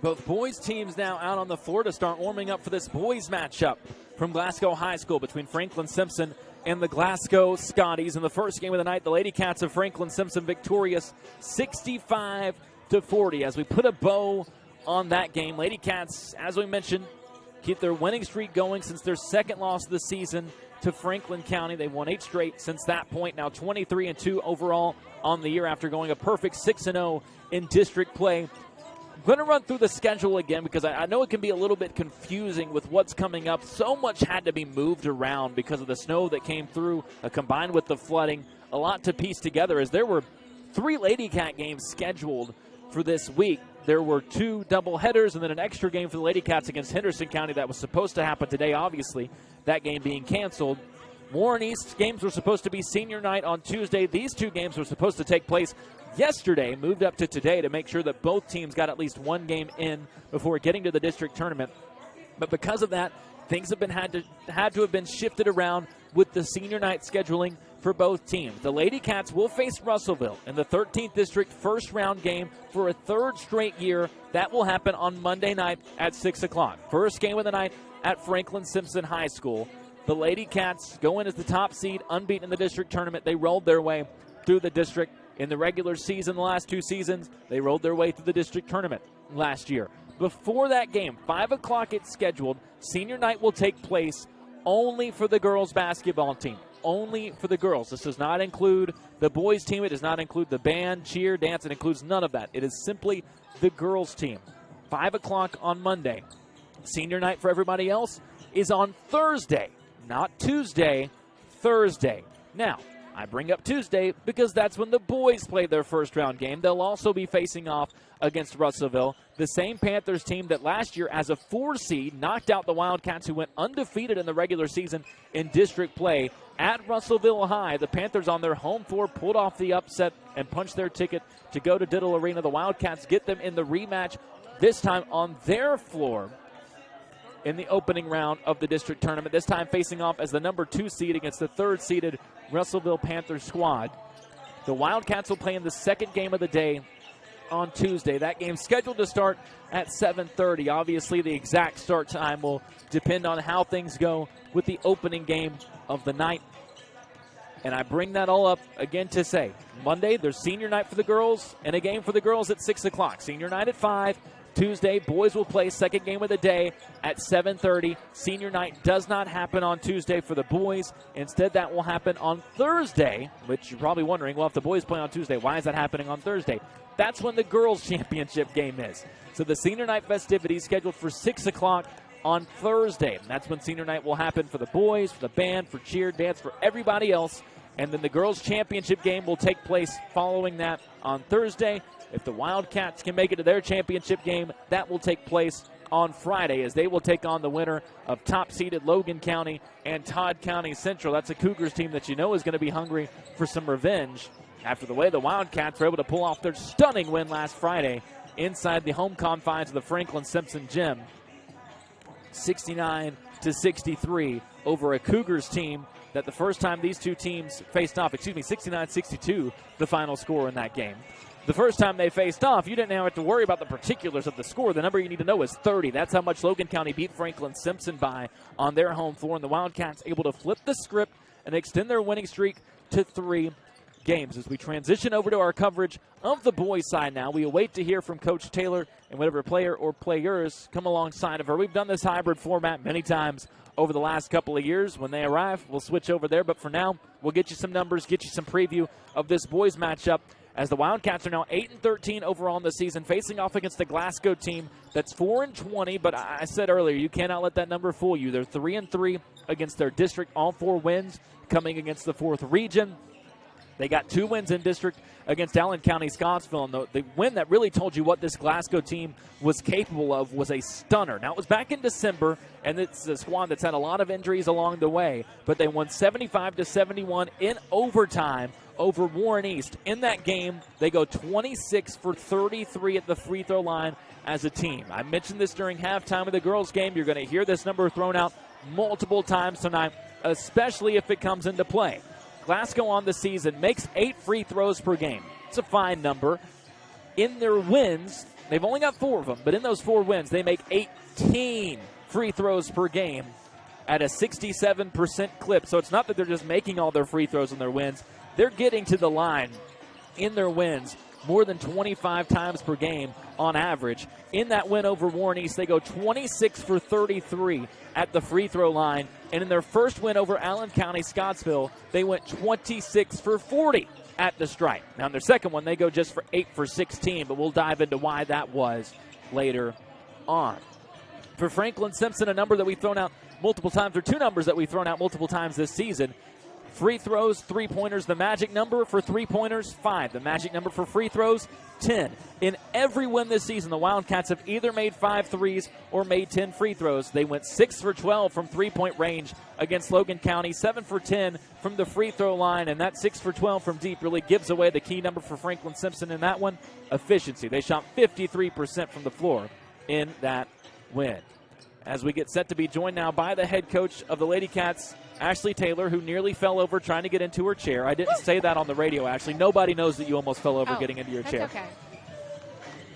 Both boys teams now out on the floor to start warming up for this boys matchup from Glasgow High School between Franklin Simpson and the Glasgow Scotties. In the first game of the night, the Lady Cats of Franklin Simpson victorious 65-40. As we put a bow on that game, Lady Cats, as we mentioned, keep their winning streak going since their second loss of the season to Franklin County. They won 8 straight since that point, now 23-2 overall on the year after going a perfect 6-0 in district play. I'm going to run through the schedule again because I know it can be a little bit confusing with what's coming up. So much had to be moved around because of the snow that came through, combined with the flooding. A lot to piece together as there were 3 Lady Cat games scheduled for this week. There were 2 doubleheaders and then an extra game for the Lady Cats against Henderson County that was supposed to happen today, obviously, that game being canceled. Warren East games were supposed to be senior night on Tuesday. These 2 games were supposed to take place yesterday, moved up to today to make sure that both teams got at least 1 game in before getting to the district tournament. But because of that, things have been had to have been shifted around with the senior night scheduling for both teams. The Lady Cats will face Russellville in the 13th District first round game for a 3rd straight year. That will happen on Monday night at 6 o'clock. First game of the night at Franklin Simpson High School. The Lady Cats go in as the top seed, unbeaten in the district tournament. They rolled their way through the district in the regular season the last 2 seasons. They rolled their way through the district tournament last year. Before that game, 5 o'clock it's scheduled. Senior night will take place only for the girls basketball team. Only for the girls. This does not include the boys team. It does not include the band, cheer, dance. It includes none of that. It is simply the girls team. 5 o'clock on Monday. Senior night for everybody else is on Thursday. Not Tuesday, Thursday. Now, I bring up Tuesday because that's when the boys play their first round game. They'll also be facing off against Russellville, the same Panthers team that last year as a 4 seed knocked out the Wildcats, who went undefeated in the regular season in district play at Russellville High. The Panthers on their home floor pulled off the upset and punched their ticket to go to Diddle Arena. The Wildcats get them in the rematch, this time on their floor in the opening round of the district tournament, this time facing off as the number 2 seed against the 3rd seeded Russellville Panthers squad. The Wildcats will play in the second game of the day on Tuesday. That game's scheduled to start at 7:30. Obviously, the exact start time will depend on how things go with the opening game of the night. And I bring that all up again to say, Monday, there's senior night for the girls and a game for the girls at 6 o'clock. Senior night at 5. Tuesday, boys will play second game of the day at 7:30. Senior night does not happen on Tuesday for the boys. Instead, that will happen on Thursday, which you're probably wondering, well, if the boys play on Tuesday, why is that happening on Thursday? That's when the girls' championship game is. So the senior night festivities scheduled for 6 o'clock on Thursday. And that's when senior night will happen for the boys, for the band, for cheer, dance, for everybody else. And then the girls' championship game will take place following that on Thursday. If the Wildcats can make it to their championship game, that will take place on Friday as they will take on the winner of top-seeded Logan County and Todd County Central. That's a Cougars team that you know is going to be hungry for some revenge after the way the Wildcats were able to pull off their stunning win last Friday inside the home confines of the Franklin Simpson Gym. 69-63 over a Cougars team that the first time these two teams faced off, 69-62, the final score in that game. The first time they faced off, you didn't have to worry about the particulars of the score. The number you need to know is 30. That's how much Logan County beat Franklin Simpson by on their home floor. And the Wildcats able to flip the script and extend their winning streak to 3 games. As we transition over to our coverage of the boys' side now, we await to hear from Coach Taylor and whatever player or players come alongside of her. We've done this hybrid format many times over the last couple of years. When they arrive, we'll switch over there. But for now, we'll get you some numbers, get you some preview of this boys' matchup, as the Wildcats are now 8-13 overall in the season, facing off against the Glasgow team that's 4-20. But I said earlier, you cannot let that number fool you. They're 3-3 against their district, all 4 wins coming against the 4th region. They got 2 wins in district against Allen County Scottsville, and the win that really told you what this Glasgow team was capable of was a stunner. Now, it was back in December, and it's a squad that's had a lot of injuries along the way, but they won 75-71 in overtime over Warren East. In that game, they go 26 for 33 at the free throw line as a team. I mentioned this during halftime of the girls' game. You're going to hear this number thrown out multiple times tonight, especially if it comes into play. Glasgow on the season makes 8 free throws per game. It's a fine number. In their wins, they've only got 4 of them, but in those 4 wins, they make 18 free throws per game at a 67% clip. So it's not that they're just making all their free throws in their wins. They're getting to the line in their wins more than 25 times per game on average. In that win over Warren East, they go 26 for 33 at the free throw line. And in their first win over Allen County Scottsville, they went 26 for 40 at the stripe. Now in their second one, they go just for 8 for 16, but we'll dive into why that was later on. For Franklin Simpson, a number that we've thrown out multiple times, or 2 numbers that we've thrown out multiple times this season. Free throws, 3-pointers, the magic number for 3-pointers, 5. The magic number for free throws, 10. In every win this season, the Wildcats have either made 5 threes or made 10 free throws. They went 6 for 12 from 3-point range against Logan County, 7 for 10 from the free throw line, and that 6 for 12 from deep really gives away the key number for Franklin Simpson in that one, efficiency. They shot 53% from the floor in that win. As we get set to be joined now by the head coach of the Lady Cats, Ashley Taylor, who nearly fell over trying to get into her chair. I didn't say that on the radio, Ashley. Nobody knows that you almost fell over getting into your chair. Okay.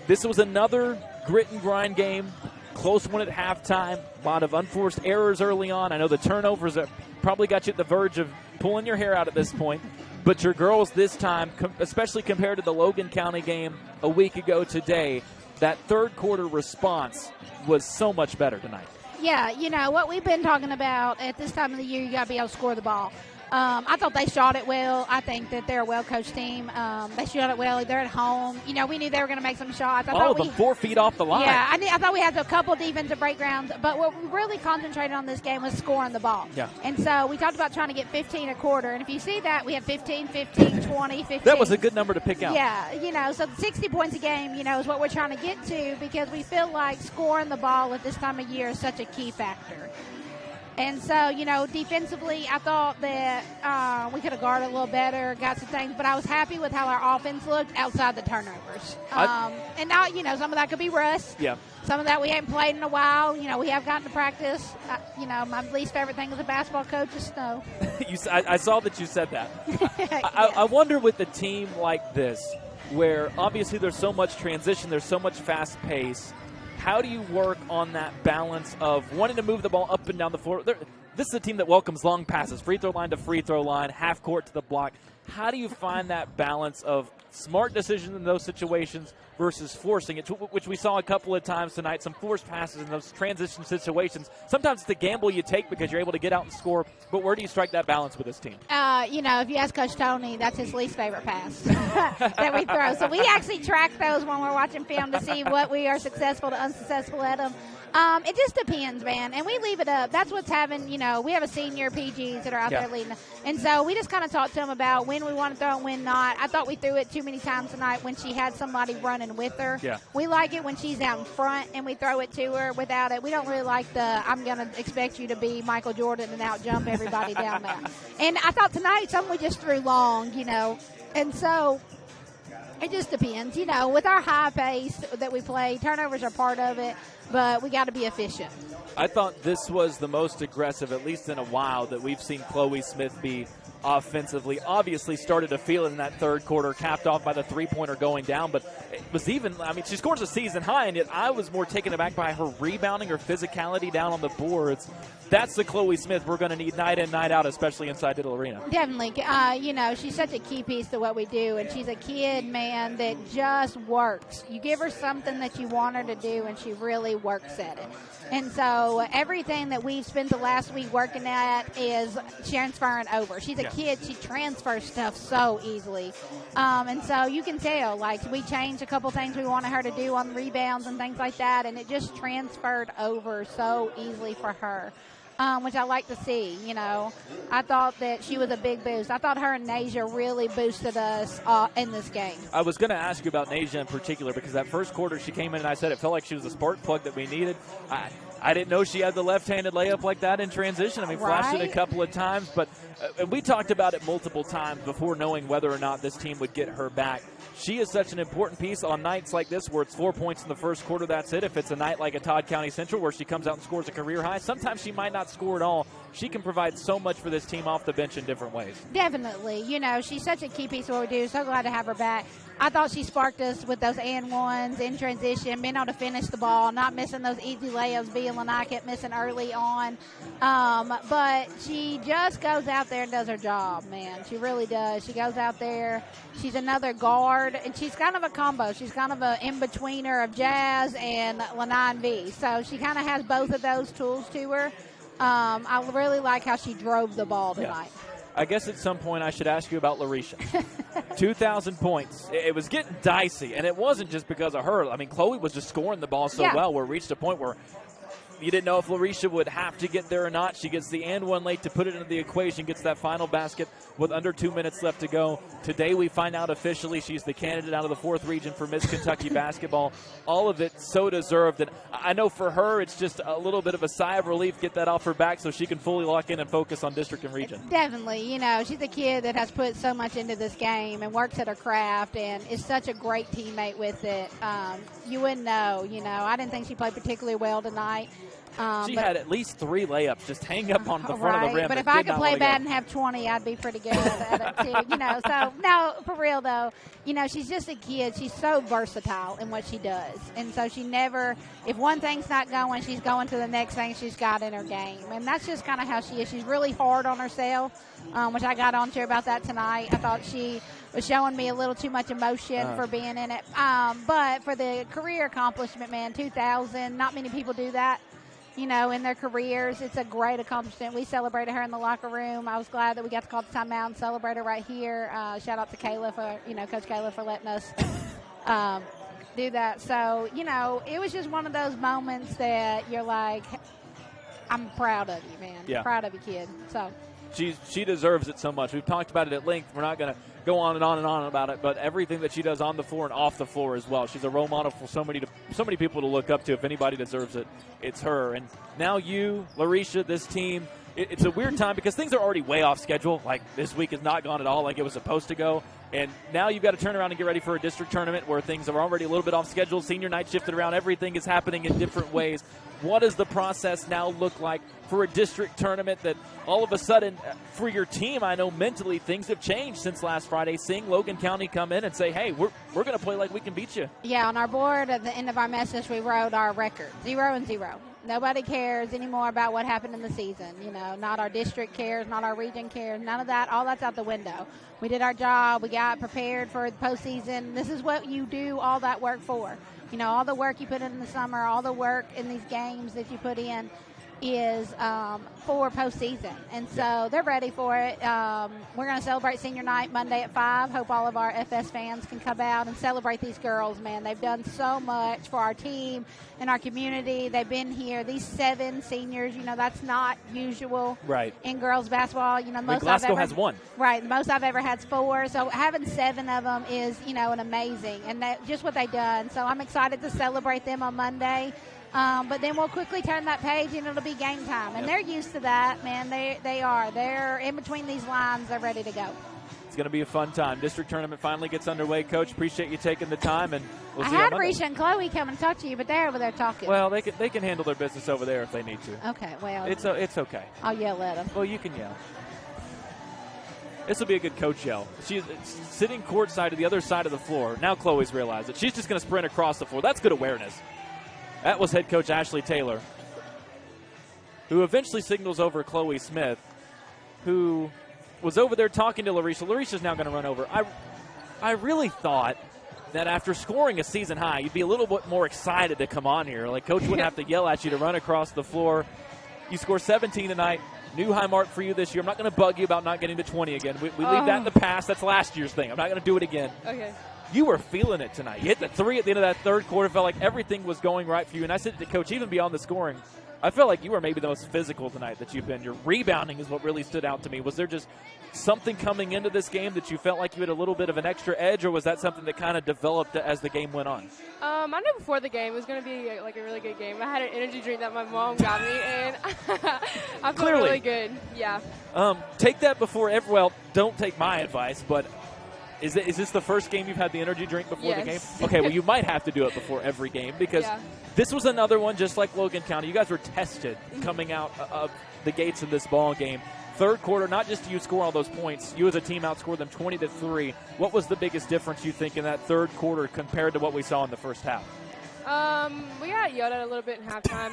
This was another grit and grind game. Close one at halftime. A lot of unforced errors early on. I know the turnovers that probably got you at the verge of pulling your hair out at this point. But your girls this time, especially compared to the Logan County game a week ago today, that third quarter response was so much better tonight. Yeah, you know, what we've been talking about at this time of the year, you got to be able to score the ball. I thought they shot it well. I think that they're a well-coached team. They shot it well. They're at home. You know, we knew they were going to make some shots. All of them 4 feet off the line. Yeah, I thought we had a couple defensive breakdowns, but what we really concentrated on this game was scoring the ball. Yeah. And so we talked about trying to get 15 a quarter, and if you see that, we had 15, 15, 20, 15. That was a good number to pick out. Yeah, you know, so 60 points a game, you know, is what we're trying to get to because we feel like scoring the ball at this time of year is such a key factor. And so, you know, defensively, I thought that we could have guarded a little better, got some things, but I was happy with how our offense looked outside the turnovers. And now, you know, some of that could be rust. Yeah. Some of that we haven't played in a while. You know, we have gotten to practice. You know, my least favorite thing as a basketball coach is snow. I saw that you said that. I wonder with a team like this, where obviously there's so much transition, there's so much fast pace. How do you work on that balance of wanting to move the ball up and down the floor? This is a team that welcomes long passes, free throw line to free throw line, half court to the block. How do you find that balance of smart decisions in those situations versus forcing it, which we saw a couple of times tonight, some forced passes in those transition situations? Sometimes it's a gamble you take because you're able to get out and score, but where do you strike that balance with this team? If you ask Coach Tony, that's his least favorite pass that we throw. So we actually track those when we're watching film to see what we are successful to unsuccessful at them. It just depends, man, and we leave it up. That's what's having, we have a senior PGs that are out there leading, and so we just kind of talk to them about when we want to throw and when not. I thought we threw it too many times tonight when she had somebody running with her. Yeah. We like it when she's out in front and we throw it to her without it. We don't really like I'm going to expect you to be Michael Jordan and out jump everybody down there. And I thought tonight some we just threw long, and so it just depends. With our high pace that we play, turnovers are part of it, but we got to be efficient. I thought this was the most aggressive, at least in a while, that we've seen Chloe Smith be offensively. Obviously started to feel it in that third quarter, capped off by the three-pointer going down, but it was she scores a season high, and yet I was more taken aback by her rebounding, her physicality down on the boards. That's the Chloe Smith we're going to need night in, night out, especially inside Diddle Arena. Definitely. She's such a key piece to what we do, and she's a kid, man, that just works. You give her something that you want her to do, and she really works at it. And so everything that we've spent the last week working at is transferring over. She's a kid. She transfers stuff so easily. And so you can tell, we changed a couple things we wanted her to do on rebounds and things like that, and it just transferred over so easily for her. Which I like to see, I thought that she was a big boost. I thought her and Nasia really boosted us in this game. I was going to ask you about Nasia in particular because that first quarter she came in and I said it felt like she was a spark plug that we needed. I didn't know she had the left-handed layup like that in transition. Flashed it a couple of times, but we talked about it multiple times before knowing whether or not this team would get her back. She is such an important piece on nights like this where it's 4 points in the first quarter, that's it. If it's a night like a Todd County Central where she comes out and scores a career high, sometimes she might not score at all. She can provide so much for this team off the bench in different ways. Definitely. She's such a key piece of what we do. So glad to have her back. I thought she sparked us with those and ones in transition, being able to finish the ball, not missing those easy layups, being Lanai kept missing early on. But she just goes out there and does her job, man. She really does. She goes out there. She's another guard, and she's kind of a combo. She's kind of an in-betweener of Jazz and Lanai and V. So she kind of has both of those tools to her. I really like how she drove the ball tonight. Yeah. I guess at some point I should ask you about Larisha. 2,000 points. It was getting dicey, and it wasn't just because of her. Chloe was just scoring the ball so well where it reached a point where you didn't know if Larisha would have to get there or not. She gets the and one late to put it into the equation, gets that final basket with under 2 minutes left to go. Today we find out officially she's the candidate out of the 4th region for Miss Kentucky basketball. All of it so deserved. And I know for her it's just a little bit of a sigh of relief, get that off her back so she can fully lock in and focus on district and region. Definitely. She's a kid that has put so much into this game and works at her craft and is such a great teammate with it. You wouldn't know. I didn't think she played particularly well tonight. She had at least 3 layups just hang up on the front of the rim. But if I could play bad and have 20, I'd be pretty good at it too. So no, for real though, she's just a kid. She's so versatile in what she does, and so she never, if one thing's not going, she's going to the next thing she's got in her game, and that's just kind of how she is. She's really hard on herself, which I got on to her about that tonight. I thought she was showing me a little too much emotion for being in it, but for the career accomplishment, man, 2,000. Not many people do that. In their careers. It's a great accomplishment. We celebrated her in the locker room. I was glad that we got to call the timeout and celebrate her right here. Shout out to Kayla for, Coach Kayla for letting us do that. So, it was just one of those moments that you're like, I'm proud of you, man. Yeah. Proud of you, kid. So she deserves it so much. We've talked about it at length. We're not going to go on and on and on about it, but everything that she does on the floor and off the floor as well. She's a role model for so many people to look up to. If anybody deserves it, it's her. And now you, Larisha, this team, it's a weird time because things are already way off schedule. Like, this week has not gone at all like it was supposed to go. And now you've got to turn around and get ready for a district tournament where things are already a little bit off schedule. Senior night shifted around. Everything is happening in different ways. What does the process now look like for a district tournament that all of a sudden, for your team, I know mentally things have changed since last Friday, seeing Logan County come in and say, hey, we're going to play like we can beat you. Yeah, on our board at the end of our message, we wrote our record, 0-0. Nobody cares anymore about what happened in the season. You know, not our district cares, not our region cares, none of that. All that's out the window. We did our job. We got prepared for the postseason. This is what you do all that work for. You know, all the work you put in the summer, all the work in these games that you put in is for postseason. And so they're ready for it. We're going to celebrate senior night Monday at 5. Hope all of our FS fans can come out and celebrate these girls, man. They've done so much for our team and our community. They've been here. These 7 seniors, you know, that's not usual in girls basketball. You know, most Glasgow has 1. Right. The most I've ever had is 4. So having 7 of them is, you know, an amazing. And that just what they've done. So I'm excited to celebrate them on Monday. But then we'll quickly turn that page and it'll be game time. And they're used to that, man. They are. They're in between these lines. They're ready to go. It's going to be a fun time. District tournament finally gets underway. Coach, appreciate you taking the time. And we'll see you on Monday. I had Risha and Chloe come and talk to you, but they're over there talking. Well, they can handle their business over there if they need to. Okay, well. It's okay. I'll yell at them. Well, you can yell. This will be a good coach yell. She's sitting courtside to the other side of the floor. Now Chloe's realized it. She's just going to sprint across the floor. That's good awareness. That was head coach Ashley Taylor, who eventually signals over Chloe Smith, who was over there talking to Larisha. Larisha's now going to run over. I really thought that after scoring a season high, you'd be a little bit more excited to come on here. Like, coach wouldn't have to yell at you to run across the floor. You score 17 tonight. New high mark for you this year. I'm not going to bug you about not getting to 20 again. We leave that in the past. That's last year's thing. I'm not going to do it again. Okay. You were feeling it tonight. You hit the 3 at the end of that third quarter. Felt like everything was going right for you. And I said to Coach, even beyond the scoring, I felt like you were maybe the most physical tonight that you've been. Your rebounding is what really stood out to me. Was there just something coming into this game that you felt like you had a little bit of an extra edge, or was that something that kind of developed as the game went on? I knew before the game it was going to be like a really good game. I had an energy drink that my mom got me, and I felt really good. Yeah. Take that before don't take my advice, but is this the first game you've had the energy drink before the game? Okay, well, you might have to do it before every game because this was another one just like Logan County. You guys were tested coming out of the gates of this ball game. Third quarter, not just do you score all those points, you as a team outscored them 20-3. What was the biggest difference you think in that third quarter compared to what we saw in the first half? We got yelled at a little bit in halftime.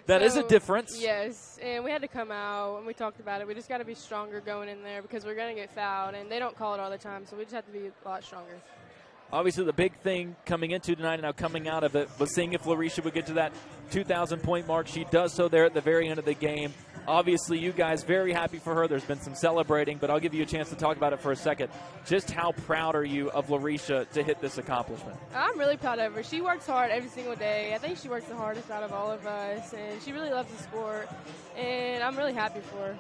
That is a difference. Yes, and we had to come out, and we talked about it. We just got to be stronger going in there because we're going to get fouled, and they don't call it all the time, so we just have to be a lot stronger. Obviously, the big thing coming into tonight and now coming out of it was seeing if Larisha would get to that 2,000-point mark. She does so there at the very end of the game. Obviously, you guys very happy for her. There's been some celebrating, but I'll give you a chance to talk about it for a second. Just how proud are you of Larisha to hit this accomplishment? I'm really proud of her. She works hard every single day. I think she works the hardest out of all of us, and she really loves the sport, and I'm really happy for her.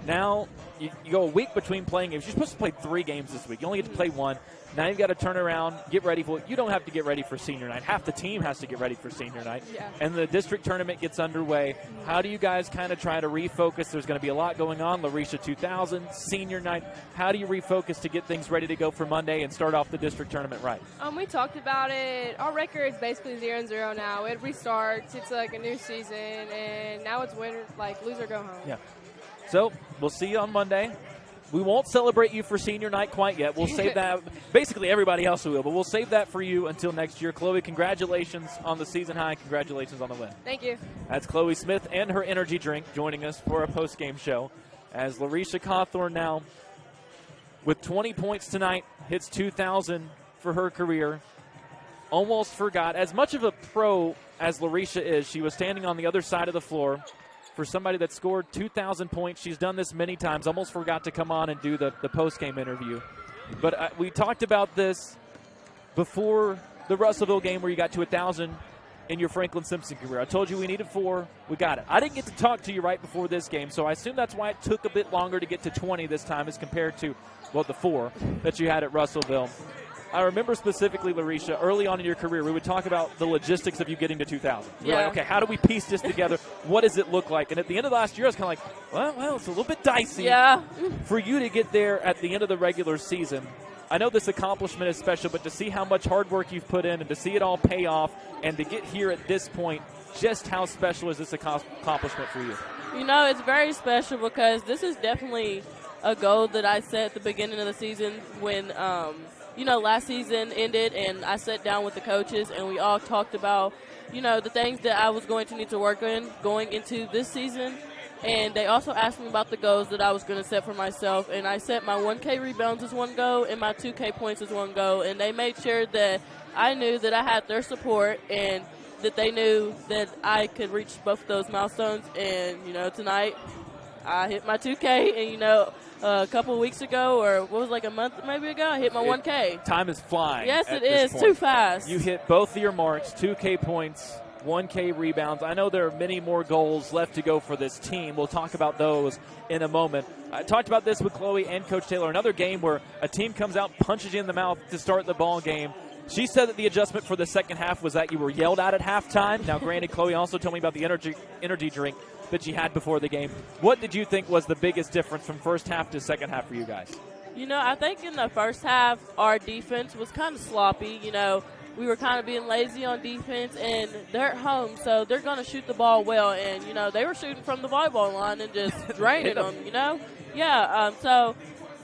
Now, you go a week between playing games. You're supposed to play 3 games this week. You only get to play 1. Now you've got to turn around, get ready for it. You don't have to get ready for senior night. Half the team has to get ready for senior night. Yeah. And the district tournament gets underway. How do you guys kind of try to refocus? There's going to be a lot going on. Larisha 2000, senior night. How do you refocus to get things ready to go for Monday and start off the district tournament right? We talked about it. Our record is basically 0-0 now. It restarts. It's like a new season, and now it's winner, like lose or go home. Yeah. So we'll see you on Monday. We won't celebrate you for senior night quite yet. We'll save that. Basically, everybody else will, but we'll save that for you until next year. Chloe, congratulations on the season high. Congratulations on the win. Thank you. That's Chloe Smith and her energy drink joining us for a post-game show. As Larisha Cawthorn now, with 20 points tonight, hits 2,000 for her career. Almost forgot. As much of a pro as Larisha is, she was standing on the other side of the floor. For somebody that scored 2,000 points, she's done this many times. Almost forgot to come on and do the post-game interview. But we talked about this before the Russellville game where you got to 1,000 in your Franklin Simpson career. I told you we needed 4. We got it. I didn't get to talk to you right before this game, so I assume that's why it took a bit longer to get to 20 this time as compared to, well, the 4 that you had at Russellville. I remember specifically, Larisha, early on in your career, we would talk about the logistics of you getting to 2,000. We're like, okay, how do we piece this together? What does it look like? And at the end of last year, I was kind of like, well, it's a little bit dicey for you to get there at the end of the regular season. I know this accomplishment is special, but to see how much hard work you've put in and to see it all pay off and to get here at this point, just how special is this accomplishment for you? You know, it's very special because this is definitely a goal that I set at the beginning of the season when, last season ended and I sat down with the coaches and we all talked about, the things that I was going to need to work on going into this season. And they also asked me about the goals that I was going to set for myself. And I set my 1K rebounds as one goal and my 2K points as one goal. And they made sure that I knew that I had their support and that they knew that I could reach both of those milestones. And, tonight I hit my 2K. And, a couple of weeks ago, or what was like a month maybe ago, I hit my 1K. Time is flying. Yes, it is. Too fast. You hit both of your marks, 2K points, 1K rebounds. I know there are many more goals left to go for this team. We'll talk about those in a moment. I talked about this with Chloe and Coach Taylor. Another game where a team comes out, punches you in the mouth to start the ball game. She said that the adjustment for the second half was that you were yelled at halftime. Now, granted, Chloe also told me about the energy drink that she had before the game. What did you think was the biggest difference from first half to second half for you guys? I think in the first half, our defense was kind of sloppy. We were kind of being lazy on defense, and they're at home, so they're going to shoot the ball well. And, they were shooting from the volleyball line and just draining them, Yeah, so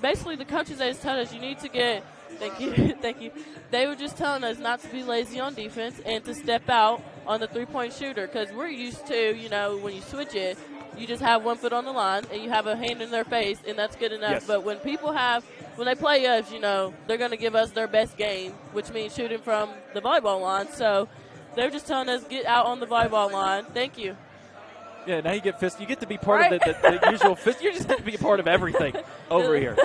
basically the coaches, they just told us you need to get – thank you. They were just telling us not to be lazy on defense and to step out on the three-point shooter because we're used to, when you switch it, you just have one foot on the line and you have a hand in their face, and that's good enough. Yes. But when they play us, they're going to give us their best game, which means shooting from the volleyball line. So they're just telling us get out on the volleyball line. Thank you. Yeah, now you get fist. You get to be part of the usual fist. You just have to be a part of everything over here.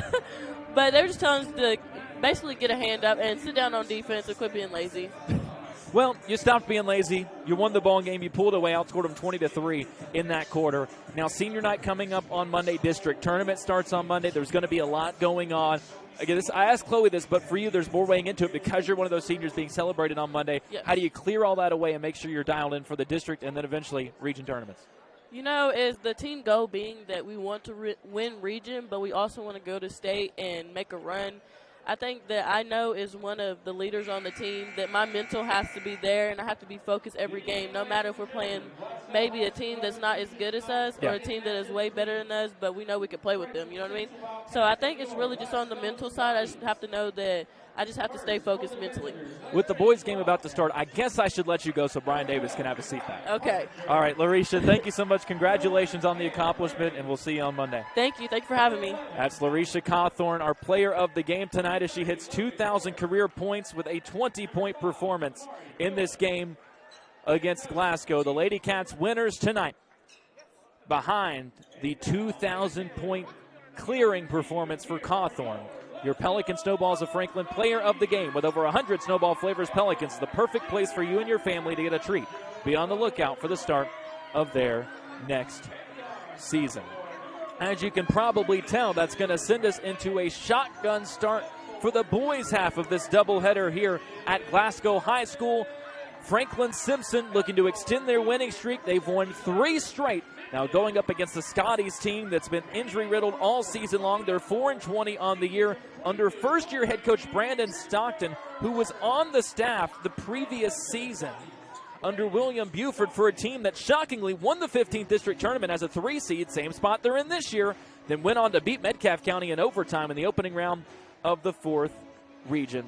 But they're just telling us to basically get a hand up and sit down on defense and quit being lazy. Well, you stopped being lazy. You won the ball game. You pulled away, outscored them 20-3 in that quarter. Now, senior night coming up on Monday. District tournament starts on Monday. There's going to be a lot going on. Again, I asked Chloe this, but for you, there's more weighing into it because you're one of those seniors being celebrated on Monday. Yes. How do you clear all that away and make sure you're dialed in for the district and then eventually region tournaments? Is the team goal being that we want to win region, but we also want to go to state and make a run. I think that I know as one of the leaders on the team that my mental has to be there and I have to be focused every game, no matter if we're playing maybe a team that's not as good as us or a team that is way better than us, but we know we can play with them, you know what I mean? So I think it's really just on the mental side. I just have to know that I just have to stay focused mentally. With the boys' game about to start, I guess I should let you go so Brian Davis can have a seat back. Okay. All right, Larisha, thank you so much. Congratulations on the accomplishment, and we'll see you on Monday. Thank you. Thank you for having me. That's Larisha Cawthorn, our player of the game tonight, as she hits 2,000 career points with a 20-point performance in this game against Glasgow. The Lady Cats winners tonight behind the 2,000-point clearing performance for Cawthorn. Your Pelican Snowballs of Franklin player of the game with over 100 Snowball Flavors Pelicans, the perfect place for you and your family to get a treat. Be on the lookout for the start of their next season. As you can probably tell, that's going to send us into a shotgun start for the boys' half of this doubleheader here at Glasgow High School. Franklin Simpson looking to extend their winning streak. They've won 3 straight. Now going up against the Scotties team that's been injury-riddled all season long. They're 4-20 on the year under first-year head coach Brandon Stockton, who was on the staff the previous season under William Buford for a team that shockingly won the 15th district tournament as a 3 seed, same spot they're in this year, then went on to beat Metcalfe County in overtime in the opening round of the 4th region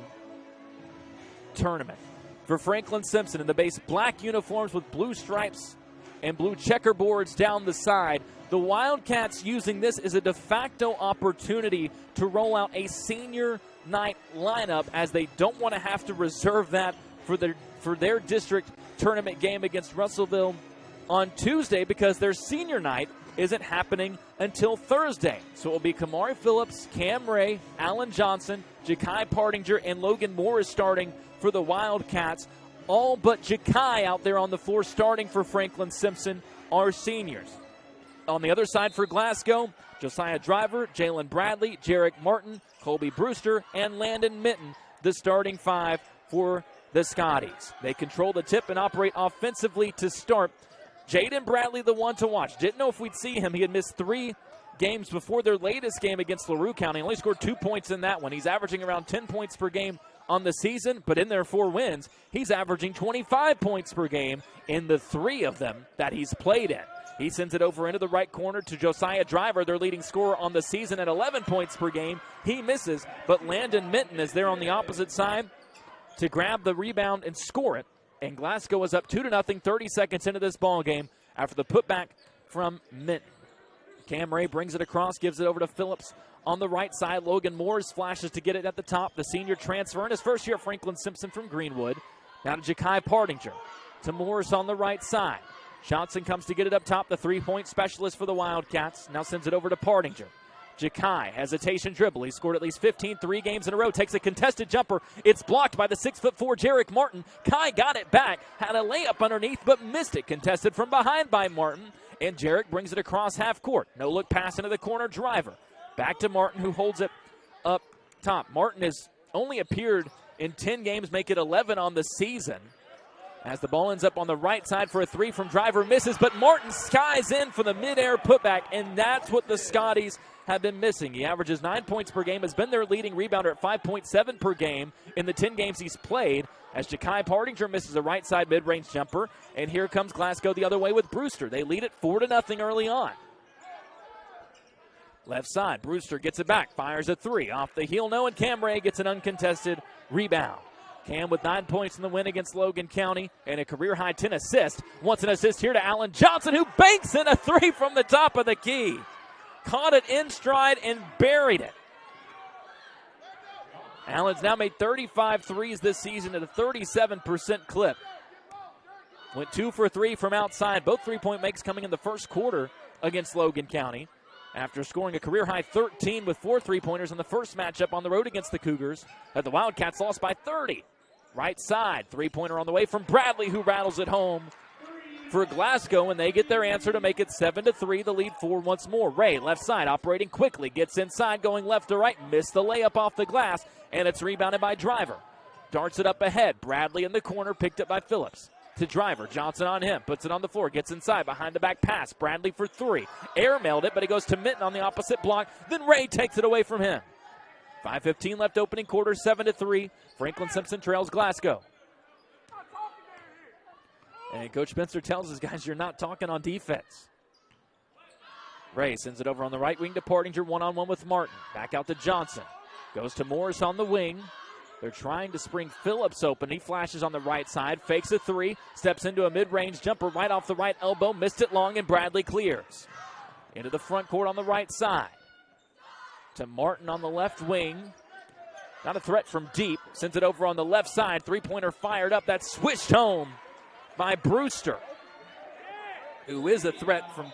tournament. For Franklin Simpson in the base black uniforms with blue stripes and blue checkerboards down the side, the Wildcats using this as a de facto opportunity to roll out a senior night lineup, as they don't want to have to reserve that for their district tournament game against Russellville on Tuesday, because their senior night isn't happening until Thursday. So it will be Kamari Phillips, Cam Ray, Alan Johnson, Ja'Kai Partinger, and Logan Moore is starting for the Wildcats. All but Ja'Kai out there on the floor starting for Franklin Simpson are seniors. On the other side for Glasgow, Josiah Driver, Jalen Bradley, Jarek Martin, Colby Brewster, and Landon Minton. the starting five for the Scotties. They control the tip and operate offensively to start. Jaden Bradley, the one to watch. Didn't know if we'd see him. He had missed 3 games before their latest game against LaRue County. Only scored 2 points in that one. He's averaging around 10 points per game on the season, but in their 4 wins, he's averaging 25 points per game in the 3 of them that he's played in. He sends it over into the right corner to Josiah Driver, their leading scorer on the season at 11 points per game. He misses, but Landon Minton is there on the opposite side to grab the rebound and score it. And Glasgow is up 2-0, 30 seconds into this ball game after the putback from Minton. Cam Ray brings it across, gives it over to Phillips on the right side. Logan Moores flashes to get it at the top. The senior transfer in his first year, Franklin Simpson from Greenwood. Now to Ja'Kai Partinger. To Morris on the right side. Johnson comes to get it up top, the three-point specialist for the Wildcats. Now sends it over to Partinger. Ja'Kai, hesitation dribble. He scored at least 15 3 games in a row. Takes a contested jumper. It's blocked by the 6'4" Jarek Martin. Kai got it back. Had a layup underneath, but missed it. Contested from behind by Martin. And Jarek brings it across half court. No look pass into the corner. Driver. Back to Martin, who holds it up top. Martin has only appeared in 10 games, make it 11 on the season. As the ball ends up on the right side for a 3 from Driver, misses, but Martin skies in for the midair putback, and that's what the Scotties have been missing. He averages 9 points per game, has been their leading rebounder at 5.7 per game in the 10 games he's played, as Ja'Kai Partinger misses a right side mid-range jumper, and here comes Glasgow the other way with Brewster. They lead it 4-0 early on. Left side, Brewster gets it back, fires a 3. Off the heel, no, and Cam Ray gets an uncontested rebound. Cam with 9 points in the win against Logan County and a career-high 10 assists. Wants an assist here to Allen Johnson, who banks in a 3 from the top of the key. Caught it in stride and buried it. Allen's now made 35 threes this season at a 37% clip. Went 2 for 3 from outside. Both three-point makes coming in the first quarter against Logan County. After scoring a career-high 13 with 4 three-pointers in the first matchup on the road against the Cougars, that the Wildcats lost by 30. Right side, three-pointer on the way from Bradley, who rattles it home for Glasgow, and they get their answer to make it 7-3, the lead 4 once more. Ray, left side, operating quickly, gets inside, going left to right, missed the layup off the glass, and it's rebounded by Driver. Darts it up ahead. Bradley in the corner, picked up by Phillips. To Driver, Johnson on him, puts it on the floor, gets inside, behind the back pass. Bradley for 3. Air-mailed it, but it goes to Minton on the opposite block. Then Ray takes it away from him. 5:15 left opening quarter, 7-3. Franklin Simpson trails Glasgow. And Coach Spencer tells his guys, you're not talking on defense. Ray sends it over on the right wing to Partinger, one-on-one with Martin. Back out to Johnson. Goes to Morris on the wing. They're trying to spring Phillips open. He flashes on the right side, fakes a 3, steps into a mid-range jumper right off the right elbow, missed it long, and Bradley clears. Into the front court on the right side. To Martin on the left wing. Not a threat from deep. Sends it over on the left side. Three-pointer fired up. That's switched home by Brewster, who is a threat from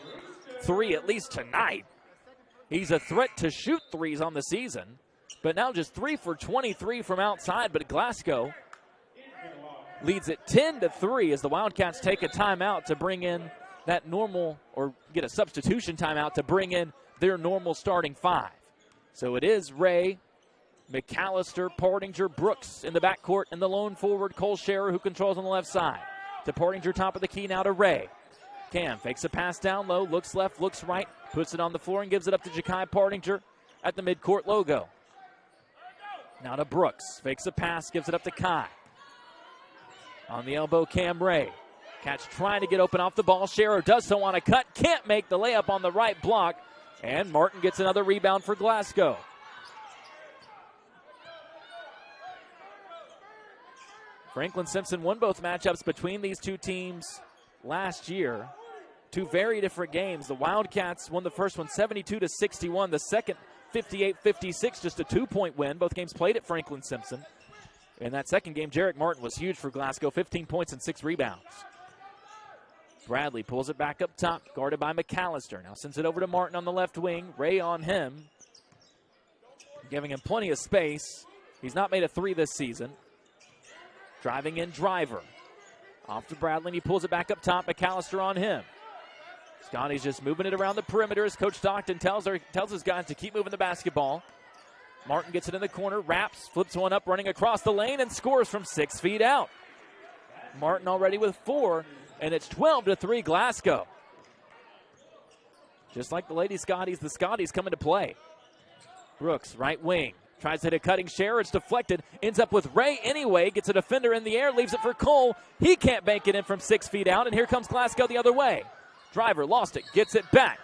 3 at least tonight. He's a threat to shoot threes on the season. But now just 3 for 23 from outside. But Glasgow leads it 10-3 as the Wildcats take a timeout to bring in that normal, or get a substitution timeout to bring in their normal starting 5. So it is Ray, McAllister, Partinger, Brooks in the backcourt, and the lone forward, Cole Scherer, who controls on the left side. To Partinger, top of the key, now to Ray. Cam fakes a pass down low, looks left, looks right, puts it on the floor and gives it up to Ja'Kai Partinger at the midcourt logo. Now to Brooks. Fakes a pass, gives it up to Kai. On the elbow, Cam Ray. Catch trying to get open off the ball. Scherer does so on a cut. Can't make the layup on the right block. And Martin gets another rebound for Glasgow. Franklin Simpson won both matchups between these two teams last year. 2 very different games. The Wildcats won the first one 72-61. The second 58-56, just a 2-point win. Both games played at Franklin Simpson. In that second game, Jarek Martin was huge for Glasgow, 15 points and 6 rebounds. Bradley pulls it back up top, guarded by McAllister. Now sends it over to Martin on the left wing. Ray on him, giving him plenty of space. He's not made a 3 this season. Driving in Driver. Off to Bradley, and he pulls it back up top. McAllister on him. Scotty's just moving it around the perimeter as Coach Stockton tells his guys to keep moving the basketball. Martin gets it in the corner, wraps, flips one up, running across the lane, and scores from 6 feet out. Martin already with 4, and it's 12-3 Glasgow. Just like the Lady Scotties, the Scotties come into play. Brooks, right wing, tries to hit a cutting share. It's deflected, ends up with Ray anyway, gets a defender in the air, leaves it for Cole. He can't bank it in from 6 feet out, and here comes Glasgow the other way. Driver lost it, gets it back,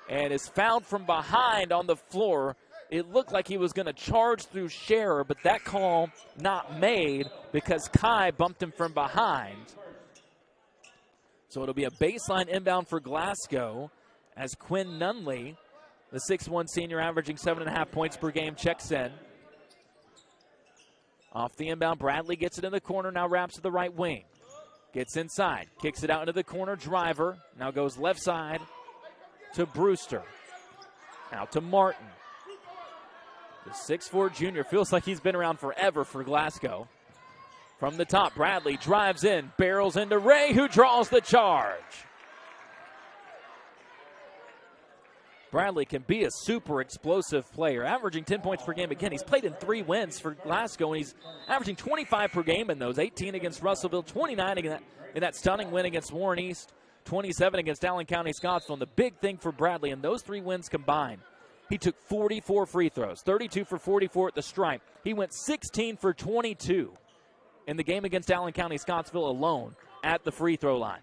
and is fouled from behind on the floor. It looked like he was going to charge through Scherer, but that call not made because Kai bumped him from behind. So it'll be a baseline inbound for Glasgow as Quinn Nunley, the 6'1 senior averaging 7.5 points per game, checks in. Off the inbound, Bradley gets it in the corner, now wraps to the right wing. Gets inside, kicks it out into the corner, Driver. Now goes left side to Brewster. Out to Martin. The 6'4 junior feels like he's been around forever for Glasgow. From the top, Bradley drives in, barrels into Ray, who draws the charge. Bradley can be a super explosive player, averaging 10 points per game. Again, he's played in 3 wins for Glasgow, and he's averaging 25 per game in those. 18 against Russellville, 29 in that stunning win against Warren East, 27 against Allen County Scottsville. And the big thing for Bradley in those 3 wins combined, he took 44 free throws, 32 for 44 at the stripe. He went 16 for 22 in the game against Allen County Scottsville alone at the free throw line.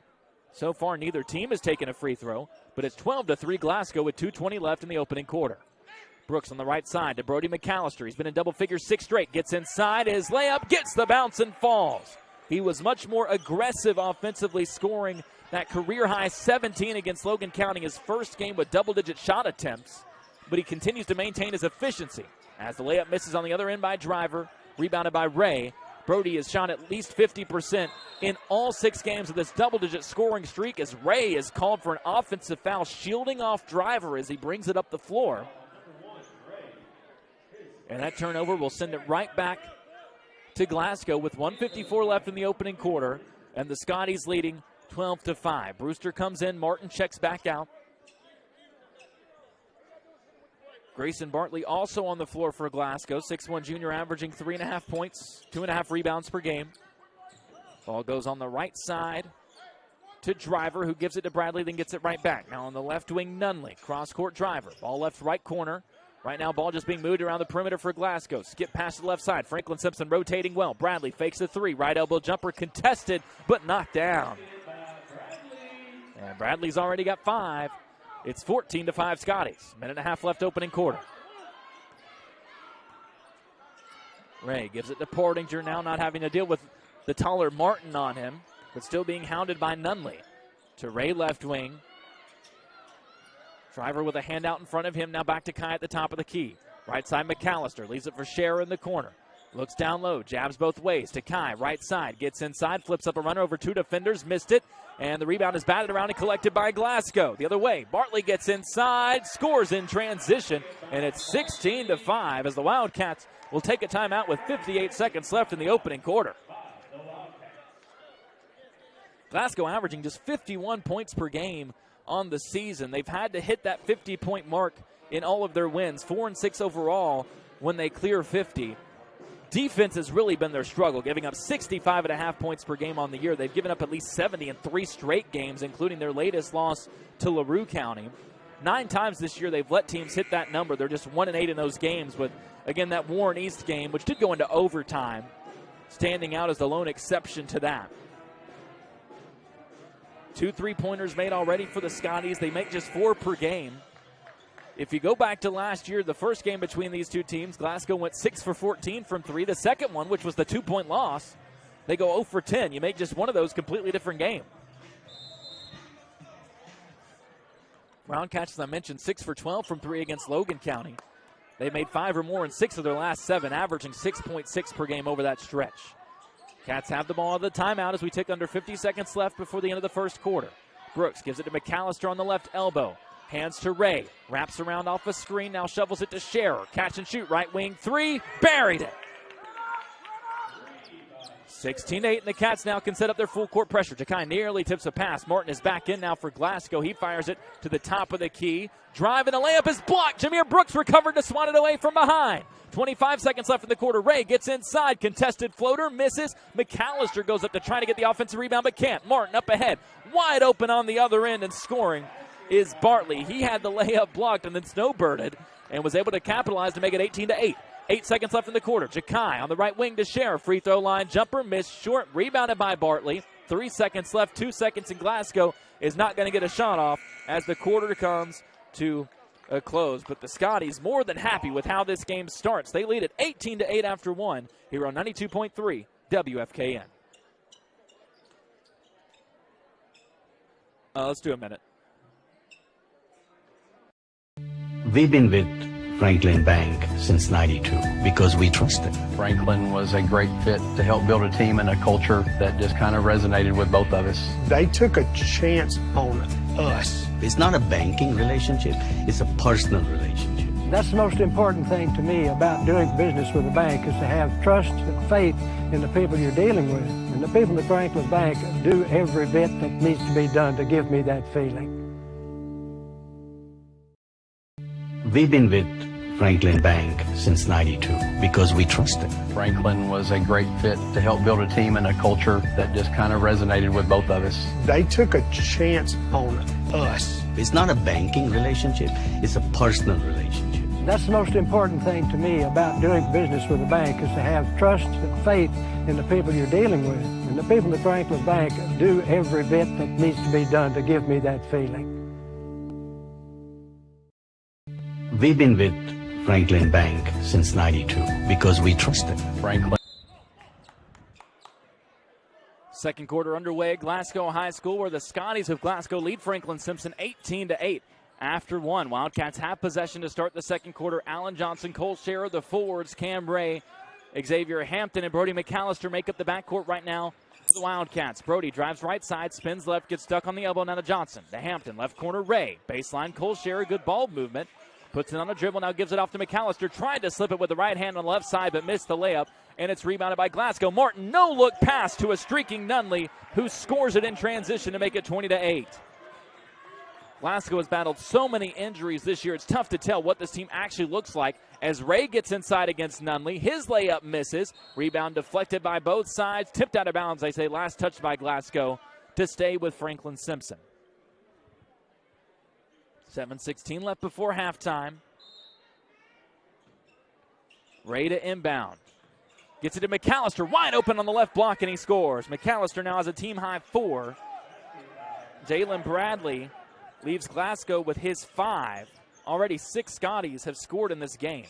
So far, neither team has taken a free throw, but it's 12-3 Glasgow with 2:20 left in the opening quarter. Brooks on the right side to Brody McAllister. He's been in double figures 6 straight. Gets inside, his layup, gets the bounce and falls. He was much more aggressive offensively, scoring that career-high 17 against Logan County, his first game with double-digit shot attempts, but he continues to maintain his efficiency. As the layup misses on the other end by Driver, rebounded by Ray. Brody has shot at least 50% in all 6 games of this double-digit scoring streak as Ray is called for an offensive foul, shielding off Driver as he brings it up the floor. And that turnover will send it right back to Glasgow with 1:54 left in the opening quarter, and the Scotties leading 12-5. Brewster comes in, Martin checks back out. Grayson Bartley also on the floor for Glasgow. 6'1 junior averaging 3.5 points, 2.5 rebounds per game. Ball goes on the right side to Driver, who gives it to Bradley, then gets it right back. Now on the left wing, Nunley. Cross-court Driver. Ball left right corner. Right now, ball just being moved around the perimeter for Glasgow. Skip past the left side. Franklin Simpson rotating well. Bradley fakes a 3. Right elbow jumper contested, but knocked down. And Bradley's already got 5. It's 14-5 Scotties. Minute and a half left opening quarter. Ray gives it to Portinger, now not having to deal with the taller Martin on him, but still being hounded by Nunley. To Ray left wing. Driver with a handout in front of him, now back to Kai at the top of the key. Right side McAllister, leaves it for Scherer in the corner. Looks down low, jabs both ways to Kai, right side, gets inside, flips up a runner over 2 defenders, missed it, and the rebound is batted around and collected by Glasgow. The other way, Bartley gets inside, scores in transition, and it's 16-5 as the Wildcats will take a timeout with 58 seconds left in the opening quarter. Glasgow averaging just 51 points per game on the season. They've had to hit that 50-point mark in all of their wins, 4-6 overall when they clear 50. Defense has really been their struggle, giving up 65.5 points per game on the year. They've given up at least 70 in 3 straight games, including their latest loss to LaRue County. 9 times this year they've let teams hit that number. They're just 1-8 in those games with, again, that Warren East game, which did go into overtime, standing out as the lone exception to that. 2 3-pointers made already for the Scotties. They make just 4 per game. If you go back to last year, the first game between these 2 teams, Glasgow went 6 for 14 from 3. The second one, which was the 2-point loss, they go 0 for 10. You make just one of those completely different game. Wildcats, as I mentioned, 6 for 12 from 3 against Logan County. They made 5 or more in 6 of their last 7, averaging 6.6 per game over that stretch. Cats have the ball at the timeout as we tick under 50 seconds left before the end of the first quarter. Brooks gives it to McAllister on the left elbow. Hands to Ray. Wraps around off a screen. Now shovels it to Scherer. Catch and shoot. Right wing 3. Buried it. 16-8, and the Cats now can set up their full court pressure. Jakai nearly tips a pass. Martin is back in now for Glasgow. He fires it to the top of the key. Drive, and the layup is blocked. Jameer Brooks recovered to swat it away from behind. 25 seconds left in the quarter. Ray gets inside. Contested floater, misses. McAllister goes up to try to get the offensive rebound, but can't. Martin up ahead. Wide open on the other end, and scoring is Bartley. He had the layup blocked and then snowbirded and was able to capitalize to make it 18-8. 8 seconds left in the quarter. Jakai on the right wing to Share. Free throw line jumper, missed short, rebounded by Bartley. 3 seconds left, 2 seconds, and Glasgow is not going to get a shot off as the quarter comes to a close. But the Scotties more than happy with how this game starts. They lead it 18-8 after one here on 92.3 WFKN. Let's do a minute. We've been with Franklin Bank since '92 because we trust it. Franklin was a great fit to help build a team and a culture that just kind of resonated with both of us. They took a chance on us. It's not a banking relationship, it's a personal relationship. That's the most important thing to me about doing business with a bank is to have trust and faith in the people you're dealing with. And the people at Franklin Bank do every bit that needs to be done to give me that feeling. We've been with Franklin Bank since '92 because we trust it. Franklin was a great fit to help build a team and a culture that just kind of resonated with both of us. They took a chance on us. It's not a banking relationship, it's a personal relationship. That's the most important thing to me about doing business with a bank is to have trust and faith in the people you're dealing with. And the people at Franklin Bank do every bit that needs to be done to give me that feeling. We've been with Franklin Bank since '92 because we trust it. Franklin. Second quarter underway at Glasgow High School, where the Scotties of Glasgow lead Franklin Simpson 18-8 after one. Wildcats have possession to start the second quarter. Allen Johnson, Cole Scherer, the forwards, Cam Ray, Xavier Hampton, and Brody McAllister make up the backcourt right now for the Wildcats. Brody drives right side, spins left, gets stuck on the elbow, now to Johnson. To Hampton, left corner, Ray. Baseline, Cole Scherer, good ball movement. Puts it on a dribble, now gives it off to McAllister. Tried to slip it with the right hand on the left side, but missed the layup, and it's rebounded by Glasgow. Martin, no-look pass to a streaking Nunley, who scores it in transition to make it 20-8. Glasgow has battled so many injuries this year, it's tough to tell what this team actually looks like as Ray gets inside against Nunley. His layup misses. Rebound deflected by both sides, tipped out of bounds, I say, last touched by Glasgow to stay with Franklin Simpson. 7:16 left before halftime. Ray to inbound. Gets it to McAllister, wide open on the left block, and he scores. McAllister now has a team-high 4. Jalen Bradley leaves Glasgow with his 5. Already 6 Scotties have scored in this game.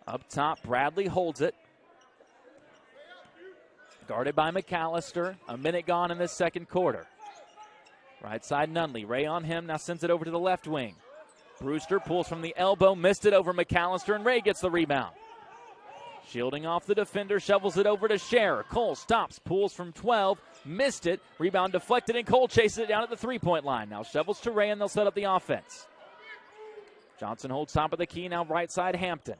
Up top, Bradley holds it. Guarded by McAllister. A minute gone in this second quarter. Right side, Nunley. Ray on him, now sends it over to the left wing. Brewster pulls from the elbow, missed it over McAllister, and Ray gets the rebound. Shielding off the defender, shovels it over to Scherer. Cole stops, pulls from 12, missed it. Rebound deflected, and Cole chases it down at the three-point line. Now shovels to Ray, and they'll set up the offense. Johnson holds top of the key, now right side, Hampton.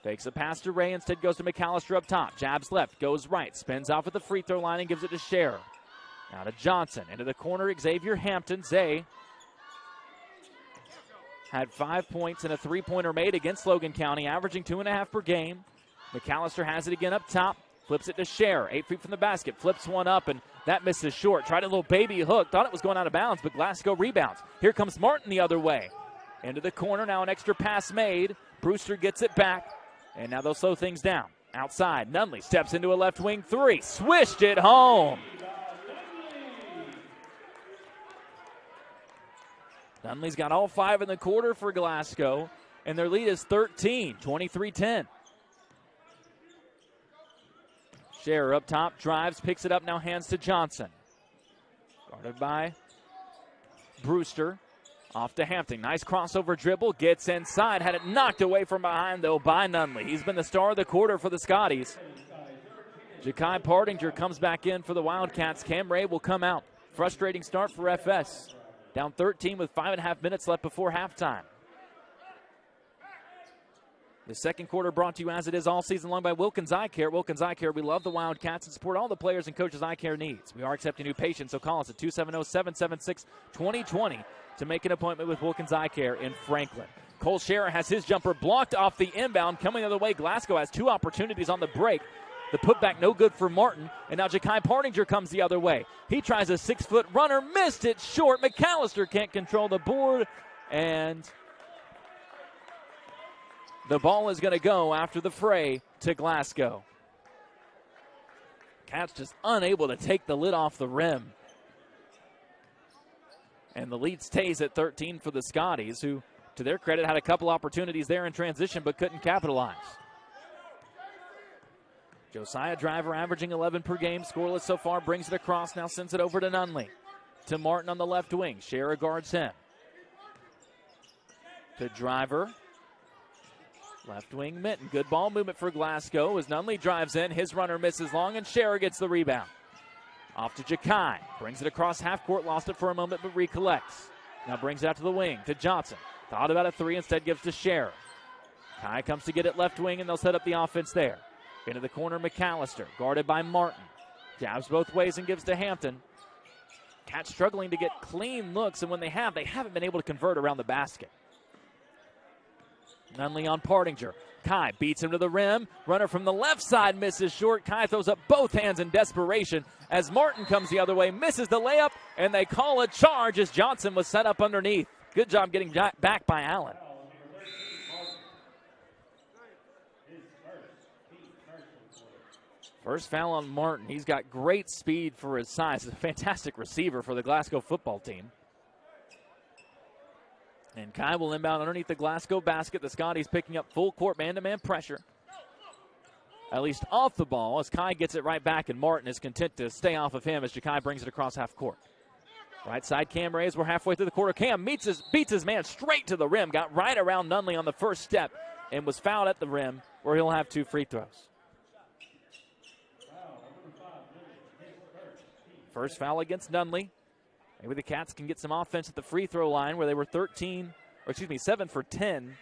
Fakes a pass to Ray, instead goes to McAllister up top. Jabs left, goes right, spins off at the free throw line and gives it to Scherer. Now to Johnson, into the corner, Xavier Hampton. Zay had 5 points and a three-pointer made against Logan County, averaging 2.5 per game. McAllister has it again up top, flips it to Scherer, 8 feet from the basket, flips one up, and that misses short. Tried a little baby hook, thought it was going out of bounds, but Glasgow rebounds. Here comes Martin the other way. Into the corner, now an extra pass made. Brewster gets it back. And now they'll slow things down. Outside, Nunley steps into a left wing 3. Swished it home. Nunley's got all 5 in the quarter for Glasgow, and their lead is 13, 23-10. Scherer up top, drives, picks it up, now hands to Johnson. Guarded by Brewster. Off to Hampton. Nice crossover dribble. Gets inside. Had it knocked away from behind, though, by Nunley. He's been the star of the quarter for the Scotties. Jakai Partinger comes back in for the Wildcats. Cam Ray will come out. Frustrating start for FS. Down 13 with 5.5 minutes left before halftime. The second quarter brought to you as it is all season long by Wilkins Eye Care. Wilkins Eye Care, we love the Wildcats and support all the players and coaches eye care needs. We are accepting new patients, so call us at 270-776-2020 to make an appointment with Wilkins Eye Care in Franklin. Cole Scherer has his jumper blocked off the inbound. Coming the other way, Glasgow has two opportunities on the break. The putback no good for Martin, and now Ja'Kai Partinger comes the other way. He tries a 6-foot runner, missed it short. McAllister can't control the board, and the ball is going to go after the fray to Glasgow. Cats just unable to take the lid off the rim. And the lead stays at 13 for the Scotties, who, to their credit, had a couple opportunities there in transition but couldn't capitalize. Josiah Driver averaging 11 per game, scoreless so far, brings it across, now sends it over to Nunley. To Martin on the left wing. Scherer guards him. To Driver. Left wing Minton. Good ball movement for Glasgow as Nunley drives in. His runner misses long, and Scherer gets the rebound. Off to Ja'Kai. Brings it across half court. Lost it for a moment, but recollects. Now brings it out to the wing to Johnson. Thought about a three, instead gives to Scherer. Kai comes to get it left wing, and they'll set up the offense there. Into the corner, McAllister. Guarded by Martin. Jabs both ways and gives to Hampton. Cats struggling to get clean looks, and when they haven't been able to convert around the basket. Nunley on Partinger. Kai beats him to the rim. Runner from the left side misses short. Kai throws up both hands in desperation as Martin comes the other way, misses the layup, and they call a charge as Johnson was set up underneath. Good job getting back by Allen. First foul on Martin. He's got great speed for his size. He's a fantastic receiver for the Glasgow football team. And Kai will inbound underneath the Glasgow basket. The Scotties picking up full court man-to-man pressure. At least off the ball as Kai gets it right back, and Martin is content to stay off of him as Ja'Kai brings it across half court. Right side, Cam Reyes. We're halfway through the quarter. Cam beats his man straight to the rim. Got right around Nunley on the first step and was fouled at the rim where he'll have 2 free throws. First foul against Nunley. Maybe the Cats can get some offense at the free throw line where they were 7 for 10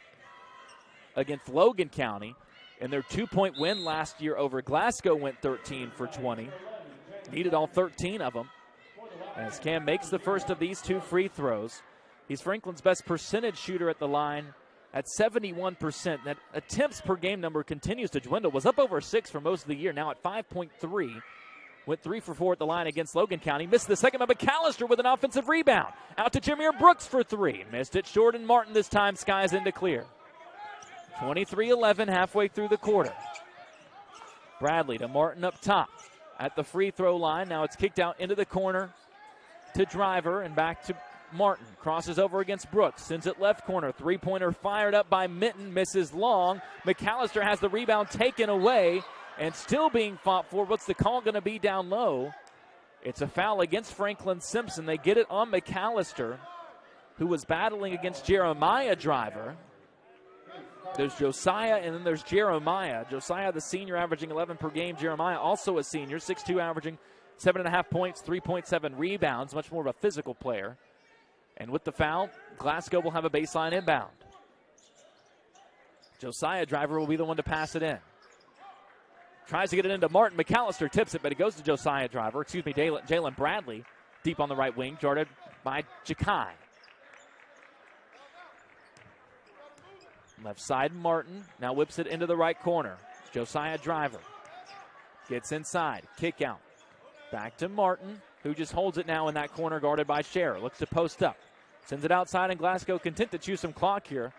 against Logan County. In their 2-point win last year over Glasgow went 13 for 20. Needed all 13 of them. As Cam makes the first of these 2 free throws. He's Franklin's best percentage shooter at the line at 71%. That attempts per game number continues to dwindle. Was up over 6 for most of the year, now at 5.3. Went 3 for 4 at the line against Logan County. Missed the second by McAllister with an offensive rebound. Out to Jameer Brooks for 3. Missed it short, and Martin this time skies into clear. 23-11 halfway through the quarter. Bradley to Martin up top at the free throw line. Now it's kicked out into the corner to Driver and back to Martin. Crosses over against Brooks. Sends it left corner. Three-pointer fired up by Minton. Misses long. McAllister has the rebound taken away. And still being fought for. What's the call going to be down low? It's a foul against Franklin Simpson. They get it on McAllister, who was battling against Jeremiah Driver. There's Josiah, and then there's Jeremiah. Josiah, the senior, averaging 11 per game. Jeremiah, also a senior, 6'2", averaging 7.5 points, 3.7 rebounds. Much more of a physical player. And with the foul, Glasgow will have a baseline inbound. Josiah Driver will be the one to pass it in. Tries to get it into Martin. McAllister tips it, but it goes to Josiah Driver. Jalen Bradley deep on the right wing, guarded by Ja'Kai. Left side, Martin. Now whips it into the right corner. Josiah Driver gets inside. Kick out. Back to Martin, who just holds it now in that corner, guarded by Scherer. Looks to post up. Sends it outside, and Glasgow content to chew some clock here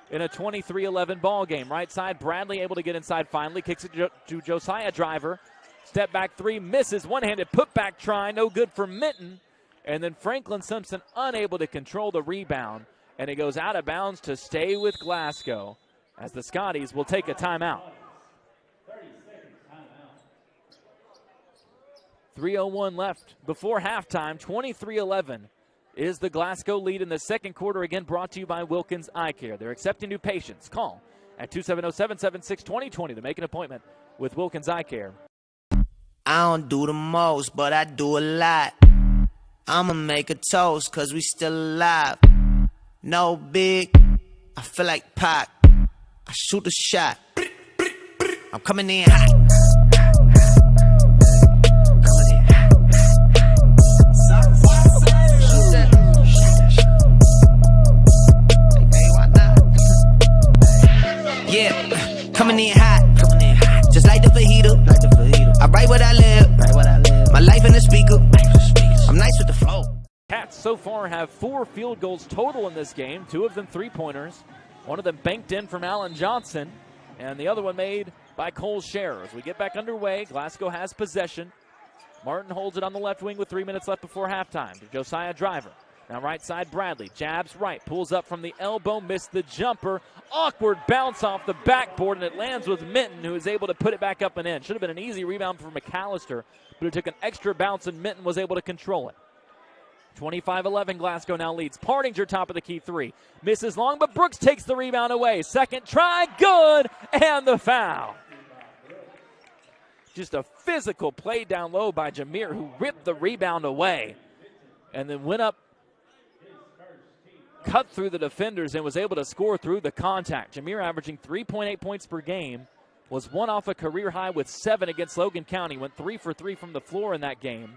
in a 23-11 ball game. Right side, Bradley able to get inside finally. Kicks it to Josiah Driver. Step back 3, misses. One-handed putback try, no good for Minton. And then Franklin Simpson unable to control the rebound. And it goes out of bounds to stay with Glasgow as the Scotties will take a timeout. 3:01 left before halftime. 23-11 is the Glasgow lead in the second quarter. Again, brought to you by Wilkins Eye Care. They're accepting new patients. Call at 270-776-2020 to make an appointment with Wilkins Eye Care. I don't do the most, but I do a lot. I'ma make a toast, cause we still alive. No big, I feel like Pac. I shoot a shot. I'm coming in hot. Yeah, coming in hot. Just like the fajita. I write what I live. My life in the speaker. I'm nice with the flow. Cats so far have 4 field goals total in this game, 2 of them three-pointers. One of them banked in from Alan Johnson, and the other one made by Cole Scherer. As we get back underway, Glasgow has possession. Martin holds it on the left wing with 3 minutes left before halftime to Josiah Driver. Now right side, Bradley. Jabs right, pulls up from the elbow, missed the jumper. Awkward bounce off the backboard, and it lands with Minton, who is able to put it back up and in. Should have been an easy rebound for McAllister, but it took an extra bounce, and Minton was able to control it. 25-11, Glasgow now leads. Pardinger top of the key 3. Misses long, but Brooks takes the rebound away. Second try, good, and the foul. Just a physical play down low by Jameer, who ripped the rebound away and then went up, cut through the defenders, and was able to score through the contact. Jameer averaging 3.8 points per game, was one off a career high with 7 against Logan County. Went 3 for 3 from the floor in that game.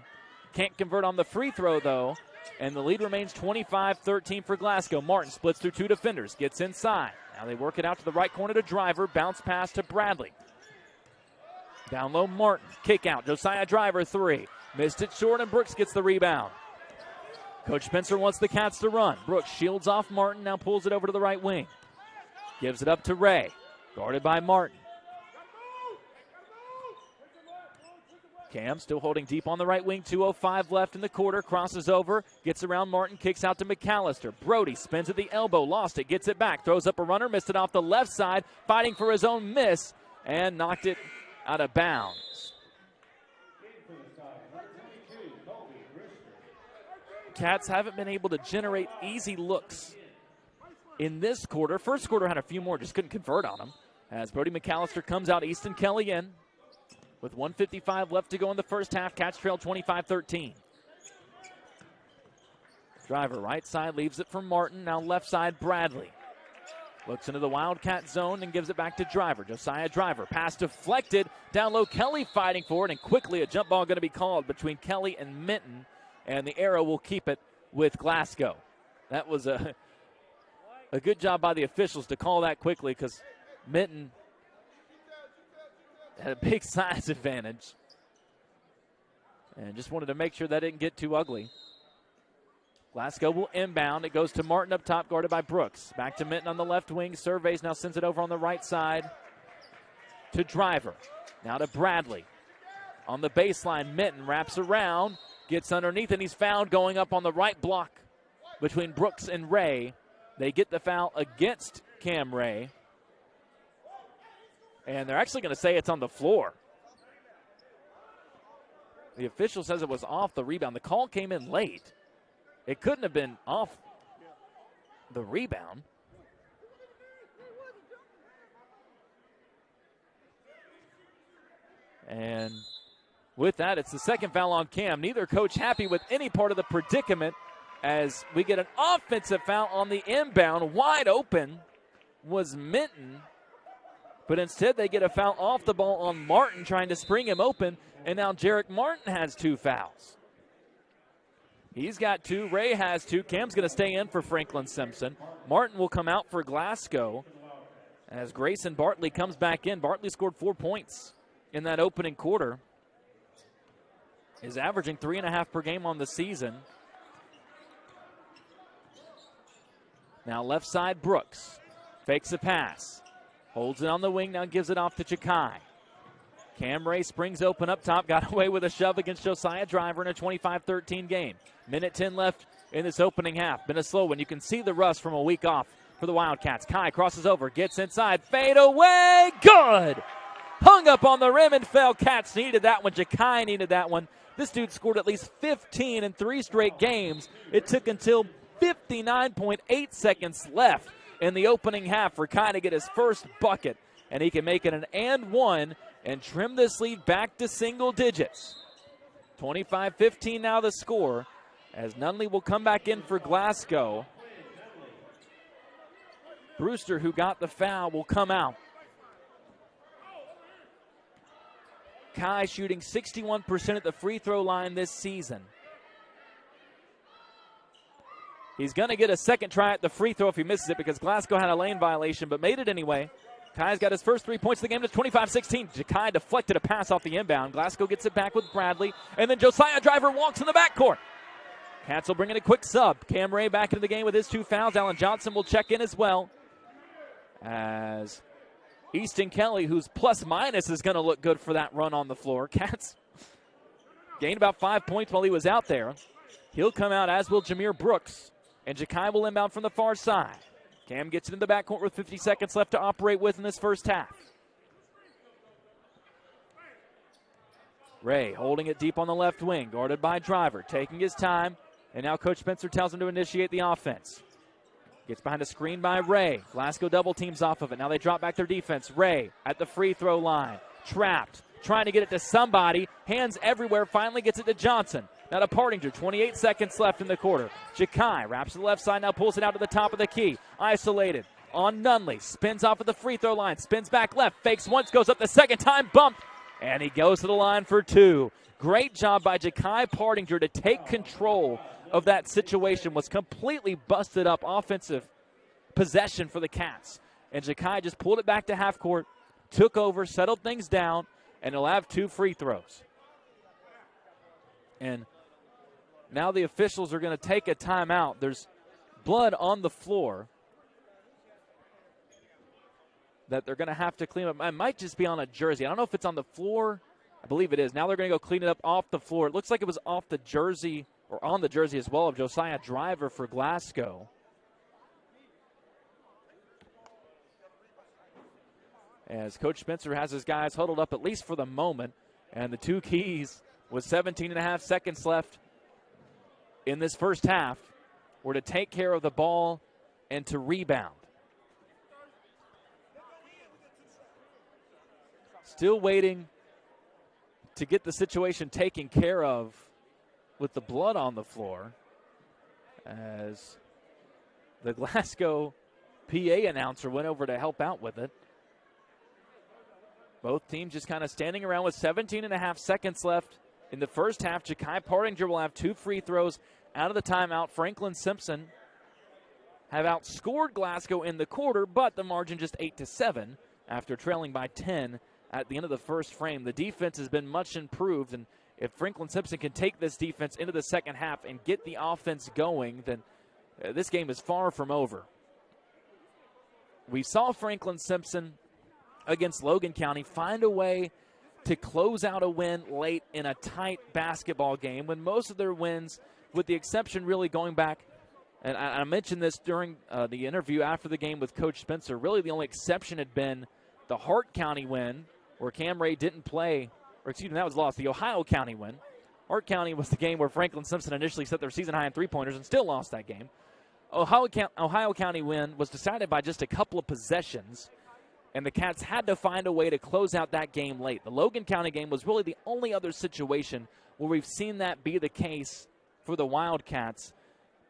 Can't convert on the free throw, though, and the lead remains 25-13 for Glasgow. Martin splits through 2 defenders, gets inside. Now they work it out to the right corner to Driver, bounce pass to Bradley. Down low, Martin, kick out, Josiah Driver 3. Missed it short, and Brooks gets the rebound. Coach Spencer wants the Cats to run. Brooks shields off Martin, now pulls it over to the right wing. Gives it up to Ray, guarded by Martin. Cam still holding deep on the right wing, 2:05 left in the quarter, crosses over, gets around Martin, kicks out to McAllister. Brody spins at the elbow, lost it, gets it back, throws up a runner, missed it off the left side, fighting for his own miss, and knocked it out of bounds. Cats haven't been able to generate easy looks in this quarter. First quarter had a few more, just couldn't convert on them. As Brody McAllister comes out, Easton Kelly in. With 1:55 left to go in the first half, Cats trail 25-13. Driver right side, leaves it for Martin. Now left side, Bradley. Looks into the Wildcat zone and gives it back to Driver. Josiah Driver, pass deflected. Down low, Kelly fighting for it, and quickly a jump ball going to be called between Kelly and Minton, and the arrow will keep it with Glasgow. That was a good job by the officials to call that quickly, because Minton had a big size advantage and just wanted to make sure that didn't get too ugly. Glasgow will inbound. It goes to Martin up top, guarded by Brooks. Back to Minton on the left wing. Surveys, now sends it over on the right side to Driver. Now to Bradley. On the baseline, Minton wraps around, gets underneath, and he's fouled going up on the right block between Brooks and Ray. They get the foul against Cam Ray. And they're actually going to say it's on the floor. The official says it was off the rebound. The call came in late. It couldn't have been off the rebound. And with that, it's the second foul on Cam. Neither coach happy with any part of the predicament, as we get an offensive foul on the inbound. Wide open was Minton, but instead they get a foul off the ball on Martin, trying to spring him open, and now Jarek Martin has 2 fouls. He's got 2, Ray has 2. Cam's going to stay in for Franklin Simpson. Martin will come out for Glasgow as Grayson Bartley comes back in. Bartley scored 4 points in that opening quarter. Is averaging 3.5 per game on the season. Now left side, Brooks fakes a pass. Holds it on the wing, now gives it off to Chakai. Cam Ray springs open up top, got away with a shove against Josiah Driver in a 25-13 game. Minute 10 left in this opening half. Been a slow one. You can see the rust from a week off for the Wildcats. Kai crosses over, gets inside, fade away, good! Hung up on the rim and fell. Cats needed that one. Chakai needed that one. This dude scored at least 15 in 3 straight games. It took until 59.8 seconds left in the opening half for Kai to get his first bucket, and he can make it an and 1 and trim this lead back to single digits. 25-15 now the score, as Nunley will come back in for Glasgow. Brewster, who got the foul, will come out. Kai shooting 61% at the free throw line this season. He's going to get a second try at the free throw if he misses it because Glasgow had a lane violation, but made it anyway. Kai's got his first 3 points of the game. It's 25-16. Kai deflected a pass off the inbound. Glasgow gets it back with Bradley, and then Josiah Driver walks in the backcourt. Cats will bring in a quick sub. Cam Ray back into the game with his 2 fouls. Allen Johnson will check in as well. As Easton Kelly, whose plus-minus is going to look good for that run on the floor. Cats gained about 5 points while he was out there. He'll come out, as will Jameer Brooks. And Ja'Kai will inbound from the far side. Cam gets it in the backcourt with 50 seconds left to operate with in this first half. Ray holding it deep on the left wing, guarded by Driver, taking his time. And now Coach Spencer tells him to initiate the offense. Gets behind a screen by Ray. Glasgow double teams off of it. Now they drop back their defense. Ray at the free throw line. Trapped. Trying to get it to somebody. Hands everywhere. Finally gets it to Johnson. Now to Partinger, 28 seconds left in the quarter. Ja'Kai wraps to the left side, now pulls it out to the top of the key. Isolated on Nunley. Spins off of the free throw line. Spins back left. Fakes once, goes up the second time. Bumped. And he goes to the line for 2. Great job by Ja'Kai Partinger to take control of that situation. Was completely busted up offensive possession for the Cats. And Ja'Kai just pulled it back to half court, took over, settled things down, and he'll have 2 free throws. And now the officials are going to take a timeout. There's blood on the floor that they're going to have to clean up. It might just be on a jersey. I don't know if it's on the floor. I believe it is. Now they're going to go clean it up off the floor. It looks like it was off the jersey, or on the jersey as well, of Josiah Driver for Glasgow. As Coach Spencer has his guys huddled up, at least for the moment. And the 2 keys with 17.5 seconds left in this first half were to take care of the ball and to rebound. Still waiting to get the situation taken care of with the blood on the floor, as the Glasgow PA announcer went over to help out with it. Both teams just kind of standing around with 17.5 seconds left in the first half. Ja'Kai Partinger will have 2 free throws out of the timeout. Franklin Simpson have outscored Glasgow in the quarter, but the margin just 8-7 after trailing by 10 at the end of the first frame. The defense has been much improved, and if Franklin Simpson can take this defense into the second half and get the offense going, then this game is far from over. We saw Franklin Simpson against Logan County find a way to close out a win late in a tight basketball game when most of their wins, with the exception really going back, and I mentioned this during the interview after the game with Coach Spencer, really the only exception had been the Hart County win where Cam Ray didn't play, or excuse me, that was lost, the Ohio County win. Hart County was the game where Franklin Simpson initially set their season high in 3-pointers and still lost that game. Ohio County win was decided by just a couple of possessions, and the Cats had to find a way to close out that game late. The Logan County game was really the only other situation where we've seen that be the case for the Wildcats.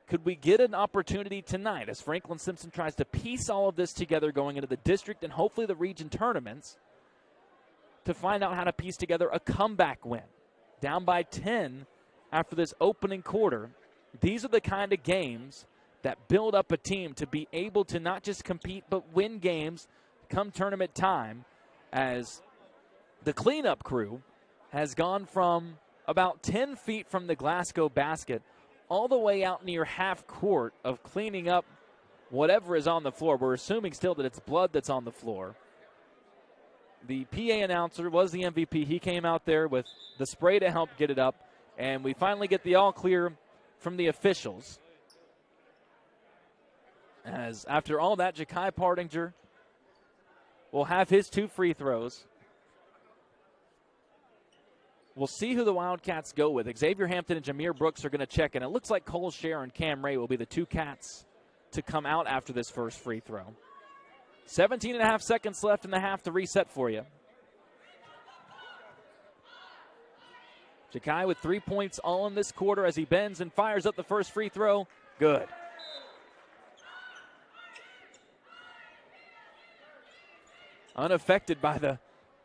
Could we get an opportunity tonight as Franklin Simpson tries to piece all of this together going into the district and hopefully the region tournaments to find out how to piece together a comeback win? Down by 10 after this opening quarter. These are the kind of games that build up a team to be able to not just compete but win games come tournament time, as the cleanup crew has gone from about 10 feet from the Glasgow basket all the way out near half court of cleaning up whatever is on the floor. We're assuming still that it's blood that's on the floor. The PA announcer was the MVP. He came out there with the spray to help get it up, and we finally get the all clear from the officials. As after all that, Ja'Kai Partinger will have his 2 free throws. We'll see who the Wildcats go with. Xavier Hampton and Jameer Brooks are going to check in. It looks like Cole Scher and Cam Ray will be the 2 Cats to come out after this first free throw. 17.5 seconds left in the half to reset for you. Ja'Kai with 3 points all in this quarter as he bends and fires up the first free throw. Good. unaffected by the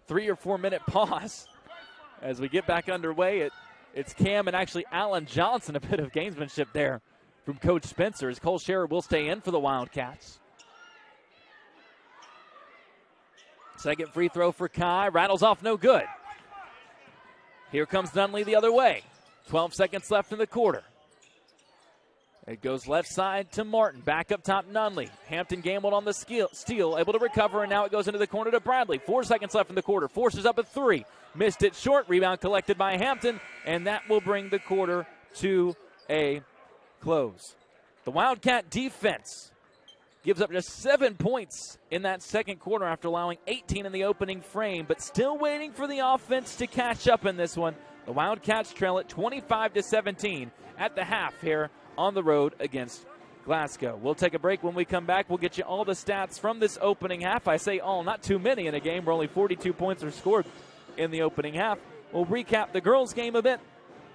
3 or 4 minute pause. As we get back underway, it's Cam and actually Alan Johnson. A bit of gamesmanship there from Coach Spencer as Cole Scherer will stay in for the Wildcats. Second free throw for Kai. Rattles off, no good. Here comes Nunley the other way. 12 seconds left in the quarter. It goes left side to Martin. Back up top, Nunley. Hampton gambled on the steal, able to recover, and now it goes into the corner to Bradley. 4 seconds left in the quarter. Forces up a three. Missed it short. Rebound collected by Hampton, and that will bring the quarter to a close. The Wildcat defense gives up just 7 points in that second quarter after allowing 18 in the opening frame, but still waiting for the offense to catch up in this one. The Wildcats trail it 25-17 at the half here on the road against Glasgow. We'll take a break. When we come back, we'll get you all the stats from this opening half. I say all, not too many in a game where only 42 points are scored in the opening half. We'll recap the girls' game a bit.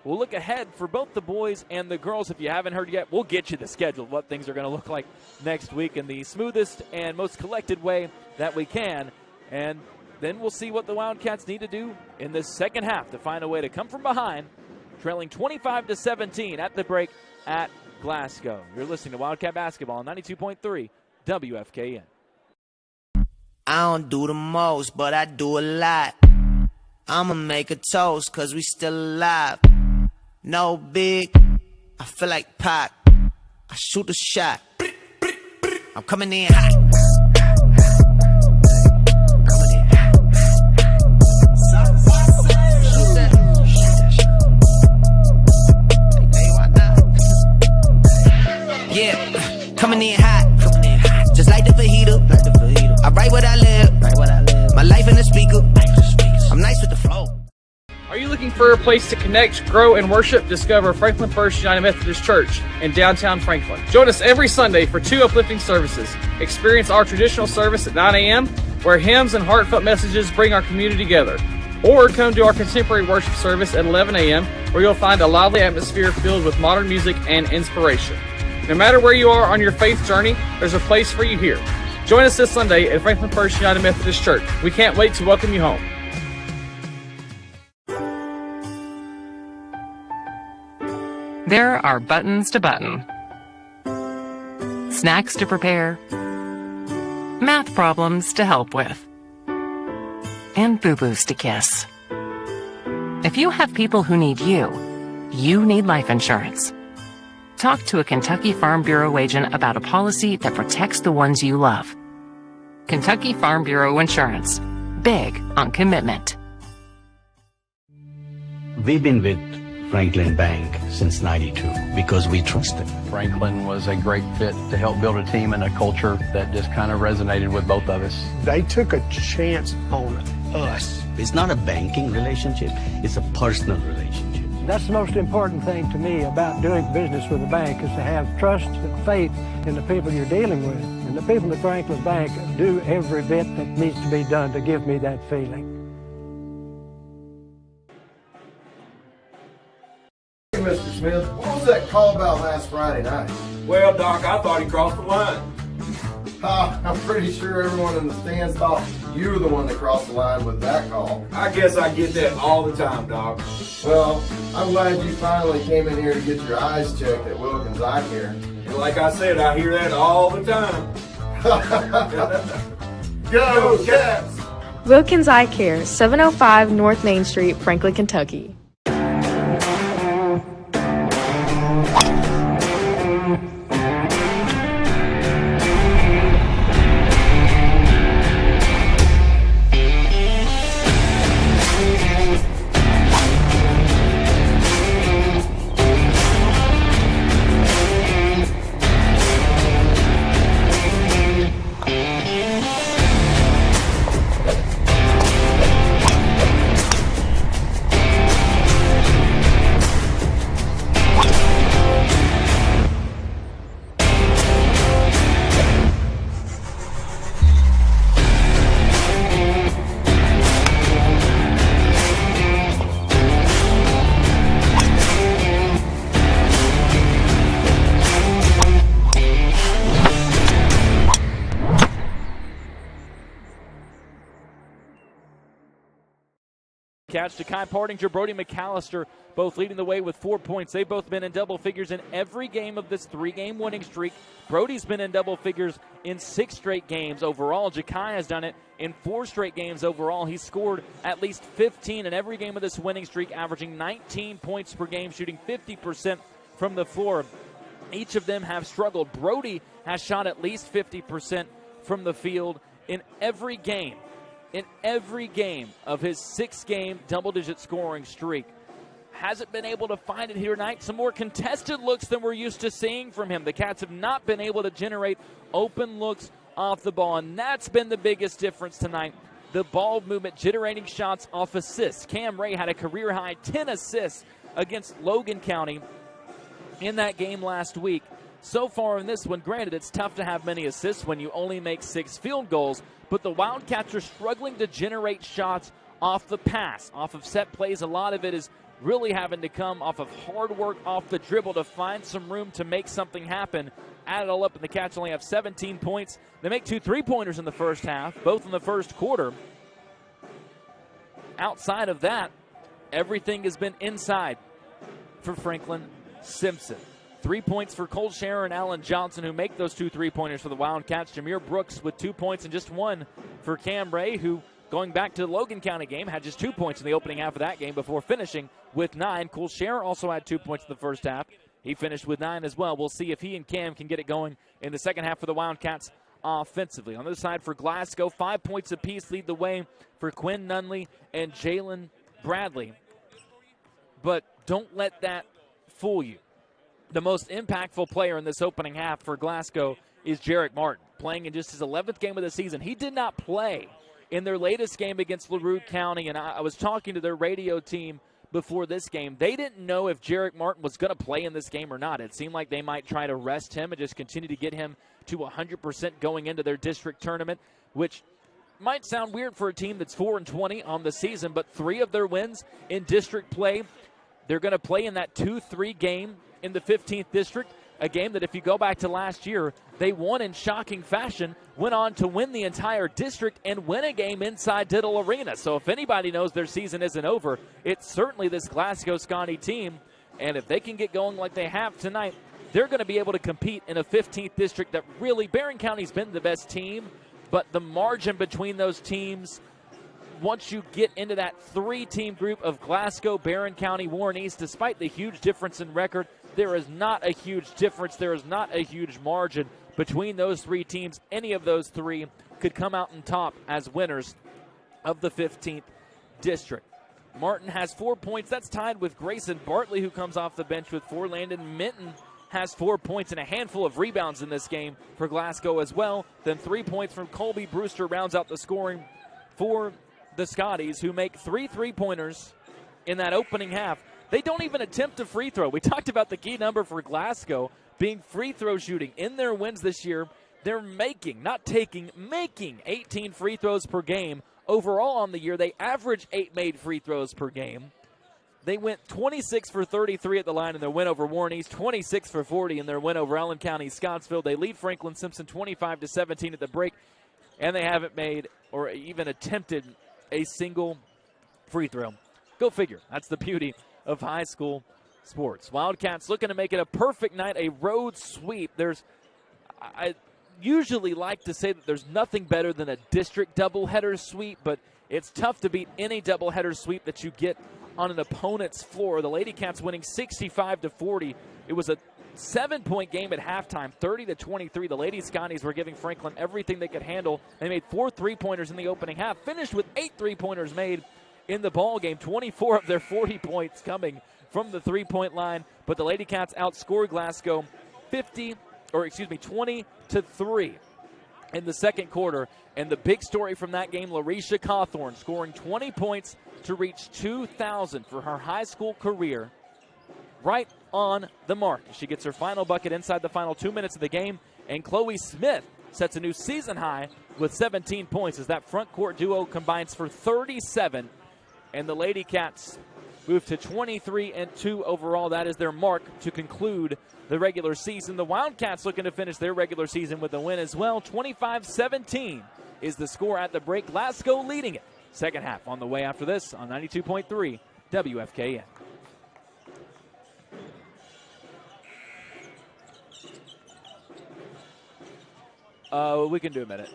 We'll look ahead for both the boys and the girls. If you haven't heard yet, we'll get you the schedule, what things are going to look like next week in the smoothest and most collected way that we can. And then we'll see what the Wildcats need to do in this second half to find a way to come from behind, trailing 25-17 at the break at Glasgow. You're listening to Wildcat Basketball on 92.3 WFKN. I don't do the most, but I do a lot. I'ma make a toast, cause we still alive. No big, I feel like Pac. I shoot a shot. I'm coming in hot. Yeah, coming in hot. Just like the fajita. I write what I live. My life in the speaker. I'm nice with the flow. Are you looking for a place to connect, grow, and worship? Discover Franklin First United Methodist Church in downtown Franklin. Join us every Sunday for 2 uplifting services. Experience our traditional service at 9 a.m., where hymns and heartfelt messages bring our community together. Or come to our contemporary worship service at 11 a.m., where you'll find a lively atmosphere filled with modern music and inspiration. No matter where you are on your faith journey, there's a place for you here. Join us this Sunday at Franklin First United Methodist Church. We can't wait to welcome you home. There are buttons to button, snacks to prepare, math problems to help with, and boo-boos to kiss. If you have people who need you, you need life insurance. Talk to a Kentucky Farm Bureau agent about a policy that protects the ones you love. Kentucky Farm Bureau Insurance. Big on commitment. We've been with Franklin Bank since '92 because we trust them. Franklin was a great fit to help build a team and a culture that just kind of resonated with both of us. They took a chance on us. It's not a banking relationship, it's a personal relationship. That's the most important thing to me about doing business with a bank is to have trust and faith in the people you're dealing with. And the people at Franklin Bank do every bit that needs to be done to give me that feeling. Hey, Mr. Smith, what was that call about last Friday night? Well, Doc, I thought he crossed the line. I'm pretty sure everyone in the stands thought you were the one that crossed the line with that call. I guess I get that all the time, Doc. Well, I'm glad you finally came in here to get your eyes checked at Wilkins Eye Care. And like I said, I hear that all the time. Go, Cats! Wilkins Eye Care, 705 North Main Street, Franklin, Kentucky. Wildcats. Ja'Kai Partinger, Brody McAllister, both leading the way with 4 points. They've both been in double figures in every game of this 3-game winning streak. Brody's been in double figures in 6 straight games overall. Ja'Kai has done it in 4 straight games overall. He's scored at least 15 in every game of this winning streak, averaging 19 points per game, shooting 50% from the floor. Each of them have struggled. Brody has shot at least 50% from the field in every game. In every game of his 6-game double-digit scoring streak. Hasn't been able to find it here tonight. Some more contested looks than we're used to seeing from him. The Cats have not been able to generate open looks off the ball, and that's been the biggest difference tonight. The ball movement, generating shots off assists. Cam Ray had a career-high 10 assists against Logan County in that game last week. So far in this one, granted, it's tough to have many assists when you only make 6 field goals, but the Wildcats are struggling to generate shots off the pass, off of set plays. A lot of it is really having to come off of hard work off the dribble to find some room to make something happen. Add it all up, and the Cats only have 17 points. They make 2 3-pointers in the first half, both in the first quarter. Outside of that, everything has been inside for Franklin Simpson. 3 points for Cole Scherer and Alan Johnson, who make those 2 3-pointers for the Wildcats. Jameer Brooks with 2 points and just 1 for Cam Ray, who, going back to the Logan County game, had just 2 points in the opening half of that game before finishing with 9. Cole Scherer also had 2 points in the first half. He finished with 9 as well. We'll see if he and Cam can get it going in the second half for the Wildcats offensively. On the other side for Glasgow, 5 points apiece lead the way for Quinn Nunley and Jalen Bradley. But don't let that fool you. The most impactful player in this opening half for Glasgow is Jarek Martin, playing in just his 11th game of the season. He did not play in their latest game against LaRue County, and I was talking to their radio team before this game. They didn't know if Jarek Martin was going to play in this game or not. It seemed like they might try to rest him and just continue to get him to 100% going into their district tournament, which might sound weird for a team that's 4-20 on the season, but 3 of their wins in district play, they're going to play in that 2-3 game in the 15th district, a game that if you go back to last year, they won in shocking fashion, went on to win the entire district and win a game inside Diddle Arena. So if anybody knows their season isn't over, it's certainly this Glasgow Scotty team. And if they can get going like they have tonight, they're going to be able to compete in a 15th district that really, Barron County's been the best team, but the margin between those teams, once you get into that 3-team group of Glasgow, Barron County, Warren East, despite the huge difference in record, there is not a huge difference. There is not a huge margin between those 3 teams. Any of those 3 could come out on top as winners of the 15th district. Martin has 4 points. That's tied with Grayson Bartley, who comes off the bench with 4. Landon Minton has 4 points and a handful of rebounds in this game for Glasgow as well. Then 3 points from Colby Brewster rounds out the scoring for the Scotties, who make 3 3-pointers in that opening half. They don't even attempt a free throw. We talked about the key number for Glasgow being free throw shooting. In their wins this year, they're making 18 free throws per game. Overall on the year, they average 8 made free throws per game. They went 26 for 33 at the line in their win over Warren East, 26 for 40 in their win over Allen County Scottsville. They lead Franklin Simpson 25-17 at the break, and they haven't made or even attempted a single free throw. Go figure. That's the beauty of high school sports. Wildcats looking to make it a perfect night, a road sweep. I usually like to say that there's nothing better than a district doubleheader sweep, but it's tough to beat any doubleheader sweep that you get on an opponent's floor. The Lady Cats winning 65-40. It was a 7-point game at halftime, 30-23. The Lady Scotties were giving Franklin everything they could handle. They made 4 3-pointers in the opening half, finished with 8 3-pointers made in the ball game, 24 of their 40 points coming from the 3-point line. But the Lady Cats outscored Glasgow 20-3 in the second quarter. And the big story from that game, Larisha Cawthorn scoring 20 points to reach 2,000 for her high school career. Right on the mark. She gets her final bucket inside the final 2 minutes of the game. And Chloe Smith sets a new season high with 17 points as that front court duo combines for 37. And the Lady Cats move to 23-2 overall. That is their mark to conclude the regular season. The Wildcats looking to finish their regular season with a win as well. 25-17 is the score at the break. Glasgow leading it Second half on the way after this on 92.3 WFKN. We can do a minute.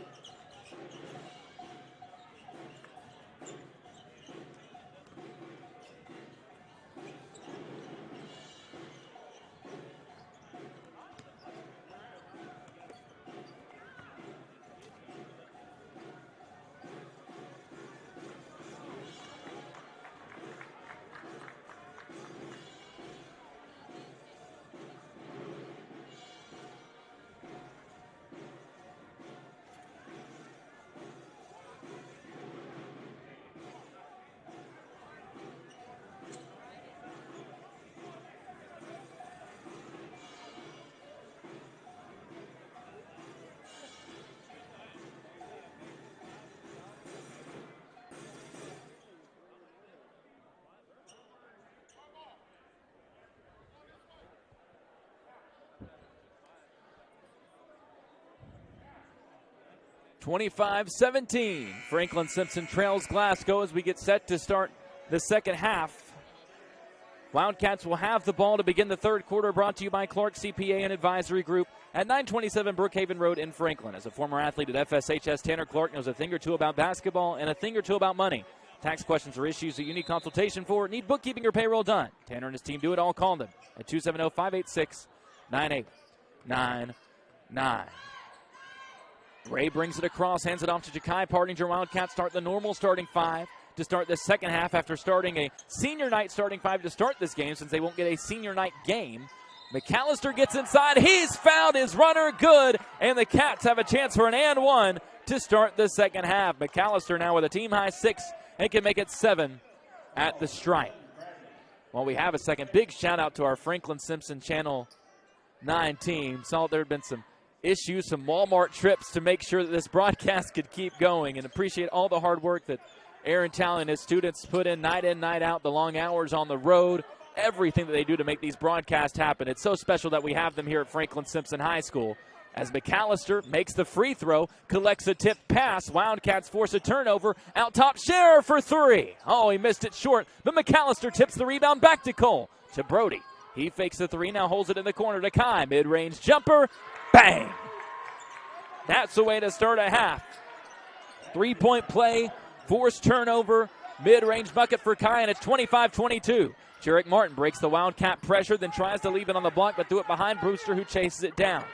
(25-17). Franklin Simpson trails Glasgow as we get set to start the second half. Wildcats will have the ball to begin the third quarter, brought to you by Clark CPA and Advisory Group at 927 Brookhaven Road in Franklin. As a former athlete at FSHS, Tanner Clark knows a thing or two about basketball and a thing or two about money. Tax questions or issues that you need consultation for, need bookkeeping or payroll done. Tanner and his team do it all. Call them at 270-586-9899. Ray brings it across, hands it off to Ja'Kai Partinger. Wildcats start the normal starting five to start the second half after starting a senior night starting five to start this game, since they won't get a senior night game. McAllister gets inside. He's fouled his runner. Good. And the Cats have a chance for an and one to start the second half. McAllister now with a team-high 6 and can make it 7 at the stripe. While we have a second, big shout-out to our Franklin Simpson Channel 9 team. Saw there had been some issues, some Walmart trips to make sure that this broadcast could keep going, and appreciate all the hard work that Aaron Talley and his students put in, night out, the long hours on the road, everything that they do to make these broadcasts happen. It's so special that we have them here at Franklin Simpson High School. As McAllister makes the free throw, collects a tip pass, Wildcats force a turnover, out top Scherer for 3. Oh, he missed it short, but McAllister tips the rebound back to Cole, to Brody. He fakes the 3, now holds it in the corner to Kai. Mid-range jumper, bang! That's the way to start a half. 3-point play, forced turnover, mid-range bucket for Kai, and it's 25-22. Jarek Martin breaks the Wildcat pressure, then tries to leave it on the block, but threw it behind Brewster, who chases it down.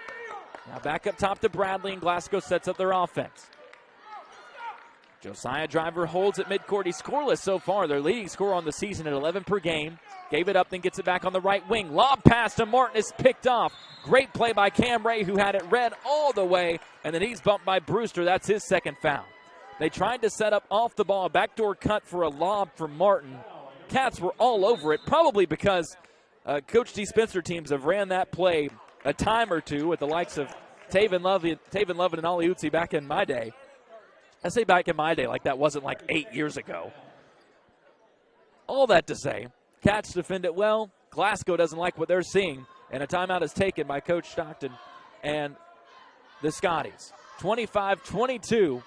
Now back up top to Bradley, and Glasgow sets up their offense. Josiah Driver holds at midcourt. He's scoreless so far. Their leading scorer on the season at 11 per game. Gave it up, then gets it back on the right wing. Lob pass to Martin is picked off. Great play by Cam Ray, who had it read all the way, and then he's bumped by Brewster. That's his second foul. They tried to set up off the ball, a backdoor cut for a lob for Martin. Cats were all over it, probably because Coach D. Spencer teams have ran that play a time or two with the likes of Taven Lovin and Ollie Utsi back in my day. I say back in my day like that wasn't like 8 years ago. All that to say, Cats defend it well. Glasgow doesn't like what they're seeing, and a timeout is taken by Coach Stockton and the Scotties. 25-22.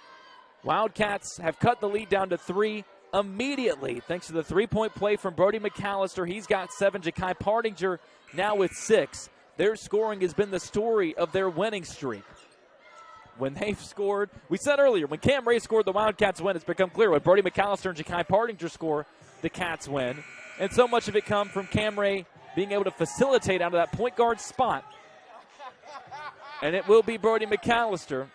Wildcats have cut the lead down to 3 immediately thanks to the 3-point play from Brody McAllister. He's got 7. Ja'Kai Partinger now with 6. Their scoring has been the story of their winning streak. When they've scored, we said earlier, when Cam Ray scored, the Wildcats win. It's become clear. When Brody McAllister and Ja'Kai Partinger score, the Cats win. And so much of it come from Cam Ray being able to facilitate out of that point guard spot. And it will be Brody McAllister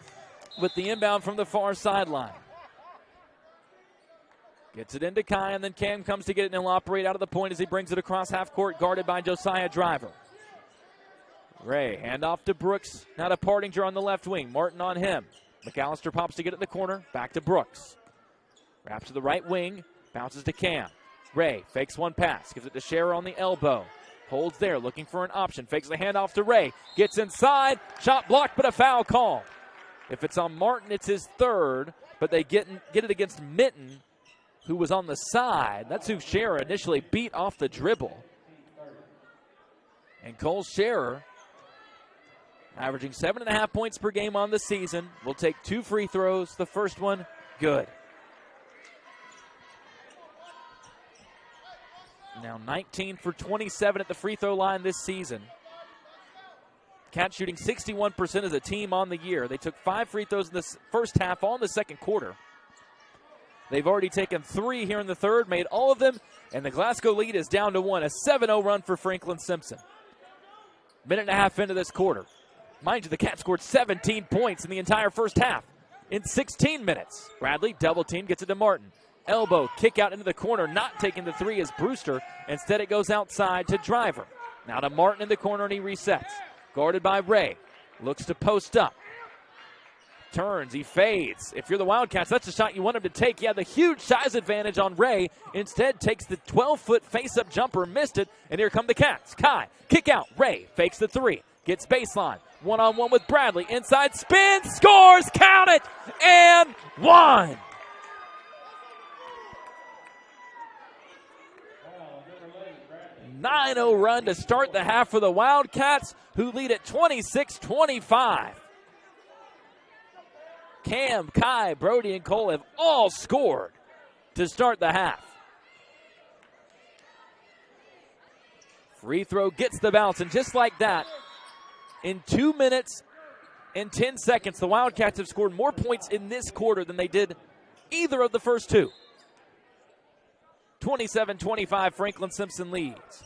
with the inbound from the far sideline. Gets it into Kai, and then Cam comes to get it, and he'll operate out of the point as he brings it across half court, guarded by Josiah Driver. Ray, handoff to Brooks, now to Partinger on the left wing. Martin on him. McAllister pops to get it in the corner, back to Brooks. Wraps to the right wing, bounces to Cam. Ray fakes one pass, gives it to Scherer on the elbow. Holds there, looking for an option. Fakes the handoff to Ray. Gets inside, shot blocked, but a foul call. If it's on Martin, it's his 3rd, but they get it against Minton, who was on the side. That's who Scherer initially beat off the dribble. And Cole Scherer, averaging 7.5 points per game on the season, will take 2 free throws. The first one, good. Now 19 for 27 at the free throw line this season. Cats shooting 61% as a team on the year. They took 5 free throws in the first half, all in the second quarter. They've already taken 3 here in the third, made all of them, and the Glasgow lead is down to 1. A 7-0 run for Franklin Simpson. Minute and a half into this quarter. Mind you, the Cats scored 17 points in the entire first half in 16 minutes. Bradley, double team, gets it to Martin. Elbow, kick out into the corner, not taking the 3 is Brewster. Instead, it goes outside to Driver. Now to Martin in the corner, and he resets. Guarded by Ray. Looks to post up. Turns, he fades. If you're the Wildcats, that's the shot you want him to take. He had the huge size advantage on Ray. Instead, takes the 12-foot face-up jumper, missed it, and here come the Cats. Kai, kick out. Ray fakes the 3. Gets baseline. One-on-one with Bradley. Inside spin, scores, count it, and 1. A 9-0 run to start the half for the Wildcats, who lead at 26-25. Cam, Kai, Brody, and Cole have all scored to start the half. Free throw gets the bounce, and just like that, in 2 minutes and 10 seconds, the Wildcats have scored more points in this quarter than they did either of the first 2. 27-25, Franklin Simpson leads.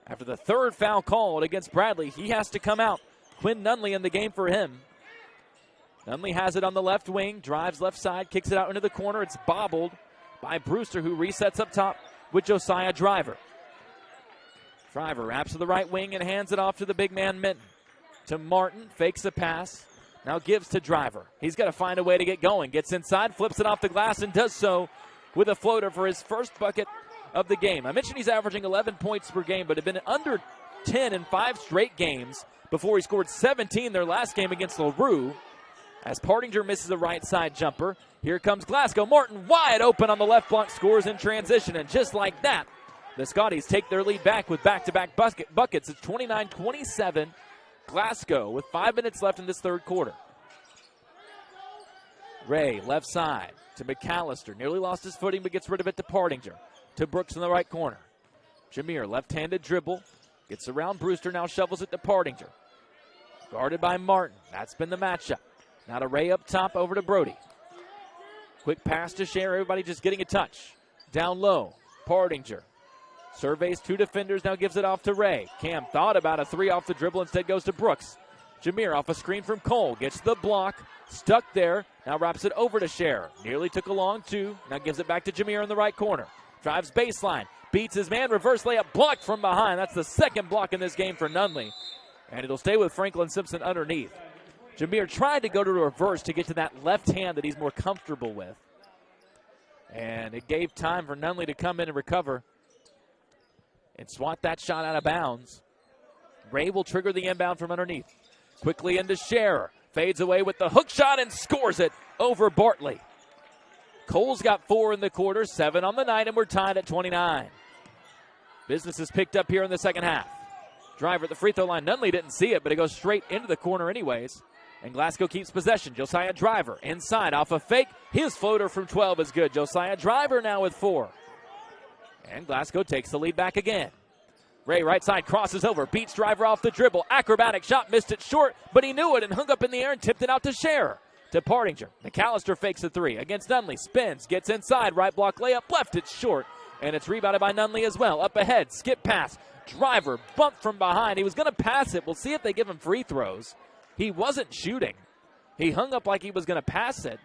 After the third foul called against Bradley, he has to come out. Quinn Nunley in the game for him. Nunley has it on the left wing, drives left side, kicks it out into the corner. It's bobbled by Brewster, who resets up top with Josiah Driver. Driver wraps to the right wing and hands it off to the big man Minton. To Martin, fakes a pass, now gives to Driver. He's got to find a way to get going. Gets inside, flips it off the glass, and does so with a floater for his first bucket of the game. I mentioned he's averaging 11 points per game, but had been under 10 in 5 straight games before he scored 17 their last game against LaRue. As Partinger misses a right side jumper, here comes Glasgow. Martin wide open on the left block, scores in transition, and just like that, the Scotties take their lead back with back-to-back buckets. It's 29-27, Glasgow with 5 minutes left in this third quarter. Ray, left side to McAllister. Nearly lost his footing, but gets rid of it to Partinger. To Brooks in the right corner. Jameer, left-handed dribble. Gets around Brewster, now shovels it to Partinger. Guarded by Martin. That's been the matchup. Now to Ray up top, over to Brody. Quick pass to Scher. Everybody just getting a touch. Down low, Partinger. Surveys 2 defenders, now gives it off to Ray. Cam thought about a 3 off the dribble, instead goes to Brooks. Jameer off a screen from Cole. Gets the block, stuck there. Now wraps it over to Scher. Nearly took a long 2. Now gives it back to Jameer in the right corner. Drives baseline. Beats his man. Reverse layup blocked from behind. That's the second block in this game for Nunley. And it'll stay with Franklin Simpson underneath. Jameer tried to go to reverse to get to that left hand that he's more comfortable with. And it gave time for Nunley to come in and recover and swat that shot out of bounds. Ray will trigger the inbound from underneath. Quickly into Scher. Fades away with the hook shot and scores it over Bartley. Cole's got 4 in the quarter, 7 on the night, and we're tied at 29. Business is picked up here in the second half. Driver at the free throw line. Nunley didn't see it, but it goes straight into the corner anyways. And Glasgow keeps possession. Josiah Driver inside off a fake. His floater from 12 is good. Josiah Driver now with 4. And Glasgow takes the lead back again. Ray right side crosses over. Beats Driver off the dribble. Acrobatic shot. Missed it short, but he knew it and hung up in the air and tipped it out to Scher. To Partinger. McAllister fakes a 3 against Nunley. Spins. Gets inside. Right block layup. Left it short. And it's rebounded by Nunley as well. Up ahead. Skip pass. Driver bumped from behind. He was going to pass it. We'll see if they give him free throws. He wasn't shooting. He hung up like he was going to pass it.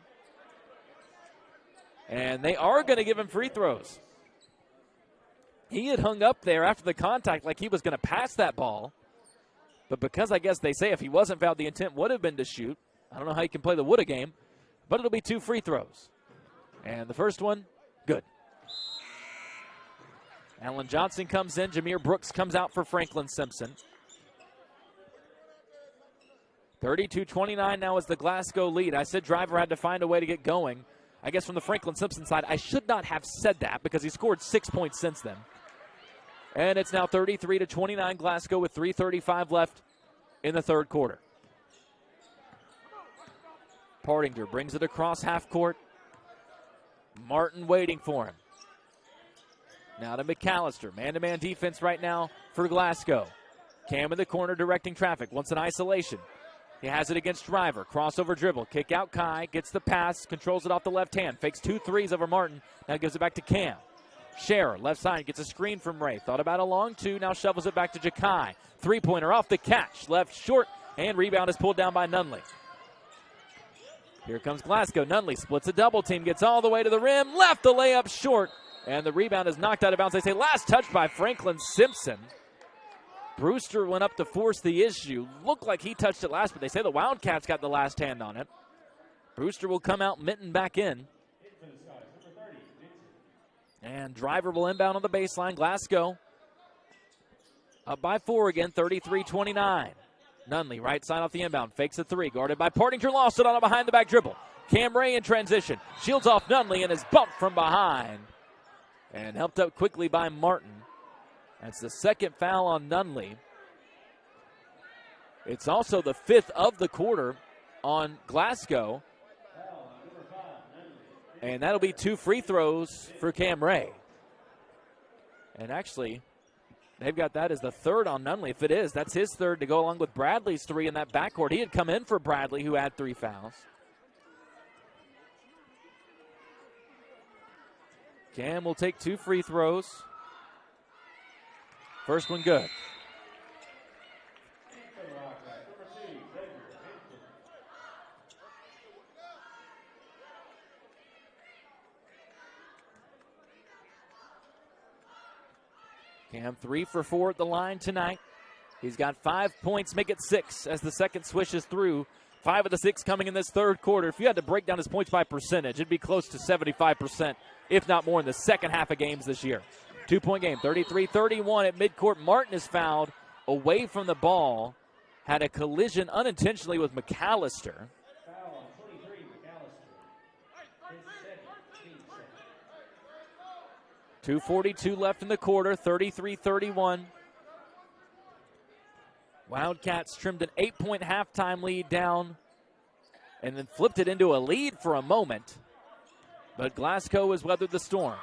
And they are going to give him free throws. He had hung up there after the contact like he was going to pass that ball. But because I guess they say if he wasn't fouled, the intent would have been to shoot. I don't know how you can play the woulda game, but it'll be 2 free throws. And the first one, good. Alan Johnson comes in. Jameer Brooks comes out for Franklin Simpson. 32-29 now is the Glasgow lead. I said Driver had to find a way to get going. I guess from the Franklin Simpson side, I should not have said that because he scored 6 points since then. And it's now 33-29 Glasgow with 3:35 left in the third quarter. Partinger brings it across half court. Martin waiting for him. Now to McAllister. Man-to-man defense right now for Glasgow. Cam in the corner directing traffic. Wants an isolation. He has it against Driver. Crossover dribble. Kick out Kai. Gets the pass. Controls it off the left hand. Fakes 2 threes over Martin. Now gives it back to Cam. Scherer, left side, gets a screen from Ray. Thought about a long two. Now shovels it back to Jakai. Three-pointer off the catch. Left short. And rebound is pulled down by Nunley. Here comes Glasgow. Nunley splits a double team. Gets all the way to the rim. Left the layup short. And the rebound is knocked out of bounds. They say last touch by Franklin Simpson. Brewster went up to force the issue. Looked like he touched it last, but they say the Wildcats got the last hand on it. Brewster will come out, Minton back in. And Driver will inbound on the baseline. Glasgow up by 4 again, 33-29. Nunley, right side off the inbound, fakes a 3, guarded by Partington, lost it on a behind-the-back dribble. Cam Ray in transition, shields off Nunley and is bumped from behind. And helped up quickly by Martin. That's the second foul on Nunley. It's also the 5th of the quarter on Glasgow. And that'll be 2 free throws for Cam Ray. And actually, they've got that as the 3rd on Nunley. If it is, that's his 3rd to go along with Bradley's 3 in that backcourt. He had come in for Bradley, who had 3 fouls. Cam will take 2 free throws. First one good. Cam 3 for 4 at the line tonight. He's got 5 points, make it 6 as the second swishes through. 5 of the 6 coming in this third quarter. If you had to break down his points by percentage, it'd be close to 75%, if not more, in the second half of games this year. 2-point game, 33-31 at midcourt. Martin is fouled away from the ball. Had a collision unintentionally with McAllister. 2:42 left in the quarter, 33-31. Wildcats trimmed an 8-point halftime lead down and then flipped it into a lead for a moment. But Glasgow has weathered the storm.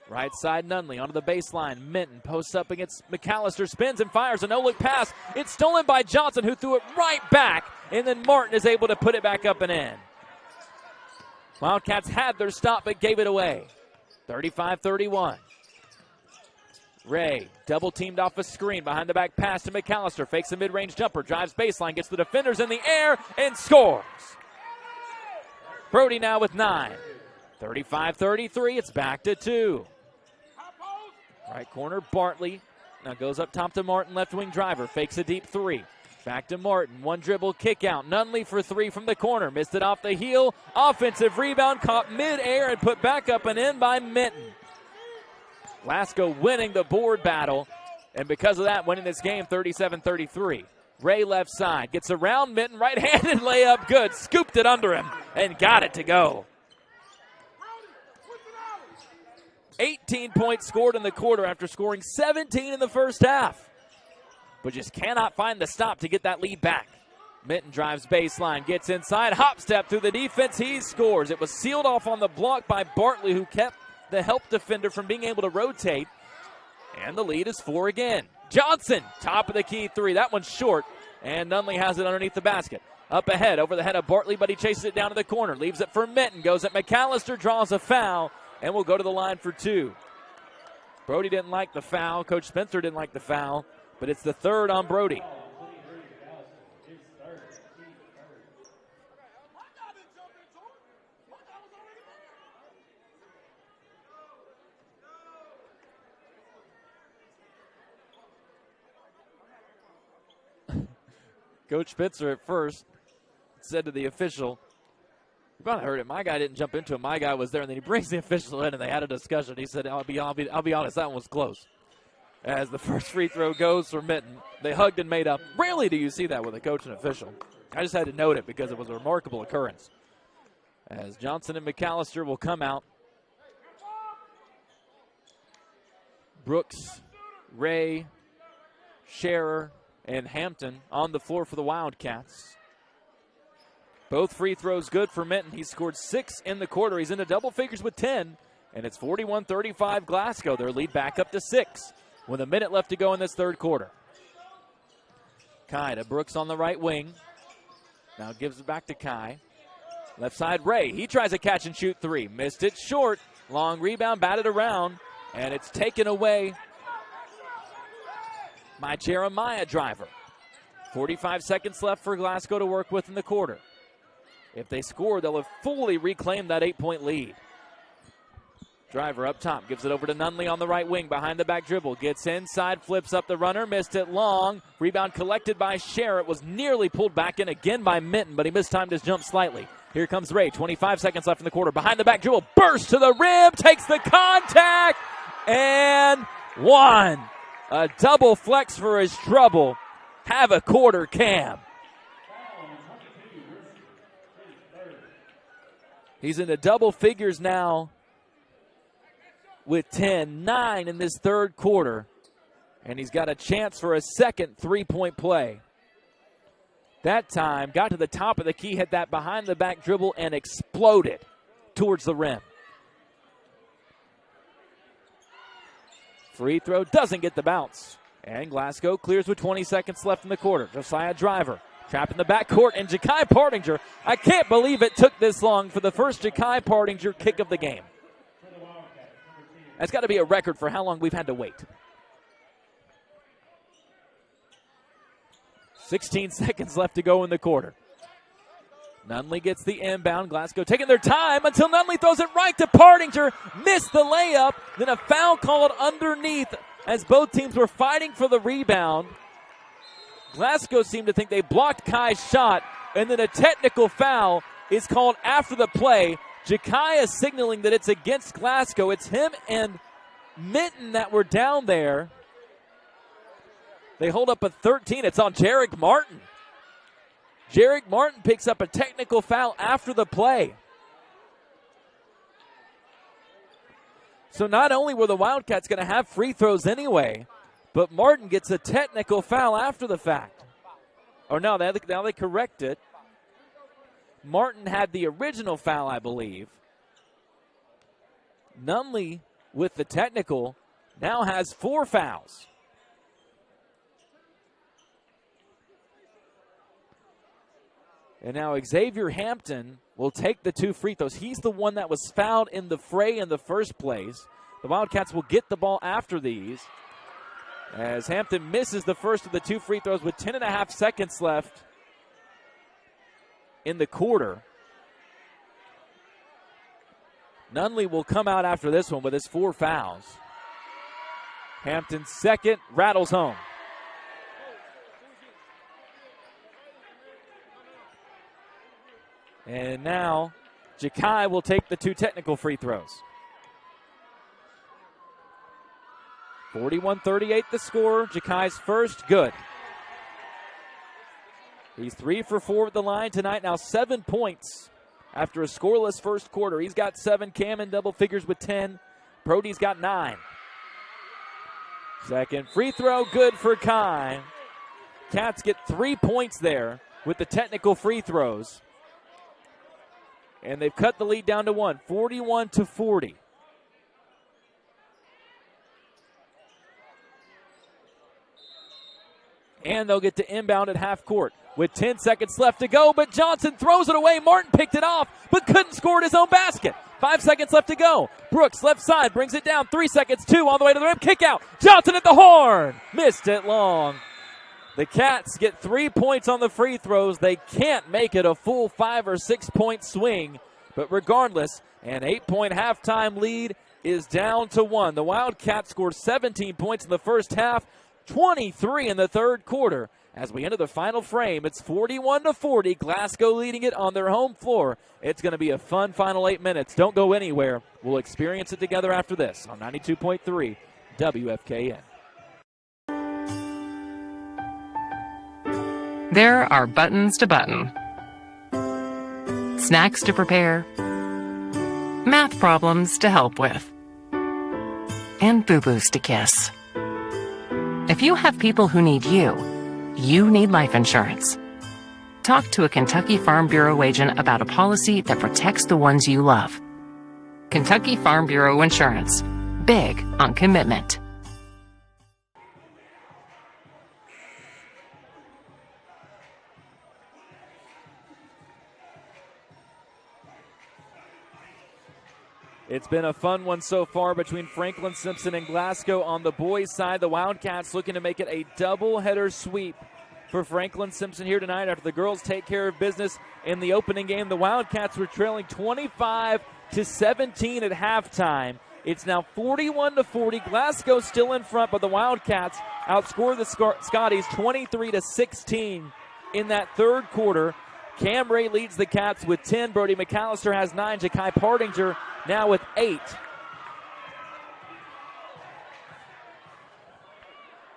Right side, Nunley onto the baseline. Minton posts up against McAllister, spins and fires a no-look pass. It's stolen by Johnson, who threw it right back, and then Martin is able to put it back up and in. Wildcats had their stop but gave it away. 35-31. Ray double-teamed off a screen. Behind the back pass to McAllister. Fakes a mid-range jumper. Drives baseline. Gets the defenders in the air and scores. Brody now with 9. 35-33. It's back to 2. Right corner, Bartley. Now goes up top to Martin. Left wing Driver. Fakes a deep 3. Back to Martin. One dribble kick out. Nunley for 3 from the corner. Missed it off the heel. Offensive rebound caught mid-air and put back up and in by Minton. Glasgow winning the board battle. And because of that, winning this game 37-33. Ray left side. Gets around Minton. Right-handed layup. Good. Scooped it under him and got it to go. 18 points scored in the quarter after scoring 17 in the first half. But just cannot find the stop to get that lead back. Minton drives baseline, gets inside, hop step through the defense, he scores. It was sealed off on the block by Bartley, who kept the help defender from being able to rotate. And the lead is 4 again. Johnson, top of the key 3. That one's short, and Nunley has it underneath the basket. Up ahead, over the head of Bartley, but he chases it down to the corner. Leaves it for Minton, goes at McAllister, draws a foul, and will go to the line for 2. Brody didn't like the foul. Coach Spencer didn't like the foul, but it's the 3rd on Brody. Coach Spencer at first said to the official, you probably heard it. My guy didn't jump into it. My guy was there, and then he brings the official in, and they had a discussion. He said, I'll be honest, that one was close. As the first free throw goes for Minton, they hugged and made up. Rarely do you see that with a coach and official. I just had to note it because it was a remarkable occurrence. As Johnson and McAllister will come out. Brooks, Ray, Scherer, and Hampton on the floor for the Wildcats. Both free throws good for Minton. He scored 6 in the quarter. He's into double figures with 10, And it's 41-35 Glasgow. Their lead back up to 6 with a minute left to go in this third quarter. Kai to Brooks on the right wing. Now gives it back to Kai. Left side, Ray. He tries a catch and shoot three. Missed it short. Long rebound, batted around. And it's taken away by Jeremiah Driver. 45 seconds left for Glasgow to work with in the quarter. If they score, they'll have fully reclaimed that 8-point lead. Driver up top, gives it over to Nunley on the right wing, behind the back dribble, gets inside, flips up the runner, missed it long. Rebound collected by Sher. It was nearly pulled back in again by Minton, but he mistimed his jump slightly. Here comes Ray, 25 seconds left in the quarter, behind the back dribble, burst to the rim, takes the contact, and one. A double flex for his trouble. Have a quarter, Cam. He's into double figures now with 10, 9 in this third quarter. And he's got a chance for a second three-point play. That time, got to the top of the key, hit that behind-the-back dribble, and exploded towards the rim. Free throw doesn't get the bounce. And Glasgow clears with 20 seconds left in the quarter. Josiah Driver trapped in the backcourt, and Ja'Kai Partinger. I can't believe it took this long for the first Ja'Kai Partinger kick of the game. That's got to be a record for how long we've had to wait. 16 seconds left to go in the quarter. Nunley gets the inbound. Glasgow taking their time until Nunley throws it right to Partinger. Missed the layup. Then a foul called underneath as both teams were fighting for the rebound. Glasgow seemed to think they blocked Kai's shot, and then a technical foul is called after the play. Ja'Kai is signaling that it's against Glasgow. It's him and Minton that were down there. They hold up a 13. It's on Jarek Martin. Jarek Martin picks up a technical foul after the play. So not only were the Wildcats going to have free throws anyway, but Martin gets a technical foul after the fact. Oh, no, now they correct it. Martin had the original foul, I believe. Nunley, with the technical, now has 4 fouls. And now Xavier Hampton will take the 2 free throws. He's the one that was fouled in the fray in the first place. The Wildcats will get the ball after these, as Hampton misses the first of the 2 free throws with 10.5 seconds left in the quarter. Nunley will come out after this one with his 4 fouls. Hampton's second rattles home. And now Ja'Kai will take the 2 technical free throws. 41-38 the score. Ja'Kai's first, good. He's 3 for 4 at the line tonight. Now 7 points after a scoreless first quarter. He's got 7. Cam in double figures with 10. Brody's got 9. Second free throw, good for Kai. Cats get 3 points there with the technical free throws. And they've cut the lead down to 1, 41-40. And they'll get to inbound at half court with 10 seconds left to go, but Johnson throws it away. Martin picked it off, but couldn't score at his own basket. 5 seconds left to go. Brooks, left side, brings it down. 3 seconds, 2 all the way to the rim. Kick out. Johnson at the horn. Missed it long. The Cats get 3 points on the free throws. They can't make it a full 5 or 6 point swing, but regardless, an 8-point halftime lead is down to 1. The Wildcats scored 17 points in the first half, 23 in the third quarter. As we enter the final frame, it's 41-40. Glasgow leading it on their home floor. It's going to be a fun final 8 minutes. Don't go anywhere. We'll experience it together after this on 92.3 WFKN. There are buttons to button, snacks to prepare, math problems to help with, and boo-boos to kiss. If you have people who need you, you need life insurance. Talk to a Kentucky Farm Bureau agent about a policy that protects the ones you love. Kentucky Farm Bureau Insurance. Big on commitment. It's been a fun one so far between Franklin Simpson and Glasgow on the boys' side. The Wildcats looking to make it a double-header sweep for Franklin Simpson here tonight after the girls take care of business in the opening game. The Wildcats were trailing 25-17 at halftime. It's now 41-40. Glasgow still in front, but the Wildcats outscored the Scotties 23-16 in that third quarter. Cam Ray leads the Cats with 10. Brody McAllister has 9. Ja'Kai Pardinger now with 8.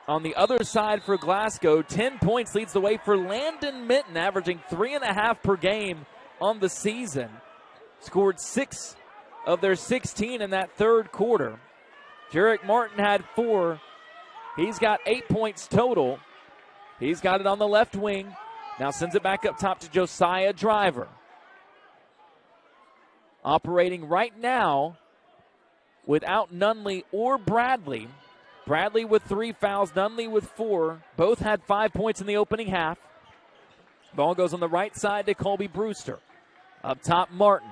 On the other side for Glasgow, 10 points leads the way for Landon Minton, averaging 3.5 per game on the season. Scored 6 of their 16 in that third quarter. Jarek Martin had 4. He's got 8 points total. He's got it on the left wing. Now sends it back up top to Josiah Driver. Operating right now without Nunley or Bradley. Bradley with 3 fouls, Nunley with 4. Both had 5 points in the opening half. Ball goes on the right side to Colby Brewster. Up top, Martin.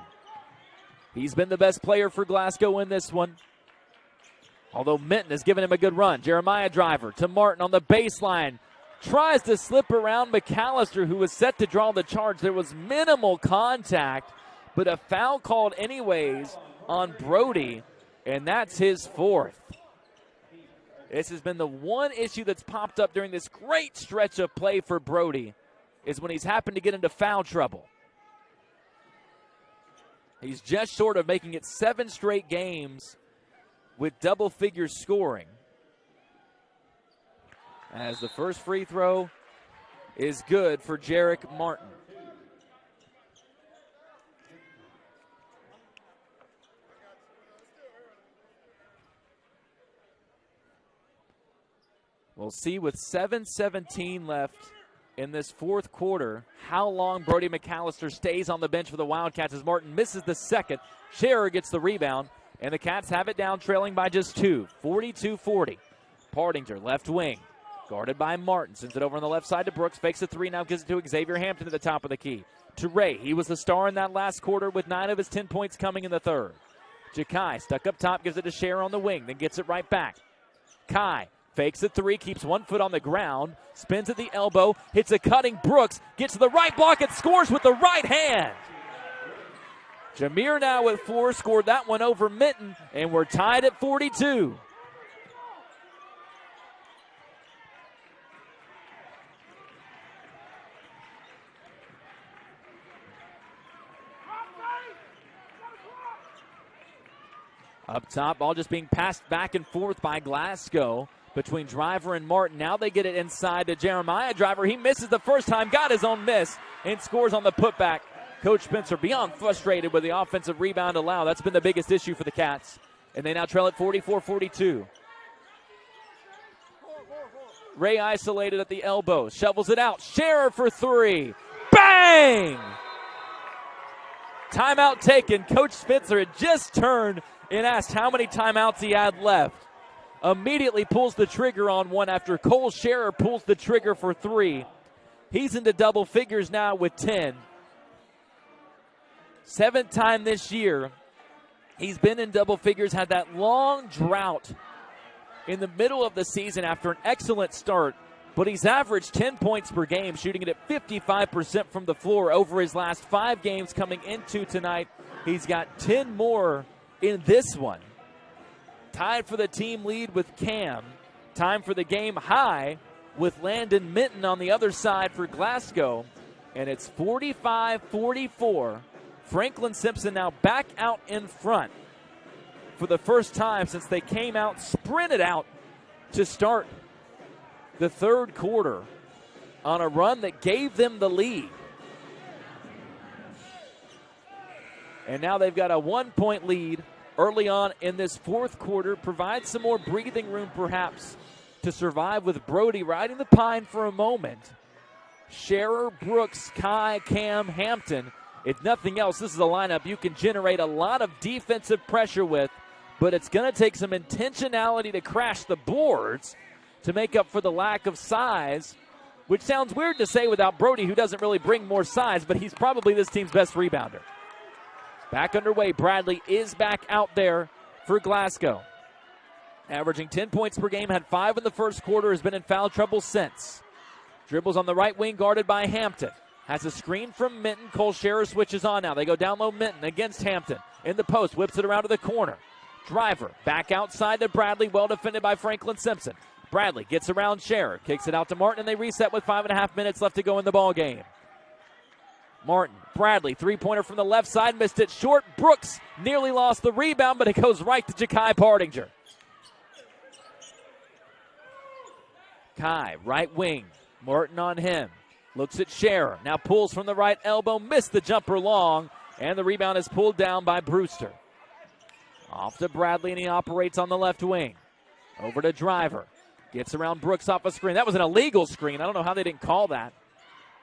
He's been the best player for Glasgow in this one, although Minton has given him a good run. Jeremiah Driver to Martin on the baseline. Tries to slip around McAllister, who was set to draw the charge. There was minimal contact, but a foul called anyways on Brody, and that's his 4th. This has been the one issue that's popped up during this great stretch of play for Brody, is when he's happened to get into foul trouble. He's just short of making it 7 straight games with double-figure scoring. As the first free throw is good for Jarek Martin. We'll see with 7:17 left in this fourth quarter how long Brody McAllister stays on the bench for the Wildcats as Martin misses the second. Scherer gets the rebound, and the Cats have it down trailing by just 2, 42-40. Pardinger, left wing. Guarded by Martin. Sends it over on the left side to Brooks. Fakes a 3. Now gives it to Xavier Hampton at the top of the key. To Ray. He was the star in that last quarter with 9 of his 10 points coming in the third. Ja'Kai stuck up top. Gives it to Scherer on the wing. Then gets it right back. Kai fakes a 3. Keeps 1 foot on the ground. Spins at the elbow. Hits a cutting Brooks. Gets to the right block and scores with the right hand. Jameer now with 4. Scored that one over Minton. And we're tied at 42. Up top, ball just being passed back and forth by Glasgow between Driver and Martin. Now they get it inside to Jeremiah Driver. He misses the first time, got his own miss, and scores on the putback. Coach Spencer beyond frustrated with the offensive rebound allowed. That's been the biggest issue for the Cats. And they now trail at 44-42. Ray isolated at the elbow. Shovels it out. Scherer for 3. Bang! Timeout taken. Coach Spencer had just turned and asked how many timeouts he had left. Immediately pulls the trigger on one after Cole Scherer pulls the trigger for 3. He's into double figures now with 10. 7th time this year he's been in double figures, had that long drought in the middle of the season after an excellent start, but he's averaged 10 points per game, shooting it at 55% from the floor over his last 5 games coming into tonight. He's got 10 more in this one. Tied for the team lead with Cam. Time for the game high with Landon Minton on the other side for Glasgow. And it's 45-44. Franklin Simpson now back out in front for the first time since they came out, sprinted out to start the third quarter on a run that gave them the lead. And now they've got a 1-point lead early on in this fourth quarter. Provides some more breathing room perhaps to survive with Brody riding the pine for a moment. Scherer, Brooks, Kai, Cam, Hampton If nothing else, this is a lineup you can generate a lot of defensive pressure with, but it's going to take some intentionality to crash the boards to make up for the lack of size, which sounds weird to say without Brody, who doesn't really bring more size, but he's probably this team's best rebounder. Back underway, Bradley is back out there for Glasgow. Averaging 10 points per game, had 5 in the first quarter, has been in foul trouble since. Dribbles on the right wing, guarded by Hampton. Has a screen from Minton. Cole Scherer switches on now. They go down low, Minton against Hampton. In the post, whips it around to the corner. Driver back outside to Bradley, well defended by Franklin Simpson. Bradley gets around Scherer, kicks it out to Martin, and they reset with 5.5 minutes left to go in the ball game. Martin, Bradley, three-pointer from the left side, missed it short. Brooks nearly lost the rebound, but it goes right to Ja'Kai Pardinger. Kai, right wing, Martin on him. Looks at Scherer, now pulls from the right elbow, missed the jumper long, and the rebound is pulled down by Brewster. Off to Bradley, and he operates on the left wing. Over to Driver. Gets around Brooks off a screen. That was an illegal screen. I don't know how they didn't call that,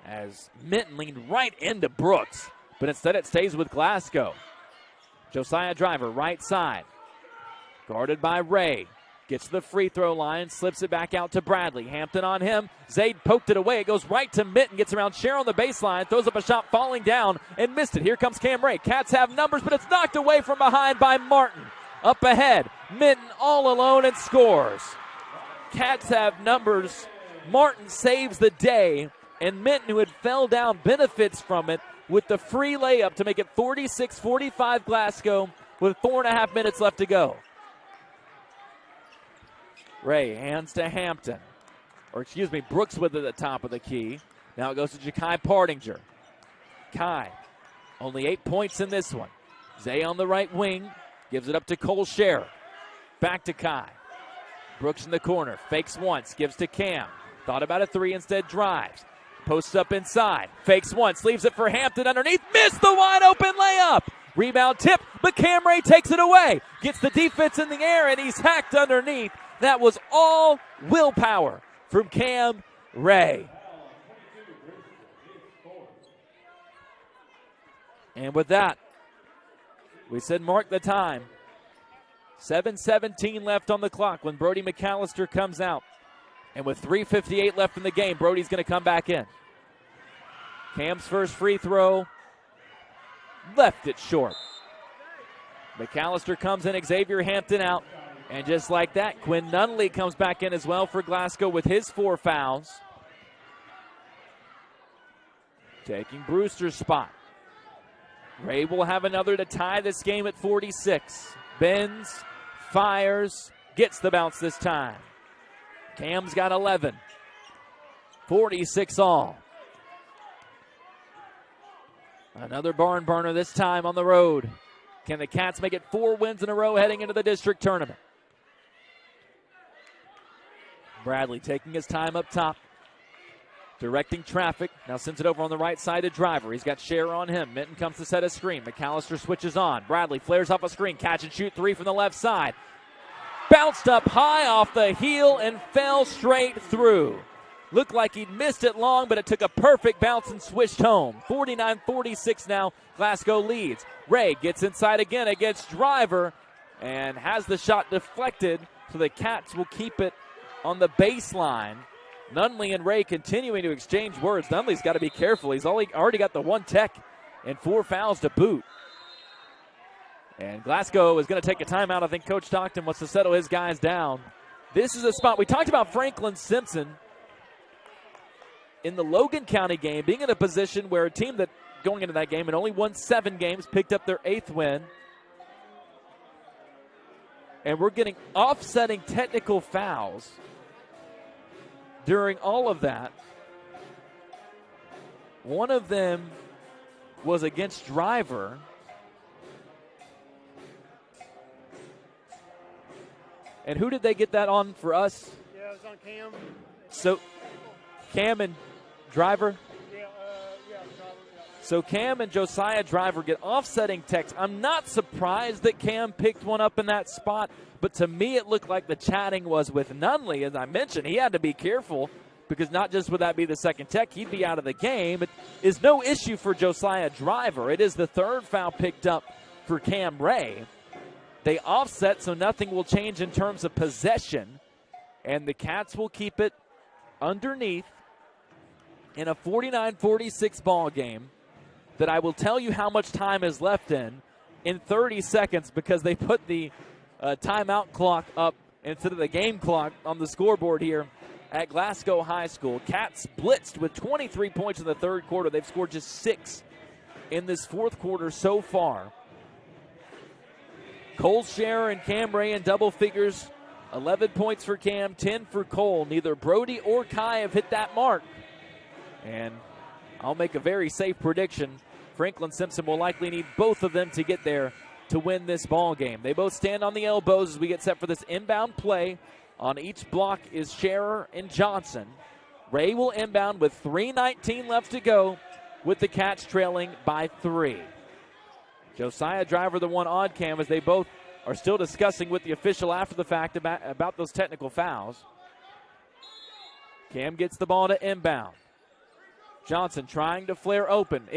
as Minton leaned right into Brooks, but instead it stays with Glasgow. Josiah Driver, right side. Guarded by Ray. Gets to the free throw line, slips it back out to Bradley. Hampton on him. Zaid poked it away. It goes right to Minton. Gets around Scherer on the baseline. Throws up a shot falling down and missed it. Here comes Cam Ray. Cats have numbers, but it's knocked away from behind by Martin. Up ahead. Minton all alone and scores. Cats have numbers. Martin saves the day. And Minton, who had fell down, benefits from it with the free layup to make it 46-45 Glasgow with 4.5 minutes left to go. Ray hands to Hampton. Brooks with it at the top of the key. Now it goes to Ja'Kai Pardinger. Kai, only 8 points in this one. Zay on the right wing, gives it up to Cole Scherer. Back to Kai. Brooks in the corner, fakes once, gives to Cam. Thought about a three, instead drives. Posts up inside, fakes once, leaves it for Hampton underneath. Missed the wide open layup. Rebound tip, but Cam Ray takes it away. Gets the defense in the air, and he's hacked underneath. That was all willpower from Cam Ray. And with that, we said mark the time. 7:17 left on the clock when Brody McAllister comes out. And with 3:58 left in the game, Brody's going to come back in. Cam's first free throw, left it short. McAllister comes in, Xavier Hampton out. And just like that, Quinn Nunley comes back in as well for Glasgow with his 4 fouls. Taking Brewster's spot. Ray will have another to tie this game at 46. Bends, fires, gets the bounce this time. Cam's got 11. 46 all. Another barn burner this time on the road. Can the Cats make it 4 wins in a row heading into the district tournament? Bradley taking his time up top, directing traffic. Now sends it over on the right side to Driver. He's got Scherer on him. Minton comes to set a screen. McAllister switches on. Bradley flares off a screen. Catch and shoot 3 from the left side. Bounced up high off the heel and fell straight through. Looked like he'd missed it long, but it took a perfect bounce and swished home. 49-46 now. Glasgow leads. Ray gets inside again against Driver and has the shot deflected, so the Cats will keep it on the baseline. Nunley and Ray continuing to exchange words. Nunley's got to be careful. He's already got the 1 tech and 4 fouls to boot. And Glasgow is going to take a timeout. I think Coach Stockton wants to settle his guys down. This is a spot. We talked about Franklin Simpson in the Logan County game being in a position where a team that going into that game and only won 7 games picked up their 8th win. And we're getting offsetting technical fouls during all of that. One of them was against Driver. And who did they get that on for us? Yeah, it was on Cam. So Cam and Driver? So Cam and Josiah Driver get offsetting techs. I'm not surprised that Cam picked one up in that spot, but to me it looked like the chatting was with Nunley. As I mentioned, he had to be careful because not just would that be the second tech, he'd be out of the game. It is no issue for Josiah Driver. It is the third foul picked up for Cam Ray. They offset, so nothing will change in terms of possession, and the Cats will keep it underneath in a 49-46 ball game that I will tell you how much time is left in 30 seconds because they put the timeout clock up instead of the game clock on the scoreboard here at Glasgow High School. Cats blitzed with 23 points in the third quarter. They've scored just 6 in this fourth quarter so far. Cole Scherer and Cam Ray in double figures. 11 points for Cam, 10 for Cole. Neither Brody or Kai have hit that mark. And I'll make a very safe prediction. Franklin Simpson will likely need both of them to get there to win this ball game. They both stand on the elbows as we get set for this inbound play. On each block is Scherer and Johnson. Ray will inbound with 3:19 left to go with the Cats trailing by 3. Josiah Driver, the one on Cam, as they both are still discussing with the official after the fact about those technical fouls. Cam gets the ball to inbound. Johnson trying to flare open.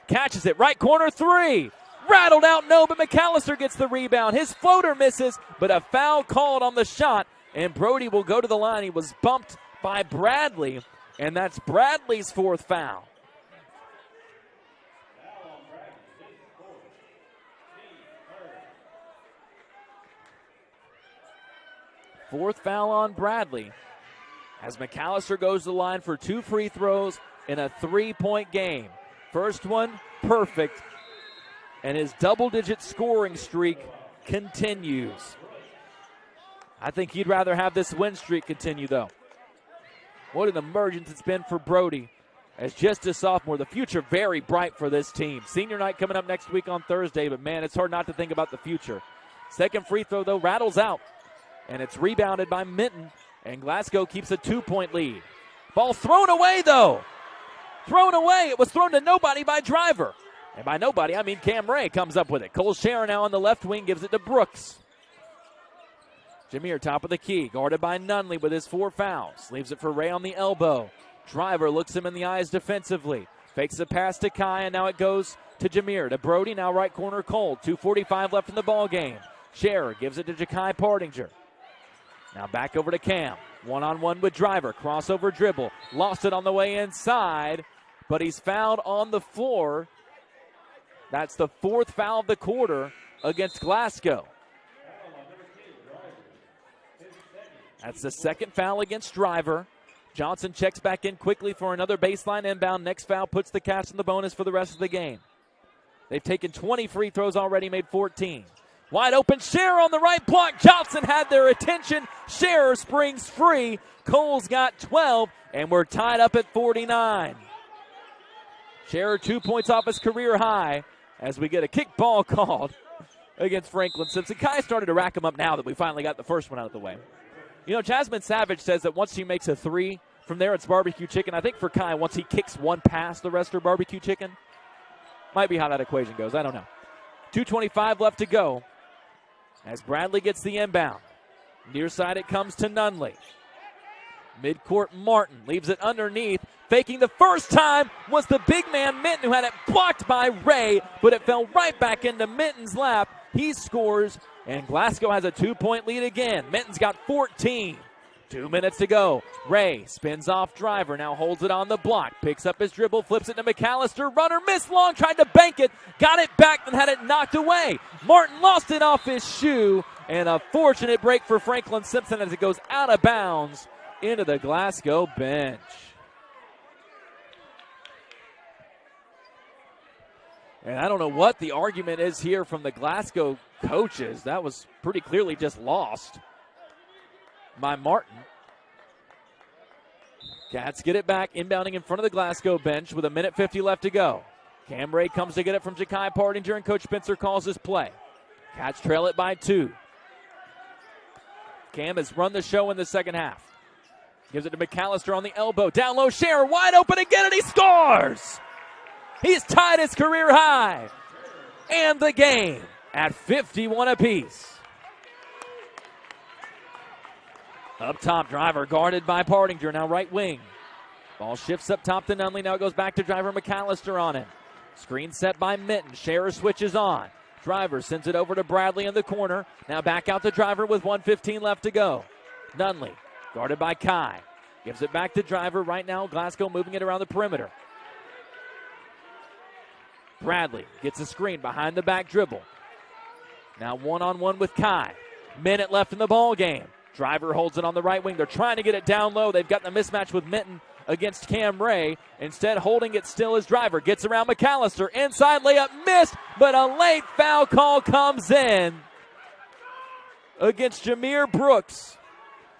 Catches it. Right corner 3. Rattled out, no, but McAllister gets the rebound. His floater misses, but a foul called on the shot, and Brody will go to the line. He was bumped by Bradley, and that's Bradley's 4th foul. Fourth foul on Bradley as McAllister goes to the line for 2 free throws in a 3-point game. First one, perfect, and his double-digit scoring streak continues. I think he'd rather have this win streak continue, though. What an emergence it's been for Brody as just a sophomore. The future very bright for this team. Senior night coming up next week on Thursday, but, man, it's hard not to think about the future. Second free throw, though, rattles out, and it's rebounded by Minton, and Glasgow keeps a 2-point lead. Ball thrown away, though. Thrown away. It was thrown to nobody by Driver. And by nobody, I mean Cam Ray comes up with it. Cole Scherer now on the left wing gives it to Brooks. Jameer top of the key, guarded by Nunley with his 4 fouls. Leaves it for Ray on the elbow. Driver looks him in the eyes defensively. Fakes a pass to Kai, and now it goes to Jameer. To Brody, now right corner Cole. 2:45 left in the ball game. Scherer gives it to Ja'Kai Partinger. Now back over to Cam. One-on-one with Driver. Crossover dribble. Lost it on the way inside, but he's fouled on the floor. That's the 4th foul of the quarter against Glasgow. That's the 2nd foul against Driver. Johnson checks back in quickly for another baseline inbound. Next foul puts the Cats in the bonus for the rest of the game. They've taken 20 free throws already, made 14. Wide open, Scherer on the right block. Johnson had their attention. Scherer springs free. Cole's got 12, and we're tied up at 49. Scherer 2 points off his career high as we get a kick ball called against Franklin Simpson. Kai started to rack him up now that we finally got the first one out of the way. You know, Jasmine Savage says that once she makes a 3, from there it's barbecue chicken. I think for Kai, once he kicks one past, the rest are barbecue chicken. Might be how that equation goes. I don't know. 2:25 left to go as Bradley gets the inbound. Near side it comes to Nunley. Midcourt Martin leaves it underneath. Faking the first time was the big man Minton, who had it blocked by Ray, but it fell right back into Minton's lap. He scores, and Glasgow has a 2-point lead again. Minton's got 14. 2 minutes to go. Ray spins off Driver, now holds it on the block. Picks up his dribble, flips it to McAllister. Runner missed long, tried to bank it. Got it back, then had it knocked away. Martin lost it off his shoe, and a fortunate break for Franklin Simpson as it goes out of bounds into the Glasgow bench. And I don't know what the argument is here from the Glasgow coaches. That was pretty clearly just lost by Martin. Cats get it back, inbounding in front of the Glasgow bench with 1:50 left to go. Cam Ray comes to get it from Ja'Kai Partinger, and Coach Spencer calls his play. Cats trail it by 2. Cam has run the show in the second half. Gives it to McAllister on the elbow. Down low, Scherer wide open again, and he scores! He's tied his career high. And the game at 51 apiece. Up top, Driver guarded by Partinger, now right wing. Ball shifts up top to Nunley. Now it goes back to driver McAllister on it. Screen set by Minton. Scherer switches on. Driver sends it over to Bradley in the corner. Now back out to driver with 1:15 left to go. Nunley guarded by Kai. Gives it back to driver. Right now Glasgow moving it around the perimeter. Bradley gets a screen behind the back dribble. Now one-on-one with Kai. Minute left in the ball game. Driver holds it on the right wing. They're trying to get it down low. They've gotten a mismatch with Minton against Cam Ray. Instead, holding it still is driver. Gets around McAllister. Inside layup missed, but a late foul call comes in against Jameer Brooks.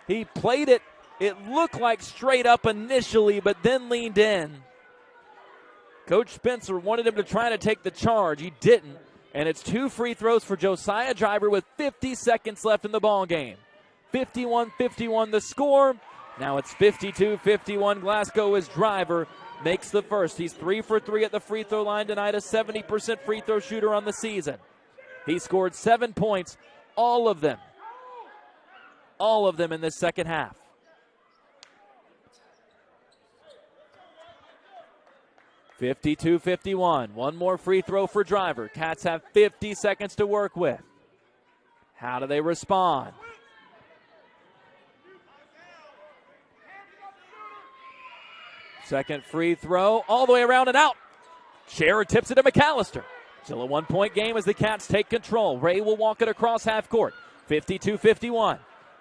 He played it. It looked like straight up initially, but then leaned in. Coach Spencer wanted him to try to take the charge. He didn't. And it's 2 free throws for Josiah Driver with 50 seconds left in the ball game. 51-51 the score. Now it's 52-51. Glasgow as Driver makes the first. He's 3 for 3 at the free throw line tonight, a 70% free throw shooter on the season. He scored 7 points, all of them in this second half. (52-51). One more free throw for Driver. Cats have 50 seconds to work with. How do they respond? Second free throw, all the way around and out. Scherer tips it to McAllister. Still a 1-point game as the Cats take control. Ray will walk it across half court. 52-51.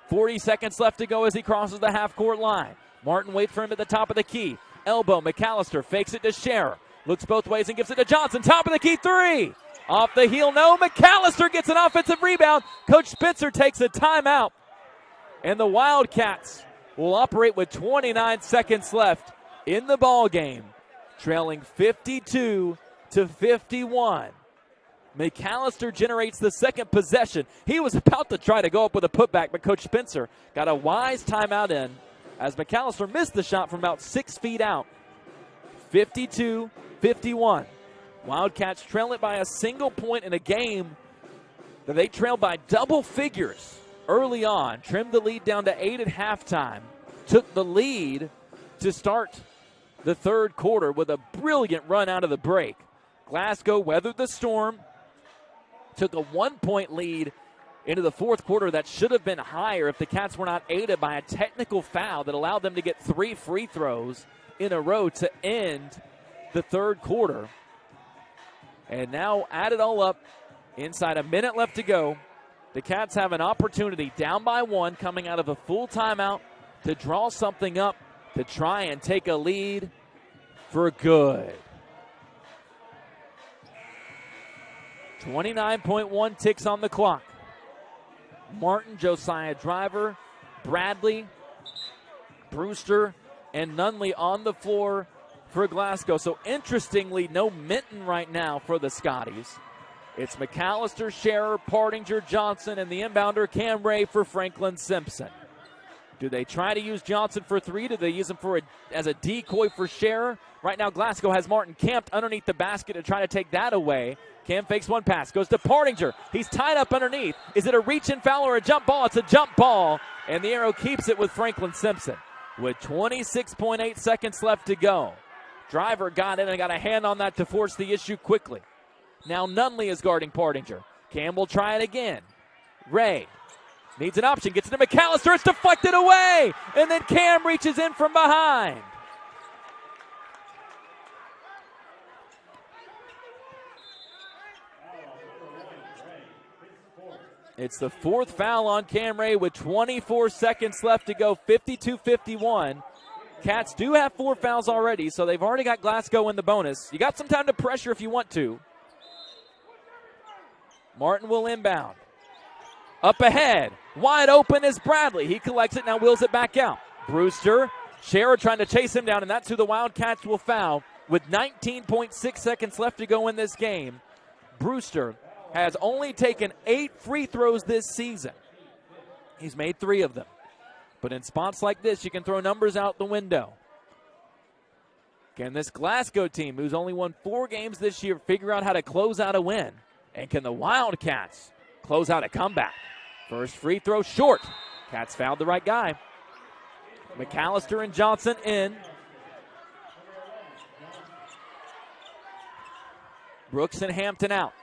40 seconds left to go as he crosses the half court line. Martin waits for him at the top of the key. Elbow, McAllister fakes it to Scherer. Looks both ways and gives it to Johnson. Top of the key, 3. Off the heel, no. McAllister gets an offensive rebound. Coach Spencer takes a timeout. And the Wildcats will operate with 29 seconds left in the ball game, trailing 52-51. McAllister generates the second possession. He was about to try to go up with a putback, but Coach Spencer got a wise timeout in as McAllister missed the shot from about 6 feet out. 52-51. Wildcats trail it by a single point in a game that they trailed by double figures early on. Trimmed the lead down to 8 at halftime. Took the lead to start the third quarter with a brilliant run out of the break. Glasgow weathered the storm. Took a 1-point lead into the fourth quarter that should have been higher if the Cats were not aided by a technical foul that allowed them to get 3 free throws in a row to end the third quarter. And now add it all up, inside a minute left to go, the Cats have an opportunity down by 1 coming out of a full timeout to draw something up to try and take a lead for good. 29.1 ticks on the clock. Martin, Josiah Driver, Bradley, Brewster, and Nunley on the floor for Glasgow. So interestingly, no Minton right now for the Scotties. It's McAllister, Scherer, Partinger, Johnson, and the inbounder Cam Ray for Franklin Simpson. Do they try to use Johnson for 3? Do they use him as a decoy for Scherer? Right now, Glasgow has Martin camped underneath the basket to try to take that away. Cam fakes one pass, goes to Partinger. He's tied up underneath. Is it a reach-in foul or a jump ball? It's a jump ball, and the arrow keeps it with Franklin Simpson. With 26.8 seconds left to go. Driver got in and got a hand on that to force the issue quickly. Now Nunley is guarding Partinger. Cam will try it again. Ray needs an option, gets it to McAllister. It's deflected away, and then Cam reaches in from behind. It's the 4th foul on Cam Ray with 24 seconds left to go, 52-51. Cats do have 4 fouls already, so they've already got Glasgow in the bonus. You got some time to pressure if you want to. Martin will inbound. Up ahead, wide open is Bradley. He collects it, now wheels it back out. Brewster, Scherer trying to chase him down, and that's who the Wildcats will foul with 19.6 seconds left to go in this game. Brewster has only taken 8 free throws this season. He's made 3 of them. But in spots like this, you can throw numbers out the window. Can this Glasgow team, who's only won 4 games this year, figure out how to close out a win? And can the Wildcats close out a comeback? First free throw short. Cats fouled the right guy. McAllister and Johnson in. Brooks and Hampton out.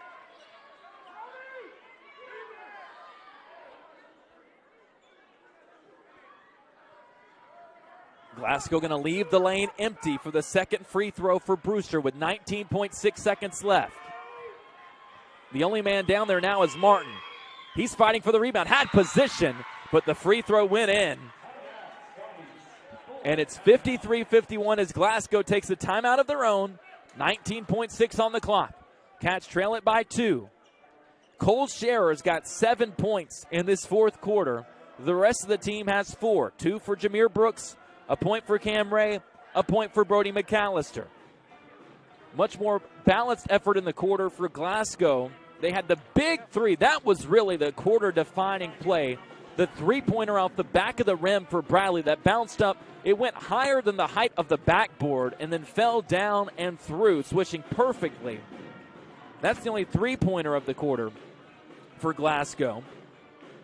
Glasgow going to leave the lane empty for the second free throw for Brewster with 19.6 seconds left. The only man down there now is Martin. He's fighting for the rebound. Had position, but the free throw went in. And it's 53-51 as Glasgow takes a timeout of their own. 19.6 on the clock. Cats trail it by 2. Cole Scherer's got 7 points in this fourth quarter. The rest of the team has 4. 2 for Jameer Brooks, a point for Cam Ray, a point for Brody McAllister. Much more balanced effort in the quarter for Glasgow. They had the big three. That was really the quarter-defining play. The three-pointer off the back of the rim for Bradley that bounced up. It went higher than the height of the backboard and then fell down and through, swishing perfectly. That's the only three-pointer of the quarter for Glasgow.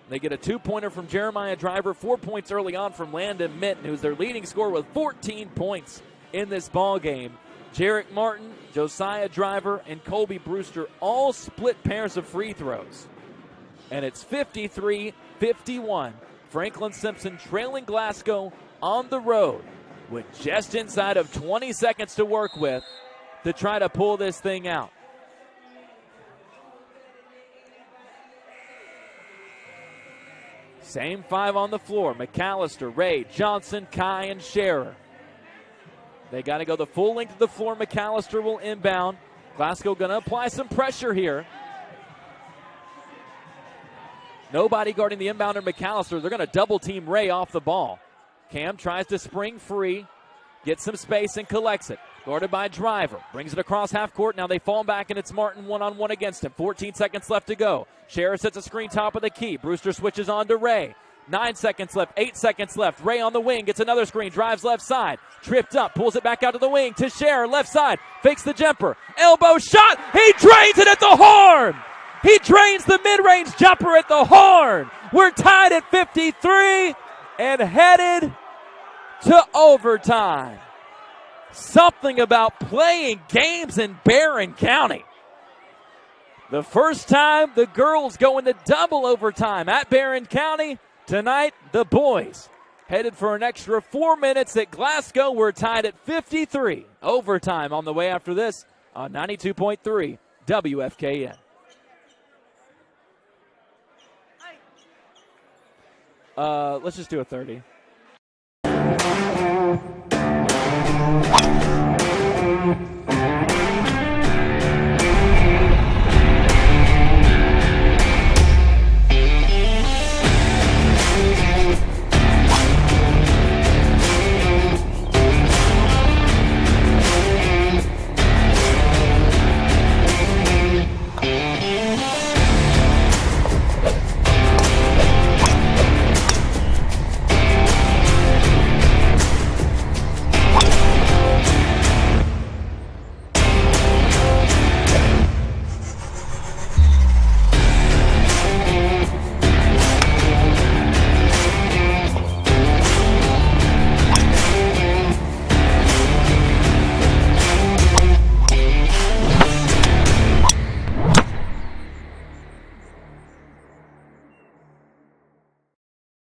They get a two-pointer from Jeremiah Driver, 4 points early on from Landon Minton, who's their leading scorer with 14 points in this ball game. Jarek Martin, Josiah Driver, and Colby Brewster all split pairs of free throws. And it's 53-51. Franklin Simpson trailing Glasgow on the road with just inside of 20 seconds to work with to try to pull this thing out. Same 5 on the floor. McAllister, Ray, Johnson, Kai, and Scherer. They got to go the full length of the floor. McAllister will inbound. Glasgow going to apply some pressure here. Nobody guarding the inbounder McAllister. They're going to double team Ray off the ball. Cam tries to spring free, gets some space and collects it. Guarded by Driver. Brings it across half court. Now they fall back and it's Martin one-on-one against him. 14 seconds left to go. Scherer sets a screen top of the key. Brewster switches on to Ray. 9 seconds left, 8 seconds left. Ray on the wing, gets another screen, drives left side. Tripped up, pulls it back out to the wing to Scherer, left side. Fakes the jumper. Elbow shot. He drains it at the horn. He drains the mid-range jumper at the horn. We're tied at 53 and headed to overtime. Something about playing games in Barron County. The first time the girls go into double overtime at Barron County. Tonight, the boys headed for an extra 4 minutes at Glasgow. We're tied at 53. Overtime on the way after this on 92.3 WFKN. Let's just do a 30.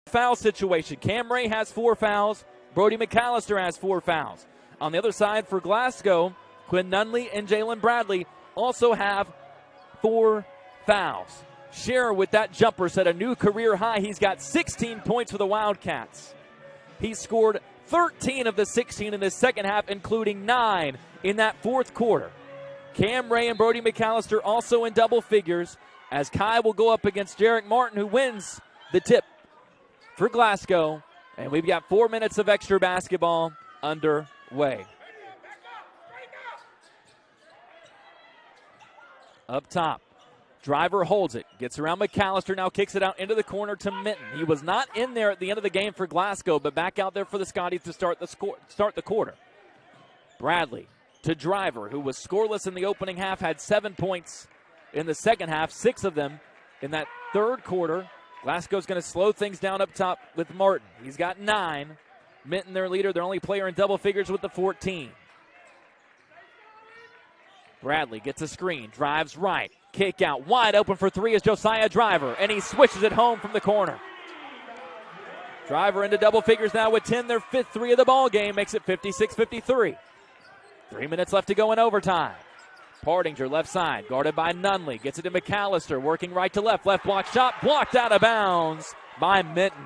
Foul situation. Cam Ray has 4 fouls. Brody McAllister has 4 fouls. On the other side for Glasgow, Quinn Nunley and Jalen Bradley also have 4 fouls. Scherer with that jumper set a new career high. He's got 16 points for the Wildcats. He scored 13 of the 16 in the second half, including 9 in that fourth quarter. Cam Ray and Brody McAllister also in double figures as Kai will go up against Jarek Martin, who wins the tip for Glasgow, and we've got 4 minutes of extra basketball underway. Up top, Driver holds it, gets around McAllister, now kicks it out into the corner to Minton. He was not in there at the end of the game for Glasgow, but back out there for the Scotties to start the quarter. Bradley to Driver, who was scoreless in the opening half, had 7 points in the second half, 6 of them in that third quarter. Glasgow's going to slow things down up top with Martin. He's got 9. Minton, their leader, their only player in double figures with the 14. Bradley gets a screen, drives right, kick out, wide open for three is Josiah Driver, and he swishes it home from the corner. Driver into double figures now with 10, their fifth three of the ball game, makes it 56-53. 3 minutes left to go in overtime. Pardinger left side, guarded by Nunley, gets it to McAllister, working right to left block shot, blocked out of bounds by Minton.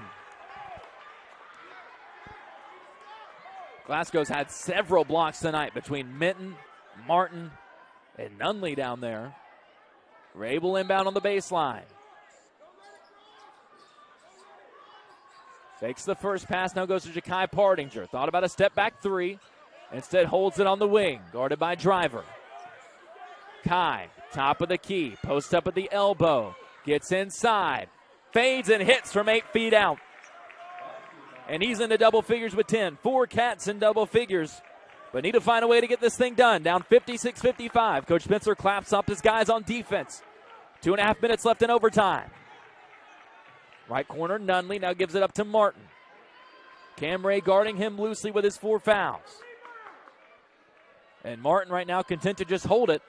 Glasgow's had several blocks tonight between Minton, Martin, and Nunley down there. Rabel inbound on the baseline. Fakes the first pass, now goes to Ja'Kai Pardinger. Thought about a step back three. Instead holds it on the wing, guarded by Driver. Kai, top of the key, post up at the elbow. Gets inside, fades and hits from 8 feet out. And he's into double figures with 10. 4 Cats in double figures. But need to find a way to get this thing done. Down 56-55. Coach Spencer claps up his guys on defense. 2.5 minutes left in overtime. Right corner, Nunley now gives it up to Martin. Cam Ray guarding him loosely with his 4 fouls. And Martin right now content to just hold it.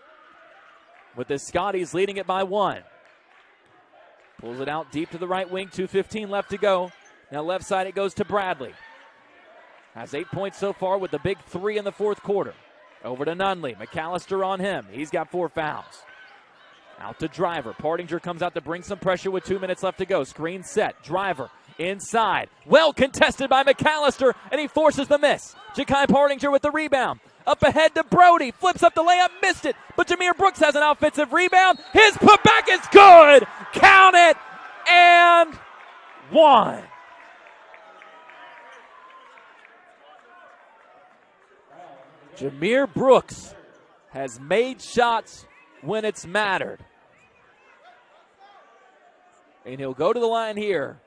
With the Scotties leading it by 1. Pulls it out deep to the right wing. 2:15 left to go. Now left side it goes to Bradley. Has 8 points so far with the big 3 in the fourth quarter. Over to Nunley. McAllister on him. He's got 4 fouls. Out to Driver. Pardinger comes out to bring some pressure with 2 minutes left to go. Screen set. Driver inside. Well contested by McAllister, and he forces the miss. Ja'Kai Pardinger with the rebound. Up ahead to Brody. Flips up the layup. Missed it. But Jameer Brooks has an offensive rebound. His putback is good. Count it. And 1. Jameer Brooks has made shots when it's mattered. And he'll go to the line here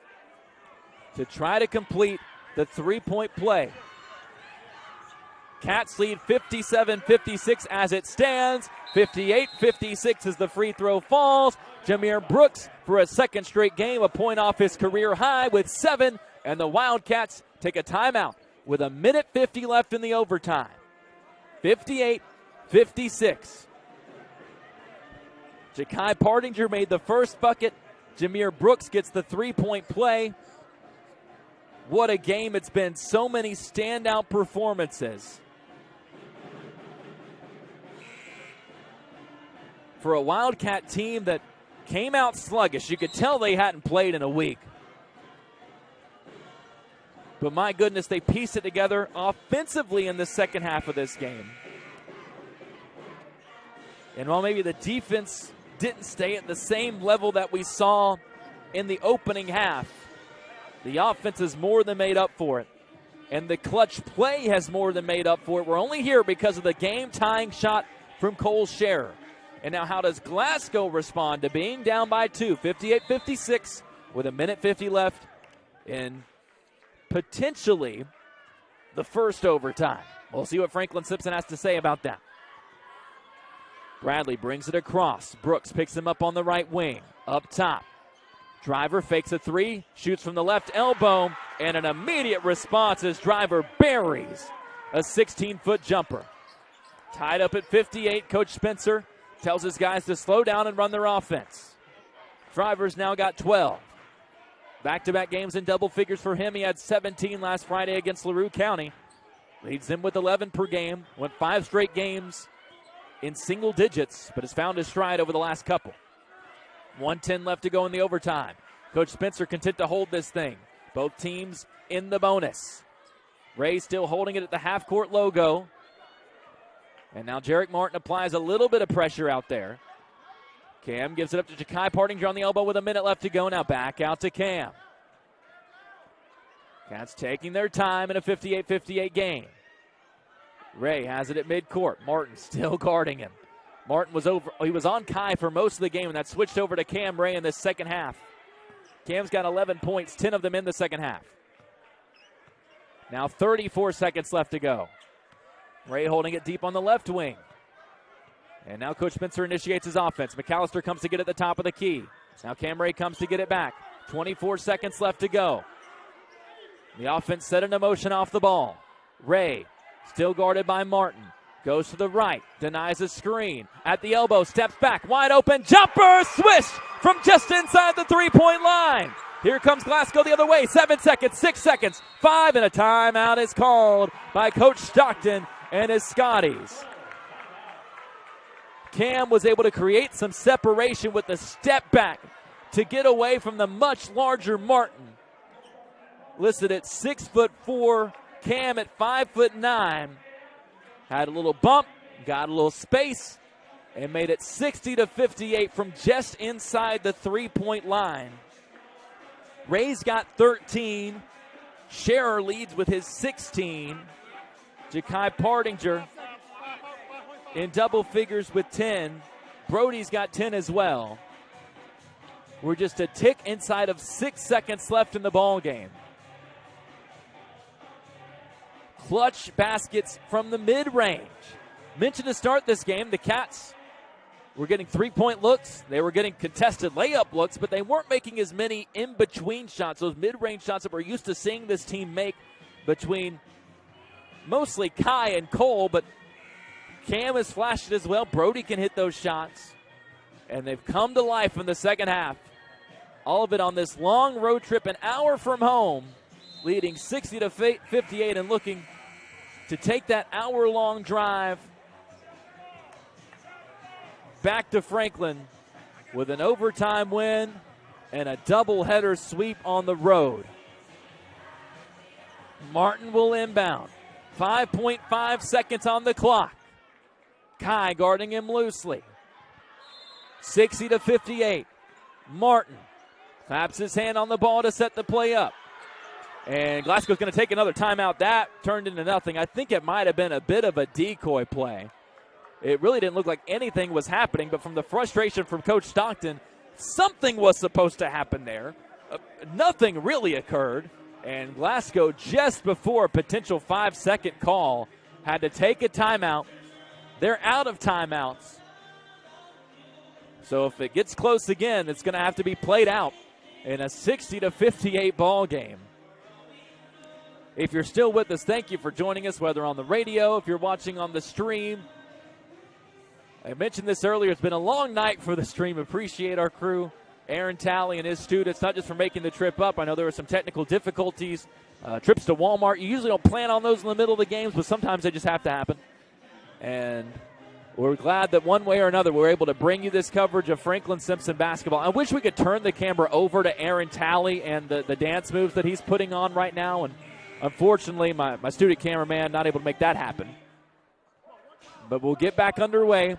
to try to complete the 3-point play. Cats lead 57-56 as it stands. 58-56 as the free throw falls. Jameer Brooks for a second straight game, a point off his career high with 7. And the Wildcats take a timeout with 1:50 left in the overtime. 58-56. Ja'Kai Pardinger made the first bucket. Jameer Brooks gets the 3-point play. What a game it's been. So many standout performances. For a Wildcat team that came out sluggish, you could tell they hadn't played in a week. But my goodness, they pieced it together offensively in the second half of this game. And while maybe the defense didn't stay at the same level that we saw in the opening half, the offense has more than made up for it. And the clutch play has more than made up for it. We're only here because of the game-tying shot from Cole Scherer. And now how does Glasgow respond to being down by 2, 58-56, with 1:50 left in potentially the first overtime? We'll see what Franklin Simpson has to say about that. Bradley brings it across. Brooks picks him up on the right wing. Up top. Driver fakes a 3, shoots from the left elbow, and an immediate response as Driver buries a 16-foot jumper. Tied up at 58, Coach Spencer tells his guys to slow down and run their offense. Driver's now got 12. Back-to-back games in double figures for him. He had 17 last Friday against LaRue County. Leads them with 11 per game. Went 5 straight games in single digits, but has found his stride over the last couple. 1:10 left to go in the overtime. Coach Spencer content to hold this thing. Both teams in the bonus. Ray still holding it at the half-court logo. And now Jarek Martin applies a little bit of pressure out there. Cam gives it up to Ja'Kai Pardinger on the elbow with 1 minute left to go. Now back out to Cam. Cats taking their time in a 58-58 game. Ray has it at midcourt. Martin still guarding him. Martin was on Kai for most of the game, and that switched over to Cam Ray in the second half. Cam's got 11 points, 10 of them in the second half. Now 34 seconds left to go. Ray holding it deep on the left wing. And now Coach Spencer initiates his offense. McAllister comes to get at the top of the key. Now Cam Ray comes to get it back. 24 seconds left to go. The offense set into motion off the ball. Ray still guarded by Martin. Goes to the right, denies a screen. At the elbow, steps back, wide open, jumper, swish from just inside the three-point line. Here comes Glasgow the other way, 7 seconds, 6 seconds, 5, and a timeout is called by Coach Stockton and his Scotties. Cam was able to create some separation with the step back to get away from the much larger Martin. Listed at 6'4", Cam at 5'9". Had a little bump, got a little space, and made it 60-58 from just inside the three-point line. Ray's got 13. Scherer leads with his 16. Ja'Kai Pardinger in double figures with 10. Brody's got 10 as well. We're just a tick inside of 6 seconds left in the ball game. Clutch baskets from the mid-range. Mentioned to start this game, the Cats were getting three-point looks. They were getting contested layup looks, but they weren't making as many in-between shots, those mid-range shots that we're used to seeing this team make between mostly Kai and Cole, but Cam has flashed it as well. Brody can hit those shots, and they've come to life in the second half. All of it on this long road trip, an hour from home, leading 60-58 and looking to take that hour-long drive back to Franklin with an overtime win and a doubleheader sweep on the road. Martin will inbound. 5.5 seconds on the clock. Kai guarding him loosely. 60-58. Martin claps his hand on the ball to set the play up. And Glasgow's going to take another timeout. That turned into nothing. I think it might have been a bit of a decoy play. It really didn't look like anything was happening, but from the frustration from Coach Stockton, something was supposed to happen there. Nothing really occurred, and Glasgow, just before a potential 5-second call, had to take a timeout. They're out of timeouts. So if it gets close again, it's going to have to be played out in a 60-58 ball game. If you're still with us, thank you for joining us, whether on the radio, if you're watching on the stream. I mentioned this earlier. It's been a long night for the stream. Appreciate our crew, Aaron Talley and his students, not just for making the trip up. I know there were some technical difficulties, trips to Walmart. You usually don't plan on those in the middle of the games, but sometimes they just have to happen. And we're glad that one way or another we're able to bring you this coverage of Franklin Simpson basketball. I wish we could turn the camera over to Aaron Talley and the dance moves that he's putting on right now. And unfortunately, my student cameraman not able to make that happen. But we'll get back underway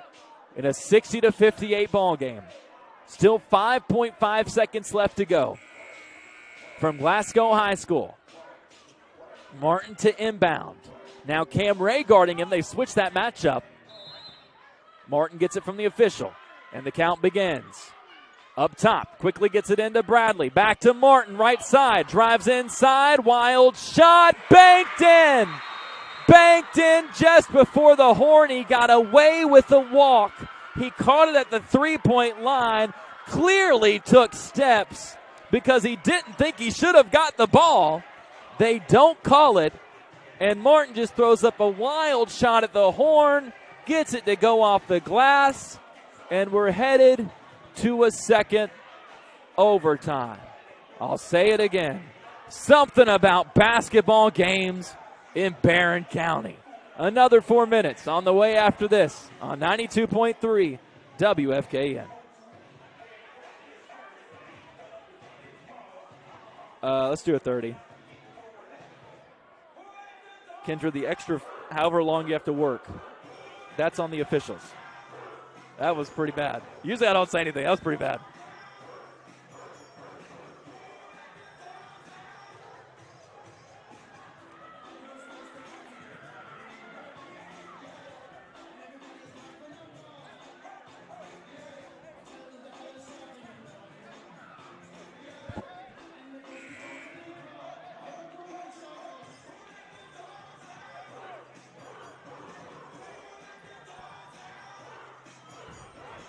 in a 60-58 ball game. Still 5.5 seconds left to go from Glasgow High School. Martin to inbound. Now Cam Ray guarding him. They switched that matchup. Martin gets it from the official, and the count begins. Up top, quickly gets it into Bradley. Back to Martin, right side. Drives inside, wild shot, banked in. Banked in just before the horn. He got away with the walk. He caught it at the three-point line. Clearly took steps because he didn't think he should have got the ball. They don't call it. And Martin just throws up a wild shot at the horn. Gets it to go off the glass. And we're headed to a second overtime. I'll say it again. Something about basketball games in Barron County. Another 4 minutes on the way after this on 92.3 WFKN. Let's do a 30. Kendra, the extra however long you have to work, that's on the officials. That was pretty bad. Usually I don't say anything. That was pretty bad.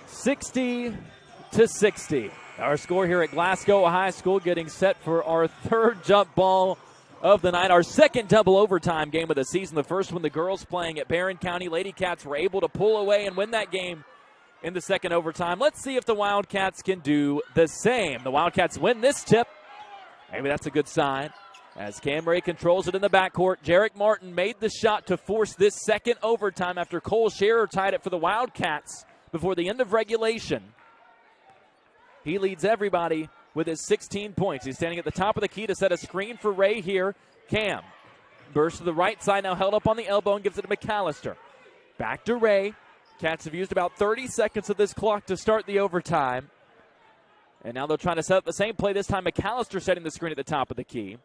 $60-60. Our score here at Glasgow High School, getting set for our third jump ball of the night. Our second double overtime game of the season. The first one, the girls playing at Barron County. Lady Cats were able to pull away and win that game in the second overtime. Let's see if the Wildcats can do the same. The Wildcats win this tip. Maybe that's a good sign. As Cam Ray controls it in the backcourt, Jarek Martin made the shot to force this second overtime after Cole Scherer tied it for the Wildcats before the end of regulation. He leads everybody with his 16 points. He's standing at the top of the key to set a screen for Ray here. Cam bursts to the right side, now held up on the elbow and gives it to McAllister. Back to Ray. Cats have used about 30 seconds of this clock to start the overtime. And now they're trying to set up the same play. This time McAllister setting the screen at the top of the key.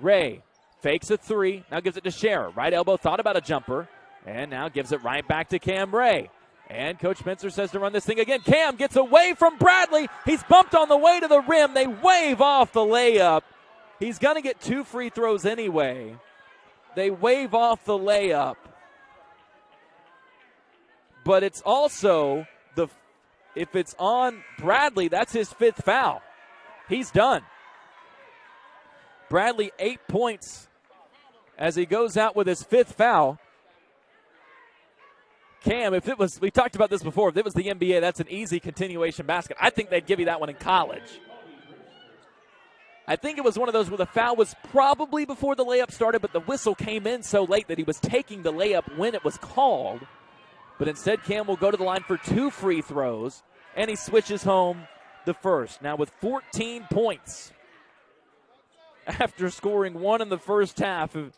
Ray fakes a three, now gives it to Scherer. Right elbow, thought about a jumper, and now gives it right back to Cam Ray. And Coach Spencer says to run this thing again. Cam gets away from Bradley. He's bumped on the way to the rim. They wave off the layup. He's going to get 2 free throws anyway. They wave off the layup. But it's also, if it's on Bradley, that's his 5th foul. He's done. Bradley 8 points as he goes out with his 5th foul. Cam, we talked about this before, if it was the NBA, that's an easy continuation basket. I think they'd give you that one in college. I think it was one of those where the foul was probably before the layup started, but the whistle came in so late that he was taking the layup when it was called. But instead, Cam will go to the line for 2 free throws, and he switches home the first. Now with 14 points after scoring 1 in the first half. If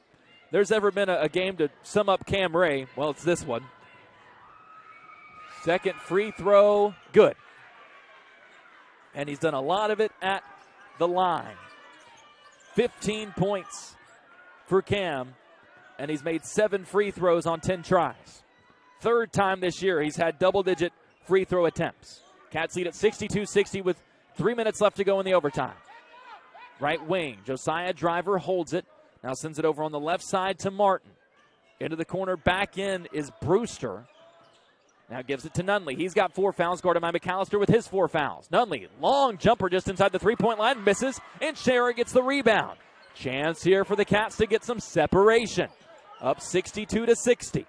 there's ever been a game to sum up Cam Ray, well, it's this one. Second free throw, good. And he's done a lot of it at the line. 15 points for Cam, and he's made 7 free throws on 10 tries. Third time this year he's had double-digit free throw attempts. Cats lead at 62-60 with 3 minutes left to go in the overtime. Right wing, Josiah Driver holds it. Now sends it over on the left side to Martin. Into the corner, back in is Brewster. Now gives it to Nunley. He's got 4 fouls, guarded by McAllister with his 4 fouls. Nunley, long jumper just inside the 3-point line, misses, and Scherer gets the rebound. Chance here for the Cats to get some separation. Up 62-60.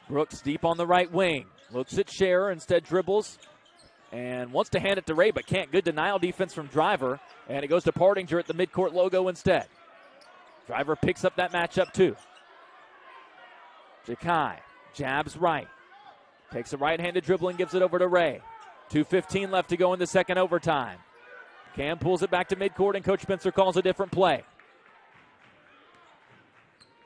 Brooks deep on the right wing. Looks at Scherer, instead dribbles and wants to hand it to Ray, but can't. Good denial defense from Driver, and it goes to Partinger at the midcourt logo instead. Driver picks up that matchup too. Jakai jabs right. Takes a right-handed dribble and gives it over to Ray. 2:15 left to go in the second overtime. Cam pulls it back to midcourt, and Coach Spencer calls a different play.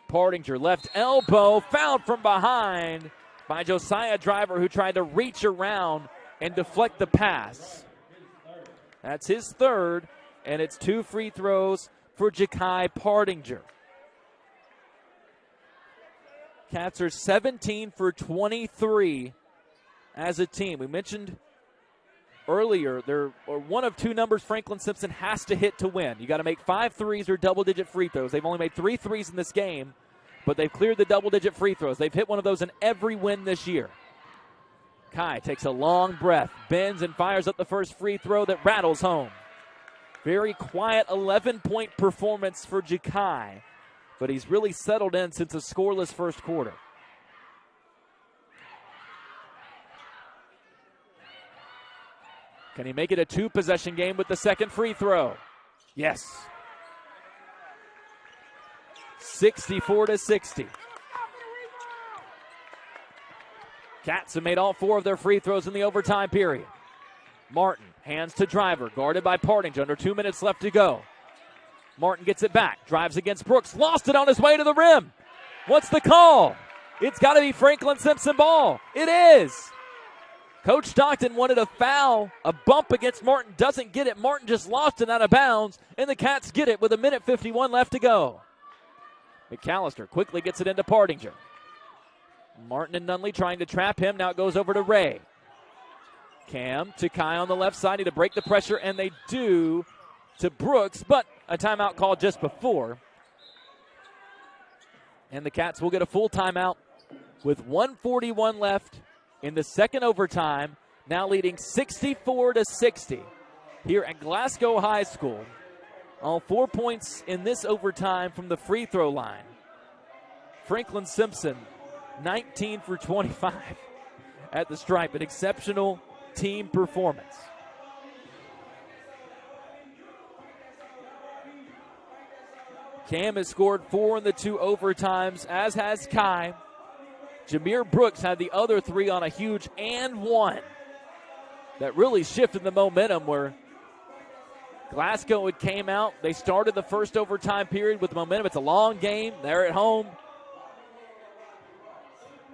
Partinger, left elbow, fouled from behind by Josiah Driver, who tried to reach around and deflect the pass. That's his 3rd, and it's 2 free throws for Jakai Partinger. Cats are 17 for 23 as a team. We mentioned earlier, they're one of 2 numbers Franklin Simpson has to hit to win. You got to make 5 threes or double-digit free throws. They've only made 3 threes in this game, but they've cleared the double-digit free throws. They've hit one of those in every win this year. Kai takes a long breath, bends and fires up the first free throw that rattles home. Very quiet 11-point performance for Jakai, but he's really settled in since a scoreless first quarter. Can he make it a 2-possession game with the second free throw? Yes. 64-60. Cats have made all 4 of their free throws in the overtime period. Martin hands to Driver, guarded by Partinger. Under 2 minutes left to go. Martin gets it back, drives against Brooks, lost it on his way to the rim. What's the call? It's got to be Franklin Simpson ball. It is. Coach Stockton wanted a foul, a bump against Martin, doesn't get it. Martin just lost it out of bounds, and the Cats get it with 1:51 left to go. McAllister quickly gets it into Partinger. Martin and Nunley trying to trap him. Now it goes over to Ray. Cam to Kai on the left side. Need to break the pressure, and they do to Brooks, but a timeout called just before. And the Cats will get a full timeout with 1:41 left in the second overtime, now leading 64-60. here at Glasgow High School. All 4 points in this overtime from the free throw line. Franklin Simpson, 19 for 25 at the stripe. An exceptional team performance. Cam has scored 4 in the 2 overtimes, as has Kai. Jameer Brooks had the other 3 on a huge and 1. That really shifted the momentum where Glasgow had came out. They started the first overtime period with momentum. It's a long game. They're at home.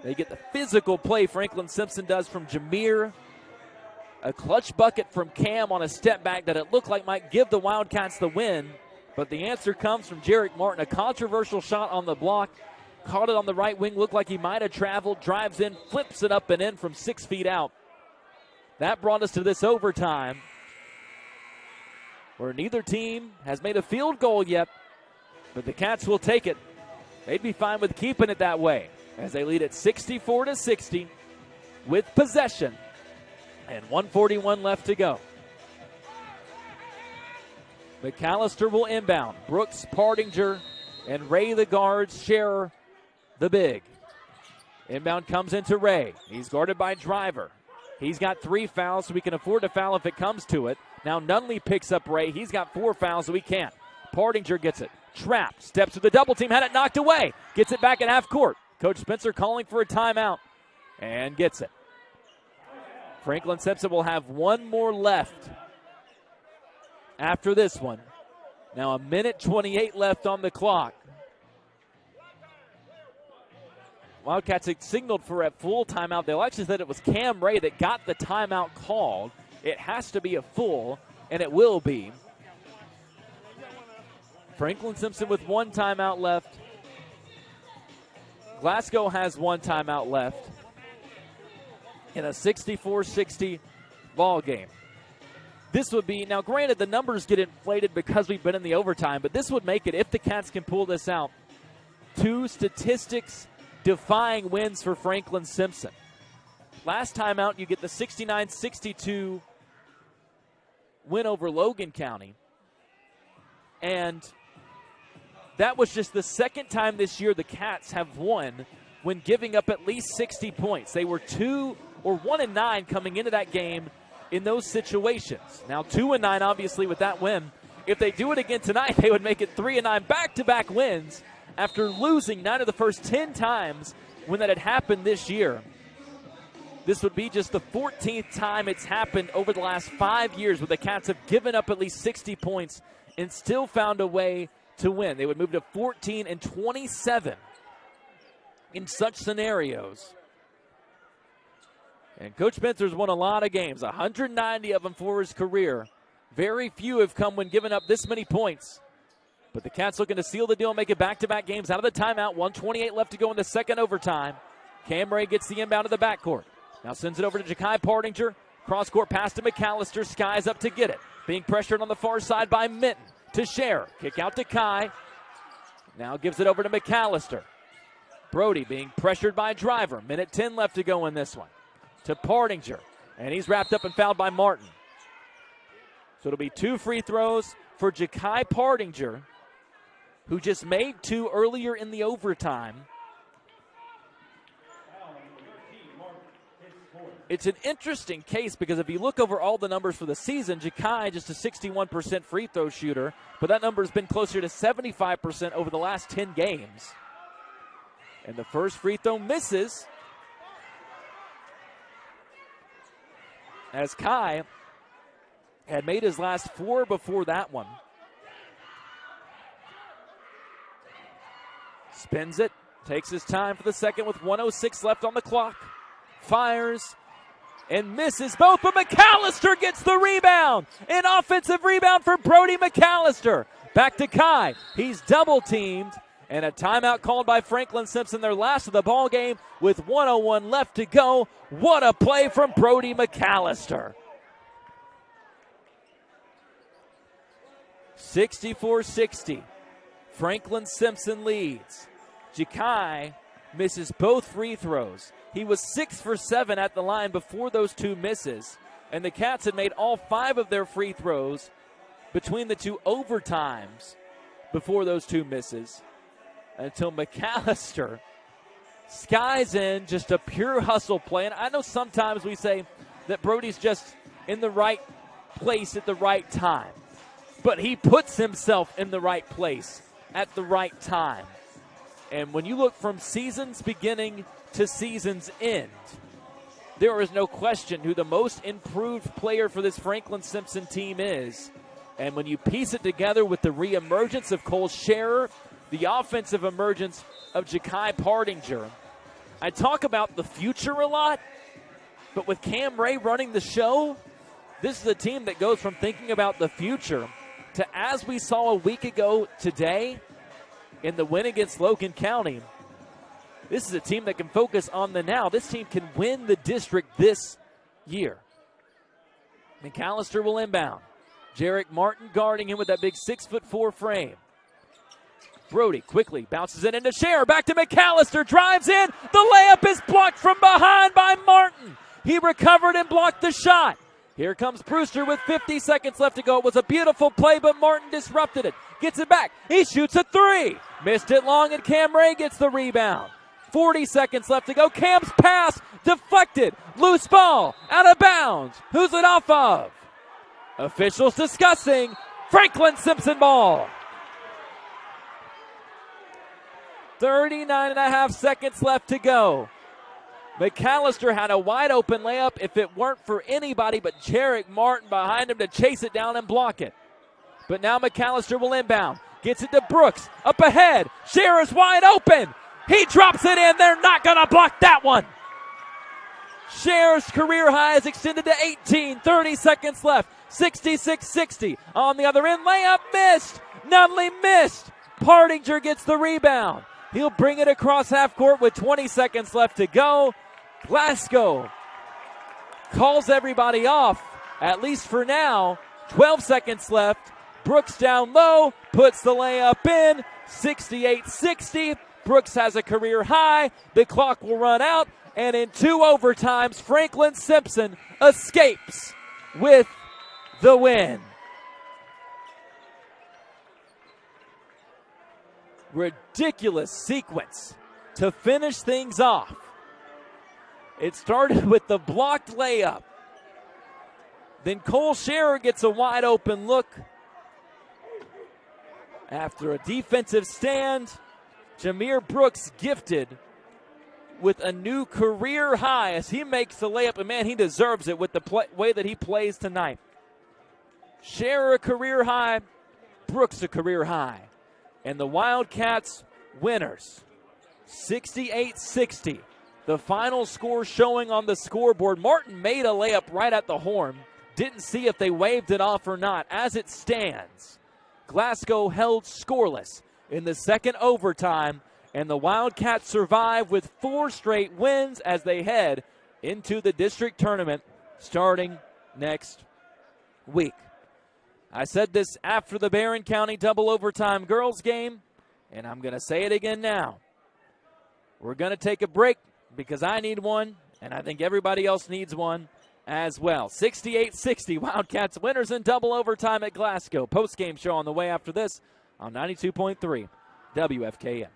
They get the physical play Franklin Simpson does from Jameer. A clutch bucket from Cam on a step back that it looked like might give the Wildcats the win. But the answer comes from Jarek Martin. A controversial shot on the block. Caught it on the right wing. Looked like he might have traveled. Drives in, flips it up and in from 6 feet out. That brought us to this overtime, where neither team has made a field goal yet, but the Cats will take it. They'd be fine with keeping it that way, as they lead at 64-60 with possession and 1:41 left to go. McAllister will inbound. Brooks, Partinger, and Ray, the guards, share the big. Inbound comes into Ray. He's guarded by Driver. He's got 3 fouls, so we can afford to foul if it comes to it. Now Nunley picks up Ray. He's got 4 fouls, so he can't. Partinger gets it. Trapped. Steps to the double team. Had it knocked away. Gets it back at half court. Coach Spencer calling for a timeout and gets it. Franklin Simpson will have 1 more left after this one. Now 1:28 left on the clock. Wildcats had signaled for a full timeout. They actually said it was Cam Ray that got the timeout called. It has to be a full, and it will be. Franklin Simpson with 1 timeout left. Glasgow has 1 timeout left in a 64-60 ball game. This would be, now granted the numbers get inflated because we've been in the overtime, but this would make it, if the Cats can pull this out, 2 statistics defying wins for Franklin Simpson. Last time out, you get the 69-62 win over Logan County. And that was just the second time this year the Cats have won when giving up at least 60 points. They were 1-9 coming into that game in those situations. Now 2-9 obviously with that win. If they do it again tonight, they would make it 3-9 back-to-back wins after losing 9 of the first 10 times when that had happened this year. This would be just the 14th time it's happened over the last 5 years where the Cats have given up at least 60 points and still found a way to win. They would move to 14-27 in such scenarios. And Coach Spencer's won a lot of games, 190 of them for his career. Very few have come when giving up this many points. But the Cats looking to seal the deal and make it back-to-back games out of the timeout. 1:28 left to go in the second overtime. Cam Ray gets the inbound to the backcourt. Now sends it over to Ja'Kai Partinger. Cross-court pass to McAllister. Sky's up to get it. Being pressured on the far side by Minton to Share. Kick out to Kai. Now gives it over to McAllister. Brody being pressured by Driver. 1:10 left to go in this one. To Partinger. And he's wrapped up and fouled by Martin. So it'll be 2 free throws for Ja'Kai Partinger, who just made 2 earlier in the overtime. It's an interesting case because if you look over all the numbers for the season, Ja'Kai just a 61% free throw shooter, but that number has been closer to 75% over the last 10 games. And the first free throw misses as Kai had made his last 4 before that one. Spins it, takes his time for the second with 1:06 left on the clock. Fires and misses both, but McAllister gets the rebound. An offensive rebound for Brody McAllister. Back to Kai. He's double teamed, and a timeout called by Franklin Simpson, their last of the ball game with 1:01 left to go. What a play from Brody McAllister. 64-60. Franklin Simpson leads. Ja'Kai misses both free throws. He was 6 for 7 at the line before those 2 misses. And the Cats had made all 5 of their free throws between the 2 overtimes before those 2 misses until McAllister skies in, just a pure hustle play. And I know sometimes we say that Brody's just in the right place at the right time, but he puts himself in the right place at the right time. And when you look from season's beginning to season's end, there is no question who the most improved player for this Franklin Simpson team is. And when you piece it together with the reemergence of Cole Scherer, the offensive emergence of Ja'Kai Pardinger, I talk about the future a lot, but with Cam Ray running the show, this is a team that goes from thinking about the future to, as we saw a week ago today in the win against Logan County, this is a team that can focus on the now. This team can win the district this year. McAllister will inbound. Jarek Martin guarding him with that big 6'4" frame. Brody quickly bounces it into Scherer. Back to McAllister. Drives in. The layup is blocked from behind by Martin. He recovered and blocked the shot. Here comes Brewster with 50 seconds left to go. It was a beautiful play, but Martin disrupted it. Gets it back. He shoots a 3. Missed it long, and Cam Ray gets the rebound. 40 seconds left to go. Cam's pass deflected. Loose ball out of bounds. Who's it off of? Officials discussing. Franklin Simpson ball. 39.5 seconds left to go. McAllister had a wide open layup if it weren't for anybody but Jarek Martin behind him to chase it down and block it. But now McAllister will inbound. Gets it to Brooks. Up ahead. Scherer's wide open. He drops it in. They're not going to block that one. Scherer's career high is extended to 18. 30 seconds left. 66-60. On the other end, layup missed. Nunley missed. Pardinger gets the rebound. He'll bring it across half court with 20 seconds left to go. Glasgow calls everybody off, at least for now. 12 seconds left. Brooks down low, puts the layup in. 68-60. Brooks has a career high. The clock will run out, and in 2 overtimes, Franklin Simpson escapes with the win. Ridiculous sequence to finish things off. It started with the blocked layup. Then Cole Scherer gets a wide open look. After a defensive stand, Jameer Brooks gifted with a new career high as he makes the layup. And man, he deserves it with the way that he plays tonight. Scherer a career high, Brooks a career high. And the Wildcats winners, 68-60. The final score showing on the scoreboard. Martin made a layup right at the horn. Didn't see if they waved it off or not. As it stands, Glasgow held scoreless in the second overtime, and the Wildcats survive with 4 straight wins as they head into the district tournament starting next week. I said this after the Barron County double overtime girls game, and I'm going to say it again now. We're going to take a break because I need one, and I think everybody else needs one as well. 68-60, Wildcats winners in double overtime at Glasgow. Post-game show on the way after this on 92.3 WFKM.